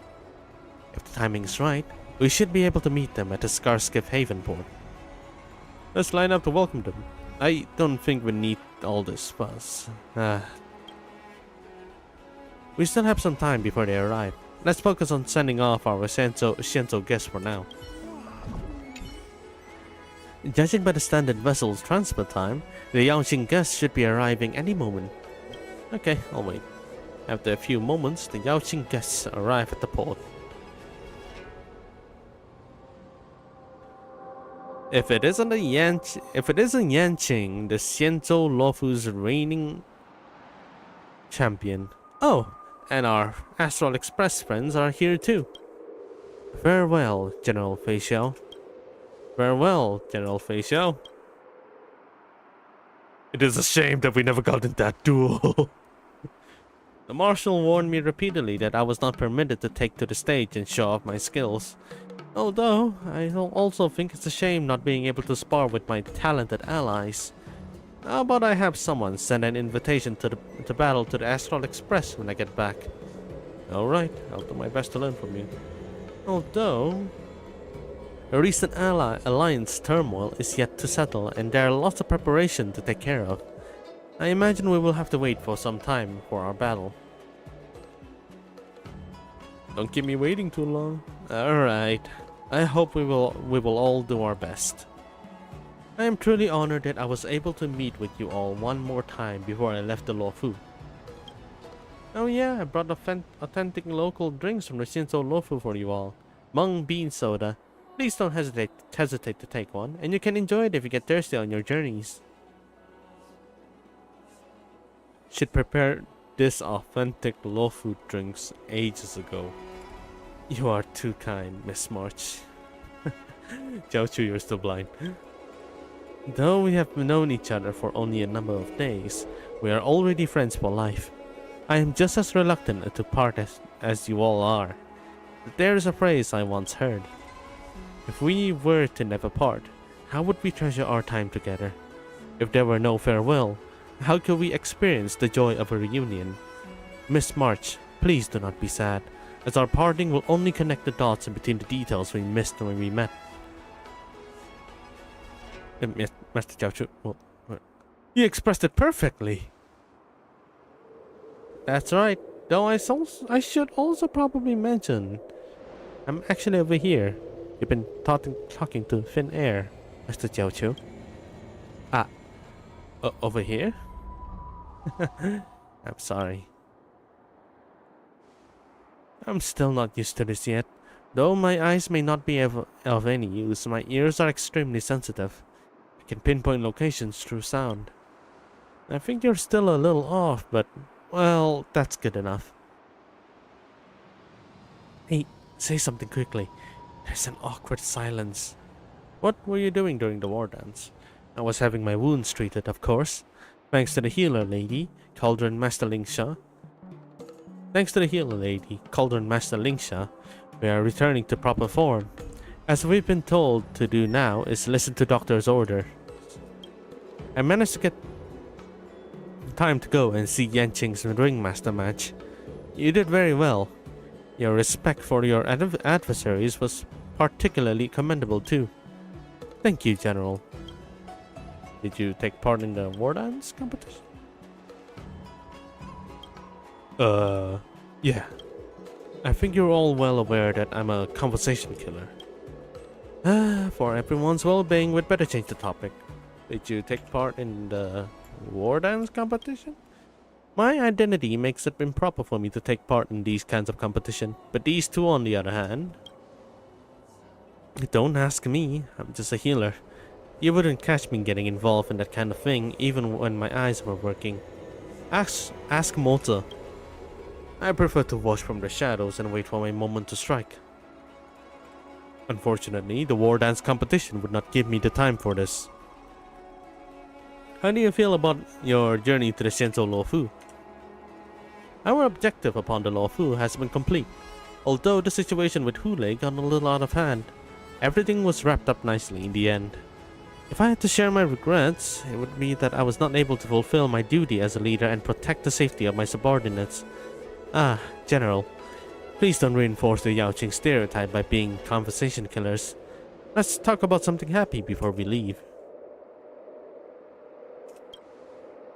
A: If the timing is right, we should be able to meet them at the Scarskiff Haven port. Let's line up to welcome them. I don't think we need all this fuss. We still have some time before they arrive. Let's focus on sending off our Shinto guests for now. Judging by the standard vessel's transport time, the Yaoxing guests should be arriving any moment. Okay, I'll wait. After a few moments, the Yaoxing guests arrive at the port. If it isn't Yanqing, the Xianzhou Luofu's reigning champion. Oh, and our Astral Express friends are here too. Farewell, General Fei Xiao. Farewell, General Fei Xiao. It is a shame that we never got in that duel. The Marshal warned me repeatedly that I was not permitted to take to the stage and show off my skills. Although, I also think it's a shame not being able to spar with my talented allies. How about I have someone send an invitation to battle to the Astral Express when I get back? Alright, I'll do my best to learn from you. Although, the recent alliance turmoil is yet to settle and there are lots of preparation to take care of. I imagine we will have to wait for some time for our battle. Don't keep me waiting too long. Alright. I hope we will all do our best. I am truly honored that I was able to meet with you all one more time before I left the Luofu. Oh yeah, I brought authentic local drinks from the Shinzo Luofu for you all. Mung bean soda. Please don't hesitate to take one, and you can enjoy it if you get thirsty on your journeys. Should prepare this authentic Luofu drinks ages ago. You are too kind, Miss March. Jiaochu, you're still blind. Though we have known each other for only a number of days, we are already friends for life. I am just as reluctant to part as you all are. But there is a phrase I once heard. If we were to never part, how would we treasure our time together? If there were no farewell, how could we experience the joy of a reunion? Miss March, please do not be sad, as our parting will only connect the dots in between the details we missed when we met. Master Jiaochu, well, you expressed it perfectly. That's right, though I should also probably mention, I'm actually over here. You've been talking to thin air, Master Jiaochu. Over here? I'm sorry. I'm still not used to this yet. Though my eyes may not be of any use, my ears are extremely sensitive. I can pinpoint locations through sound. I think you're still a little off, but, well, that's good enough. Hey, say something quickly. There's an awkward silence. What were you doing during the war dance? I was having my wounds treated, of course. Thanks to the healer lady, Cauldron Master Lingsha. We are returning to proper form. As we've been told to do now is listen to Doctor's order. I managed to get time to go and see Yanqing's ringmaster match. You did very well. Your respect for your adversaries was particularly commendable too. Thank you, General. Did you take part in the war dance competition? Yeah. I think you're all well aware that I'm a conversation killer. For everyone's well-being, we'd better change the topic. Did you take part in the war dance competition? My identity makes it improper for me to take part in these kinds of competition, but these two on the other hand... Don't ask me, I'm just a healer. You wouldn't catch me getting involved in that kind of thing, even when my eyes were working. Ask Mota. I prefer to watch from the shadows and wait for my moment to strike. Unfortunately, the war dance competition would not give me the time for this. How do you feel about your journey to the Shenzhou Luofu? Our objective upon the Luofu has been complete, although the situation with Hule got a little out of hand. Everything was wrapped up nicely in the end. If I had to share my regrets, it would be that I was not able to fulfill my duty as a leader and protect the safety of my subordinates. Ah, General, please don't reinforce the Yaoqing stereotype by being conversation killers. Let's talk about something happy before we leave.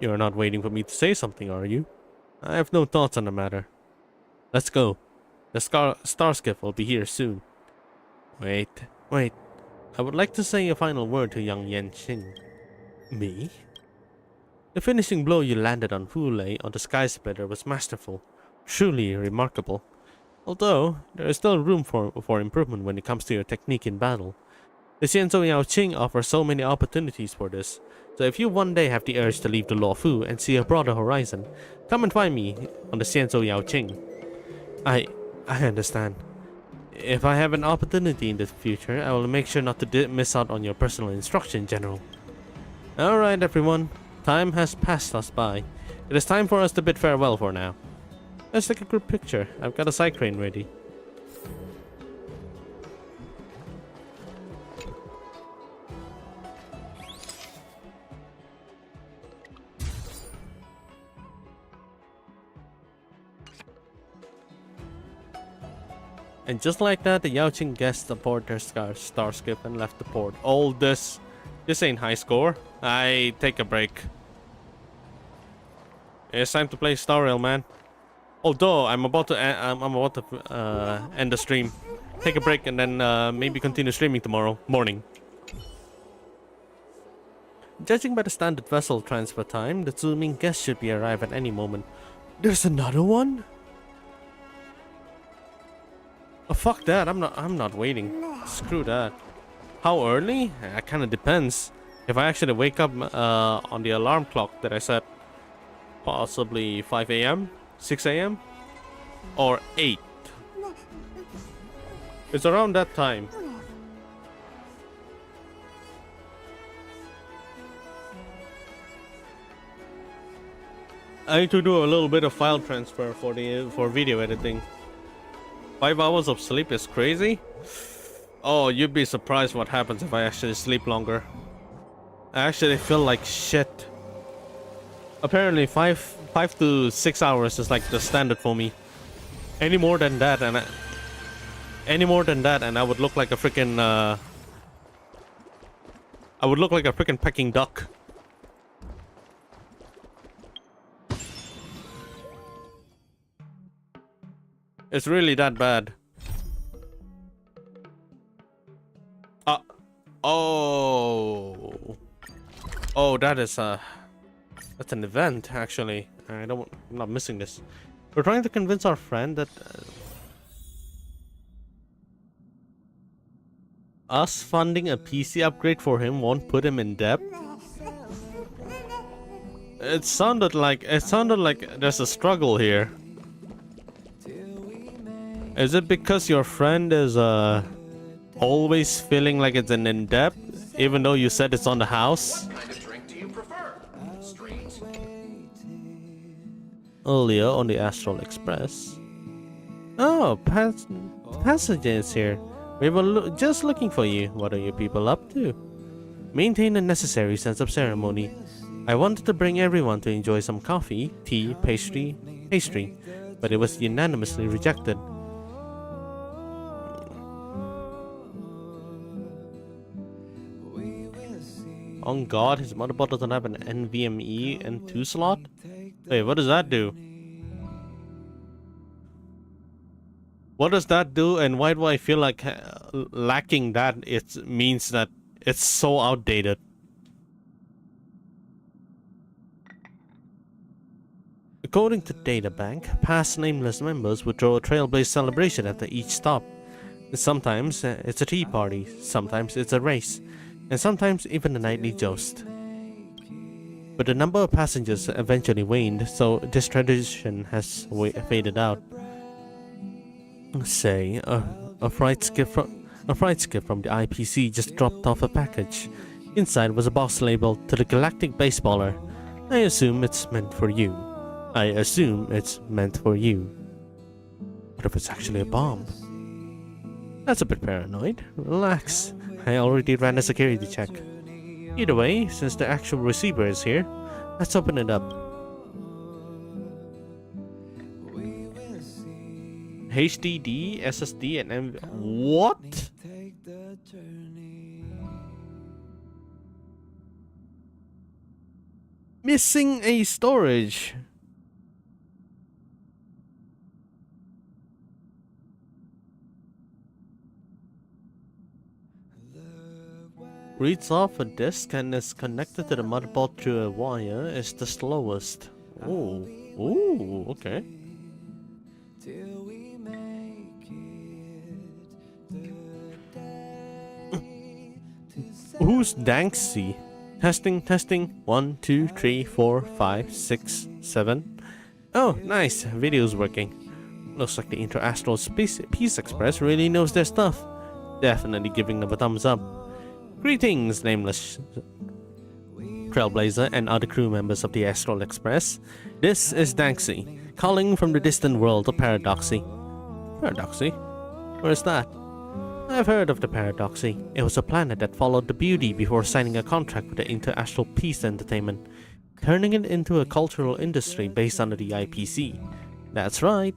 A: You're not waiting for me to say something, are you? I have no thoughts on the matter. Let's go. The Starskiff will be here soon. Wait. I would like to say a final word to young Yanqing. Me? The finishing blow you landed on Hule on the Sky Splitter was masterful. Truly remarkable. Although, there is still room for improvement when it comes to your technique in battle. The Xianzhou Yaoqing offers so many opportunities for this, so if you one day have the urge to leave the Luofu and see a broader horizon, come and find me on the Xianzhou Yaoqing. I understand. If I have an opportunity in the future, I will make sure not to miss out on your personal instruction, General. Alright everyone, time has passed us by. It is time for us to bid farewell for now. Let's take a group picture. I've got a side crane ready. And just like that, the Yaoqing guests aboard their starship and left the port. All this ain't Highscore. I take a break. It's time to play Star Rail, man. Although I'm about to end the stream. Take a break and then maybe continue streaming tomorrow morning. Judging by the standard vessel transfer time, the zooming guest should be arrive at any moment. There's another one? Oh, fuck that. I'm not waiting. Screw that. How early? It kind of depends. If I actually wake up on the alarm clock that I set, possibly 5 a.m., 6 a.m., or 8. It's around that time. I need to do a little bit of file transfer for video editing. 5 hours of sleep is crazy. Oh, you'd be surprised what happens if I actually sleep longer. I actually feel like shit. Apparently 5 to 6 hours is like the standard for me. Any more than that and I would look like a freaking I would look like a freaking Peking duck. It's really that bad. Oh, that is that's an event actually. I'm not missing this. We're trying to convince our friend that us funding a PC upgrade for him won't put him in debt. It sounded like there's a struggle here. Is it because your friend is always feeling like it's in debt, even though you said it's on the house?
G: What kind of drink do you prefer? Straight?
A: Earlier on the Astral Express. Oh, passengers here. We were just looking for you. What are you people up to? Maintain a necessary sense of ceremony. I wanted to bring everyone to enjoy some coffee, tea, pastry, but it was unanimously rejected. On God, his motherboard doesn't have an NVMe N2 slot? Wait, what does that do? What does that do, and why do I feel like lacking that it means that it's so outdated? According to Databank, past nameless members would throw a Trailblaze celebration after each stop. Sometimes it's a tea party, sometimes it's a race, and sometimes even a nightly joust. But the number of passengers eventually waned, so this tradition has faded out. Say, a freight skip from the IPC just dropped off a package. Inside was a box labeled "To the Galactic Baseballer." I assume it's meant for you. What if it's actually a bomb? That's a bit paranoid. Relax. I already ran a security check. Either way, since the actual receiver is here, let's open it up. HDD, SSD, and what? Missing a storage. Reads off a disk and is connected to the motherboard through a wire. Is the slowest. Oh, ooh, okay. Who's Danksy? Testing, testing. 1, 2, 3, 4, 5, 6, 7. Oh, nice. Video's working. Looks like the Interastral Peace Express really knows their stuff. Definitely giving them a thumbs up. Greetings, nameless Trailblazer and other crew members of the Astral Express. This is Danksy, calling from the distant world of Paradoxy. Paradoxy? Where's that? I've heard of the Paradoxy. It was a planet that followed the Beauty before signing a contract with the Interastral Peace Entertainment, turning it into a cultural industry based under the IPC. That's right.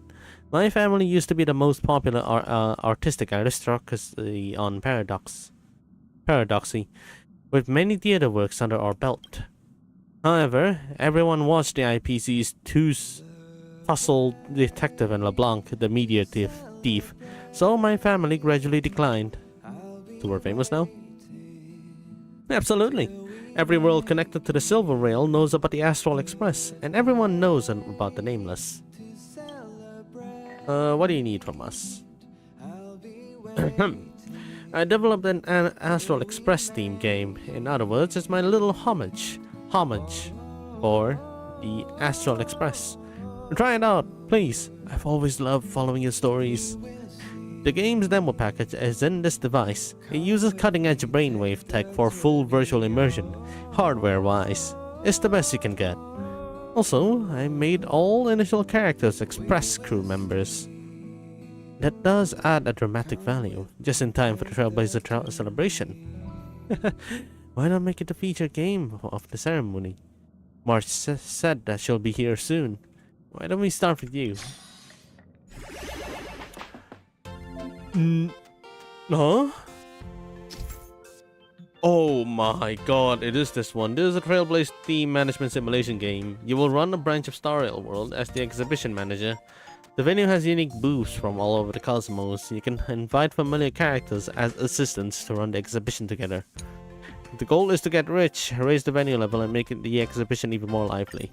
A: My family used to be the most popular artistic aristocracy on Paradoxy, with many theater works under our belt. However, everyone watched the IPC's Tussle Detective and LeBlanc, the media thief, so my family gradually declined. So we're famous now? Absolutely. Every world connected to the Silver Rail knows about the Astral Express, and everyone knows about the Nameless. What do you need from us? I developed an Astral Express theme game. In other words, it's my little homage for the Astral Express. Try it out, please. I've always loved following your stories. The game's demo package is in this device. It uses cutting-edge brainwave tech for full virtual immersion, hardware-wise. It's the best you can get. Also, I made all initial characters Express crew members. That does add a dramatic value, just in time for the Trailblazer celebration. Why not make it a featured game of the ceremony? March said that she'll be here soon. Why don't we start with you? Huh? Oh my god, it is this one. This is a Trailblaze theme management simulation game. You will run a branch of Star Rail World as the exhibition manager. The venue has unique booths from all over the cosmos. You can invite familiar characters as assistants to run the exhibition together. The goal is to get rich, raise the venue level, and make the exhibition even more lively.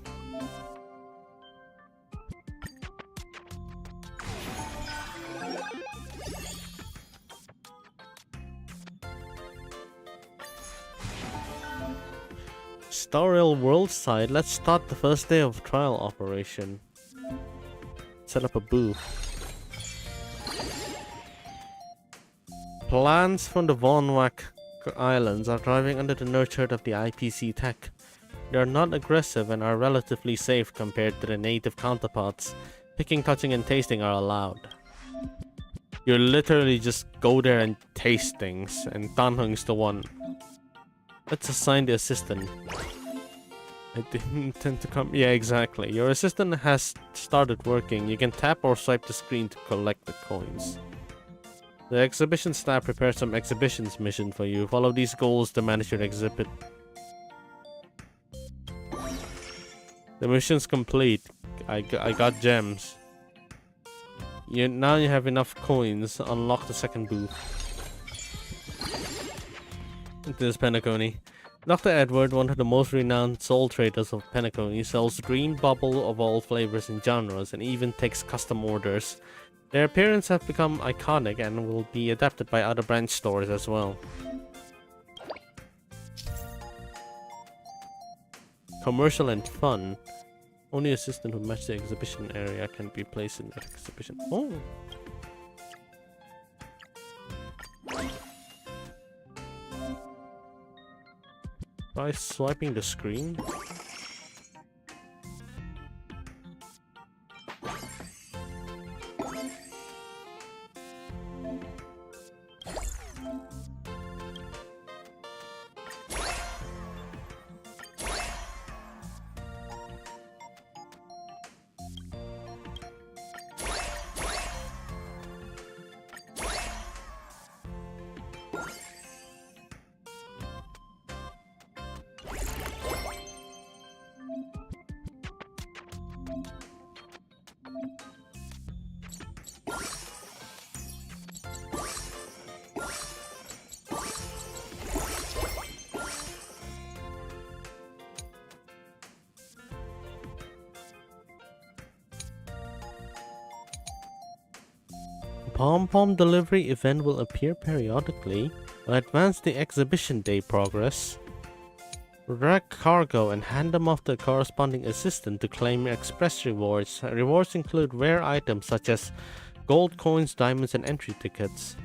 A: Star Rail World side, let's start the first day of trial operation. Set up a booth. Plants from the Vonwak Islands are driving under the nurture of the IPC tech. They are not aggressive and are relatively safe compared to the native counterparts. Picking, touching, and tasting are allowed. You literally just go there and taste things, and Tanhung's the one. Let's assign the assistant. I didn't intend to come. Yeah, exactly. Your assistant has started working. You can tap or swipe the screen to collect the coins. The exhibition staff prepared some exhibitions mission for you. Follow these goals to manage your exhibit. The mission's complete. I got gems. Now you have enough coins. Unlock the second booth. This is Penacony. Dr. Edward, one of the most renowned soul traders of Penacony, sells green bubble of all flavors and genres and even takes custom orders. Their appearance have become iconic and will be adapted by other branch stores as well. Commercial and fun. Only assistant who match the exhibition area can be placed in the exhibition. Oh! By swiping the screen? Pom-pom delivery event will appear periodically. Will advance the exhibition day progress. Rack cargo and hand them off to the corresponding assistant to claim express rewards. Rewards include rare items such as gold coins, diamonds, and entry tickets.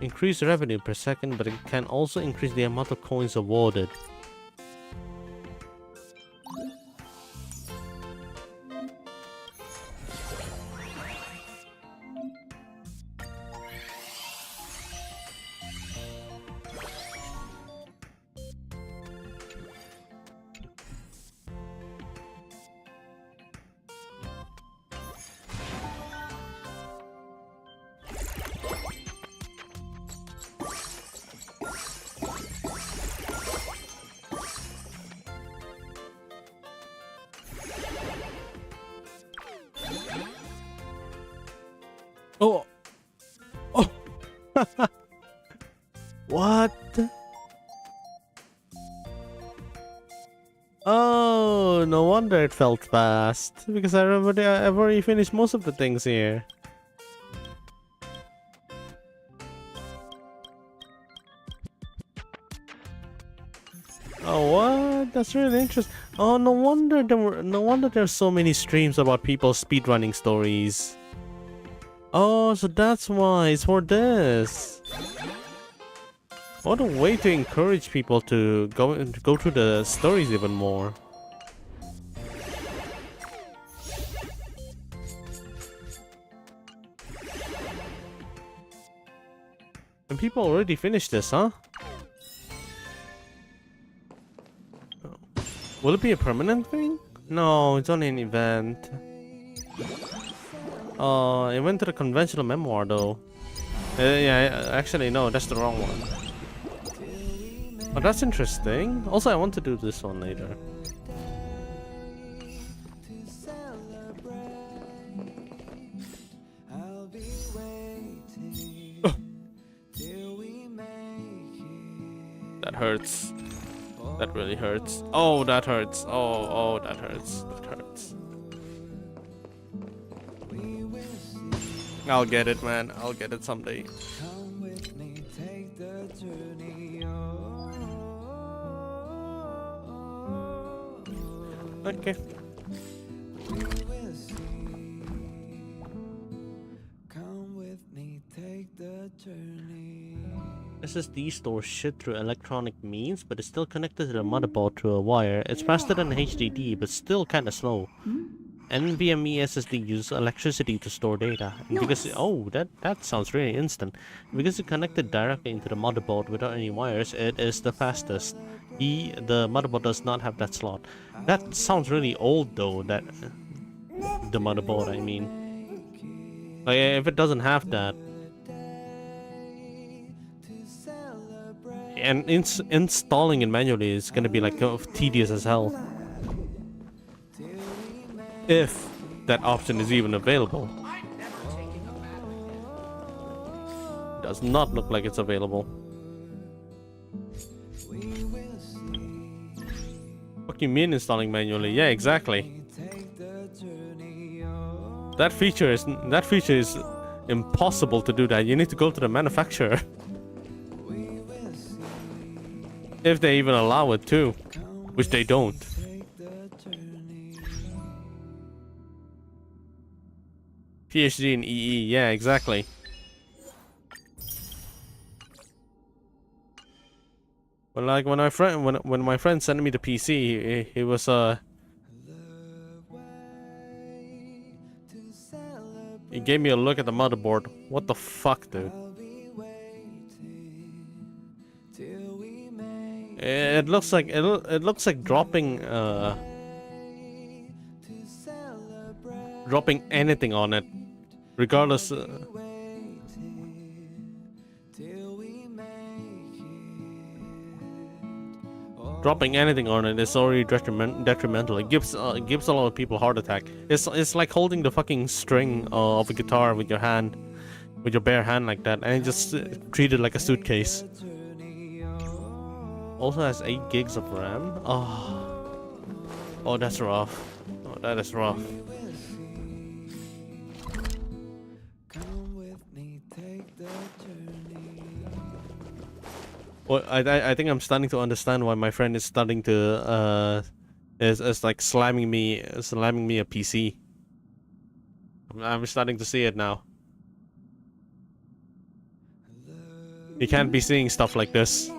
A: Increase revenue per second, but it can also increase the amount of coins awarded. Oh! Oh! What? Oh, no wonder it felt fast. Because I've already finished most of the things here. Oh, what? That's really interesting. Oh, no wonder there's so many streams about people speedrunning stories. Oh, so that's why it's for this. What a way to encourage people to go through the stories even more. And people already finished this, huh? Will it be a permanent thing? No, it's only an event. It went to the conventional memoir though. Yeah, actually no, that's the wrong one. Oh, that's interesting. Also, I want to do this one later. Oh. That hurts. That really hurts. Oh, that hurts. Oh, that hurts. That hurts. I'll get it, man. I'll get it someday. Okay. SSD stores shit through electronic means, but it's still connected to the motherboard through a wire. It's faster than HDD, but still kinda slow. NVMe SSD uses electricity to store data. And because that sounds really instant. Because it's connected directly into the motherboard without any wires, it is the fastest. The motherboard does not have that slot. That sounds really old though, that the motherboard, I mean. Like if it doesn't have that. And installing it manually is gonna be like tedious as hell. If that option is even available. Does not look like it's available. What you mean installing manually? Yeah, exactly. That feature is impossible to do that. You need to go to the manufacturer. If they even allow it too, which they don't. PhD in EE, yeah, exactly. But like when my friend sent me the PC, he was he gave me a look at the motherboard. What the fuck, dude? It looks like it looks like dropping dropping anything on it, regardless. Dropping anything on it is already detrimental. It gives a lot of people heart attack. It's like holding the fucking string of a guitar with your hand, with your bare hand like that, and it just treat it like a suitcase. Also has 8 gigs of RAM. Oh, that's rough. Oh, that is rough. Well, I think I'm starting to understand why my friend is starting to is like slamming me a PC. I'm starting to see it now. You can't be seeing stuff like this.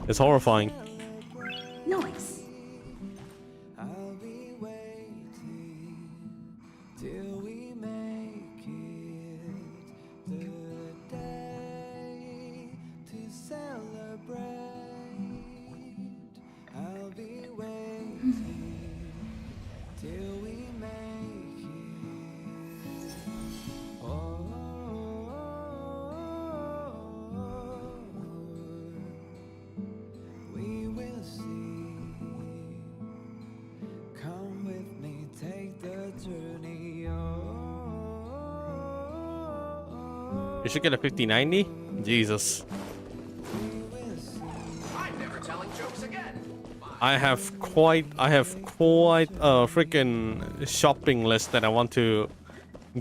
A: It's horrifying.
B: Noise.
A: You should get a 5090? Jesus.
G: I'm never telling jokes again.
A: I have quite a freaking shopping list that I want to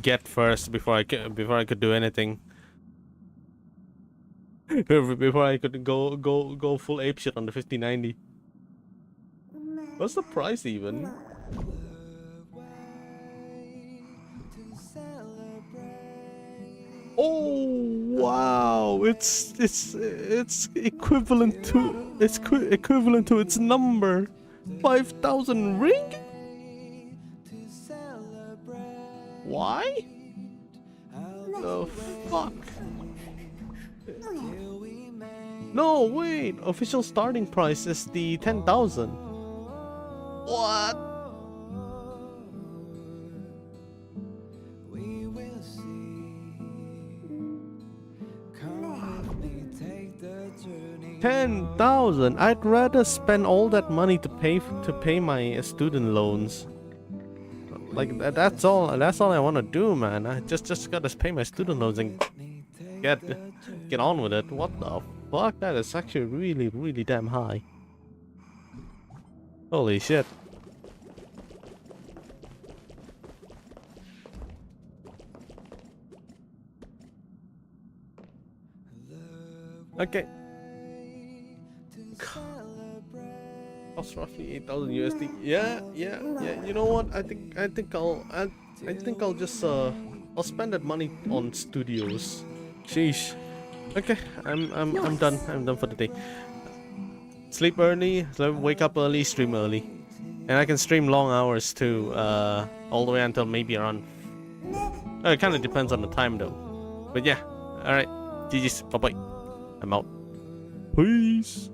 A: get first before I could do anything. Before I could go full apeshit on the 5090. What's the price even? Oh wow! It's equivalent to equivalent to its number. 5,000 ring? Why? The fuck? No, wait. Official starting price is the 10,000. What? $10,000. I'd rather spend all that money to pay my student loans. Like that's all I want to do, man. I just gotta pay my student loans and get on with it. What the fuck? That is actually really damn high. Holy shit. Okay. Costs roughly 8,000 USD. Yeah. You know what? I think I'll just I'll spend that money on studios. Sheesh. Okay, I'm done. I'm done for the day. Sleep early, wake up early, stream early, and I can stream long hours too. All the way until maybe around. It kind of depends on the time though. But yeah. All right. GG's. Bye bye. I'm out. Peace.